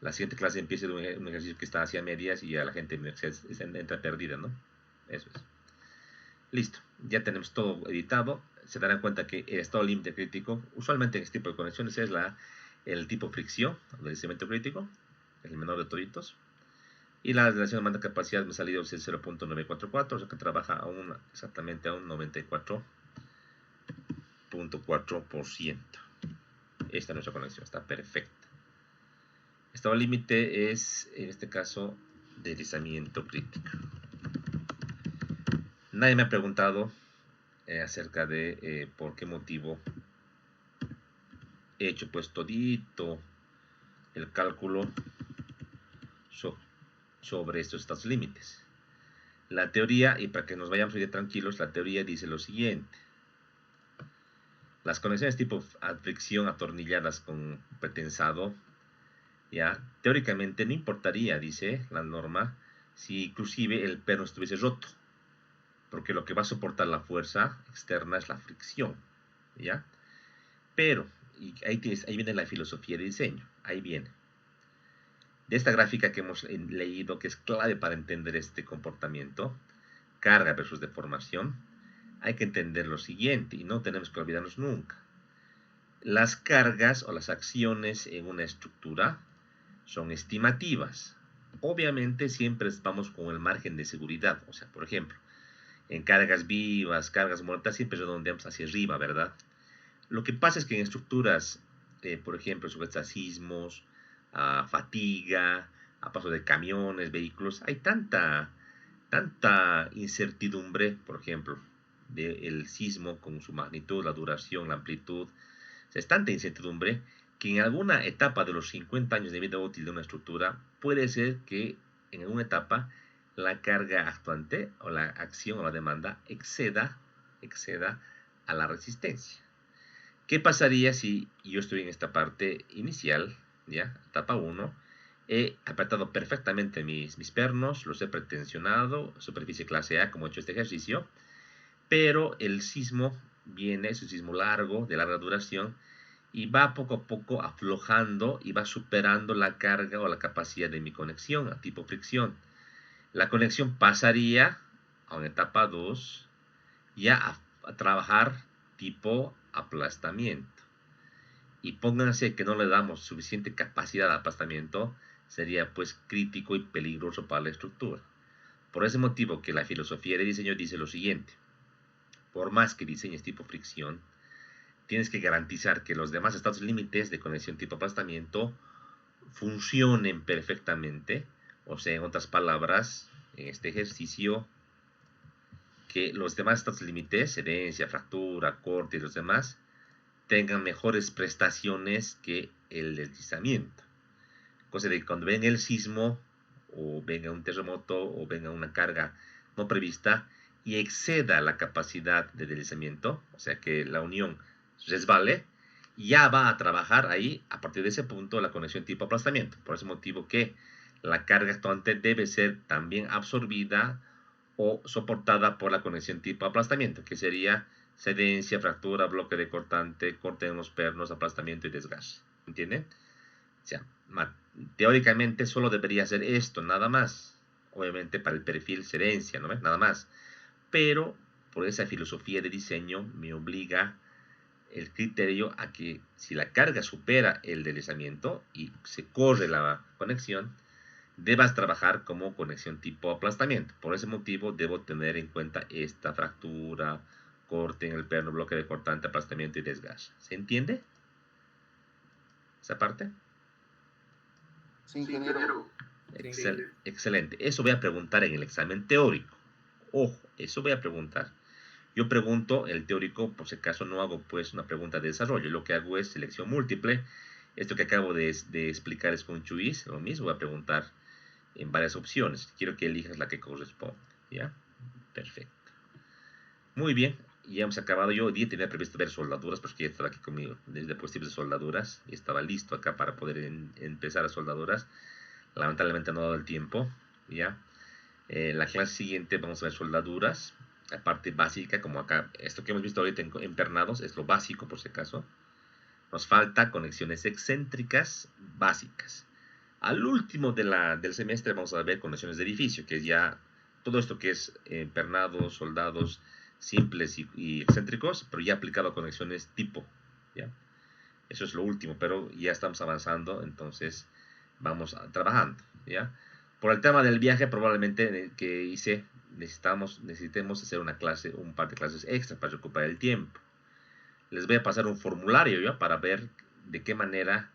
[SPEAKER 1] la siguiente clase empiece de un ejercicio que está hacia medias y a la gente entra perdida, ¿no? Eso es. Listo, ya tenemos todo editado. Se darán cuenta que el estado límite crítico, usualmente en este tipo de conexiones, es el tipo fricción, el deslizamiento crítico, es el menor de toditos. Y la relación de demanda capacidad me ha salido 0.944, o sea que trabaja exactamente a un 94.4%. Esta es nuestra conexión, está perfecta. Estado límite es, en este caso, deslizamiento crítico. Nadie me ha preguntado acerca de por qué motivo he hecho pues todito el cálculo sobre estos estados límites. La teoría, y para que nos vayamos hoy tranquilos, la teoría dice lo siguiente: las conexiones tipo fricción atornilladas con pretensado, ya teóricamente no importaría, dice la norma, si inclusive el perno estuviese roto, porque lo que va a soportar la fuerza externa es la fricción, ya. Pero y ahí viene la filosofía de diseño, ahí viene. De esta gráfica que hemos leído, que es clave para entender este comportamiento, carga versus deformación, hay que entender lo siguiente, y no tenemos que olvidarnos nunca. Las cargas o las acciones en una estructura son estimativas. Obviamente siempre vamos con el margen de seguridad. O sea, por ejemplo, en cargas vivas, cargas muertas, siempre redondeamos hacia arriba, ¿verdad? Lo que pasa es que en estructuras, por ejemplo, sujetas a sismos, a fatiga, a paso de camiones, vehículos, hay tanta incertidumbre, por ejemplo, del sismo con su magnitud, la duración, la amplitud. O sea, es tanta incertidumbre que en alguna etapa de los 50 años de vida útil de una estructura puede ser que en alguna etapa la carga actuante o la acción o la demanda exceda a la resistencia. ¿Qué pasaría si yo estoy en esta parte inicial, ya, etapa 1, he apretado perfectamente mis pernos, los he pretensionado, superficie clase A, como he hecho este ejercicio, pero el sismo viene, es un sismo largo, de larga duración, y va poco a poco aflojando y va superando la carga o la capacidad de mi conexión a tipo fricción. La conexión pasaría a una etapa 2 ya a trabajar tipo aplastamiento. Y pónganse que no le damos suficiente capacidad de aplastamiento, sería pues crítico y peligroso para la estructura. Por ese motivo que la filosofía de diseño dice lo siguiente: por más que diseñes tipo fricción, tienes que garantizar que los demás estados límites de conexión tipo aplastamiento funcionen perfectamente. O sea, en otras palabras, en este ejercicio, que los demás estados límites, herencia, fractura, corte y los demás, tengan mejores prestaciones que el deslizamiento. Cosa de que cuando venga el sismo, o venga un terremoto, o venga una carga no prevista, y exceda la capacidad de deslizamiento, o sea que la unión resbale, ya va a trabajar ahí, a partir de ese punto, la conexión tipo aplastamiento. Por ese motivo que la carga actuante debe ser también absorbida o soportada por la conexión tipo aplastamiento, que sería cedencia, fractura, bloque de cortante, corte en los pernos, aplastamiento y desgaste. ¿Entienden? O sea, teóricamente solo debería ser esto, nada más. Obviamente para el perfil cedencia, ¿no? Nada más. Pero por esa filosofía de diseño me obliga el criterio a que si la carga supera el deslizamiento y se corre la conexión, debas trabajar como conexión tipo aplastamiento. Por ese motivo debo tener en cuenta esta fractura, corte en el perno, bloque de cortante, aplastamiento y desgaste. ¿Se entiende esa parte?
[SPEAKER 3] Sí, ingeniero.
[SPEAKER 1] Excelente. Eso voy a preguntar en el examen teórico. Ojo, eso voy a preguntar. Yo pregunto, el teórico, por si acaso no hago pues una pregunta de desarrollo. Lo que hago es selección múltiple. Esto que acabo de explicar es con Chuis, lo mismo. Voy a preguntar en varias opciones. Quiero que elijas la que corresponde. ¿Ya? Perfecto. Muy bien. Ya hemos acabado. Yo hoy día tenía previsto ver soldaduras, porque ya estaba aquí conmigo desde dispositivos de soldaduras. Y estaba listo acá para poder empezar a soldaduras. Lamentablemente no ha dado el tiempo. ¿Ya? La clase siguiente vamos a ver soldaduras. La parte básica, como acá, esto que hemos visto ahorita en pernados, es lo básico por si acaso. Nos falta conexiones excéntricas básicas. Al último del semestre vamos a ver conexiones de edificio, que es ya todo esto que es pernados, soldados simples y excéntricos, pero ya aplicado a conexiones tipo. ¿Ya? Eso es lo último, pero ya estamos avanzando, entonces vamos trabajando. ¿Ya? Por el tema del viaje, probablemente que hice, necesitemos hacer una clase, un par de clases extra para recuperar el tiempo. Les voy a pasar un formulario ¿ya? Para ver de qué manera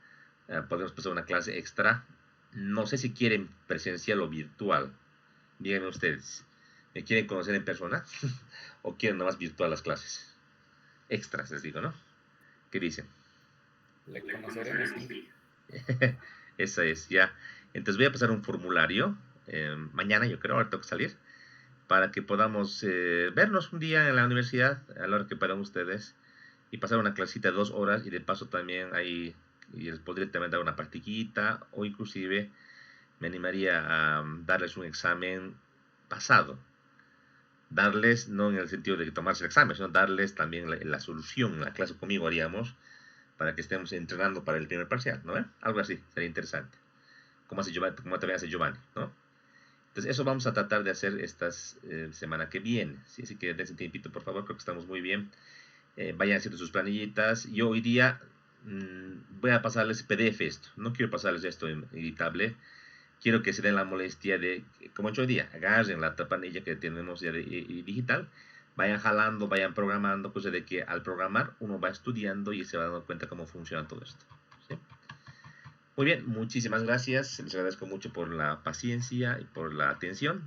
[SPEAKER 1] podemos pasar una clase extra. No sé si quieren presencial o virtual. Díganme ustedes. ¿Me quieren conocer en persona? ¿O quieren nada más virtual las clases? Extras, les digo, ¿no? ¿Qué dicen?
[SPEAKER 2] Le conoceremos, sí.
[SPEAKER 1] Esa es, ya. Entonces voy a pasar un formulario. Mañana, yo creo, ahora tengo que salir. Para que podamos vernos un día en la universidad, a la hora que puedan ustedes. Y pasar una clasita de 2 horas. Y de paso también ahí, y les podría también dar una practiquita. O inclusive me animaría a darles un examen pasado. Darles, no en el sentido de tomarse el examen, sino darles también la solución. En la clase conmigo haríamos, para que estemos entrenando para el primer parcial, ¿no? Algo así, sería interesante. Como hace Giovanni, como también hace Giovanni, ¿no? Entonces eso vamos a tratar de hacer esta semana que viene, ¿sí? Así que dense tiempito, por favor, creo que estamos muy bien. Vayan haciendo sus planillitas. Yo hoy día voy a pasarles PDF esto. No quiero pasarles esto en editable. Quiero que se den la molestia de, como he hecho hoy día, agarren la tapanilla que tenemos ya digital, vayan jalando, vayan programando, cosa de que al programar uno va estudiando y se va dando cuenta cómo funciona todo esto. ¿Sí? Muy bien, muchísimas gracias. Les agradezco mucho por la paciencia y por la atención.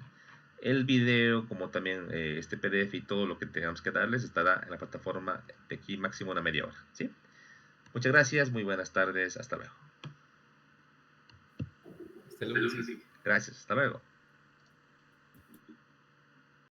[SPEAKER 1] El video, como también este PDF y todo lo que tengamos que darles, estará en la plataforma de aquí máximo una media hora. ¿Sí? Muchas gracias, muy buenas tardes, hasta luego.
[SPEAKER 2] Hasta luego, sí.
[SPEAKER 1] Gracias, hasta luego.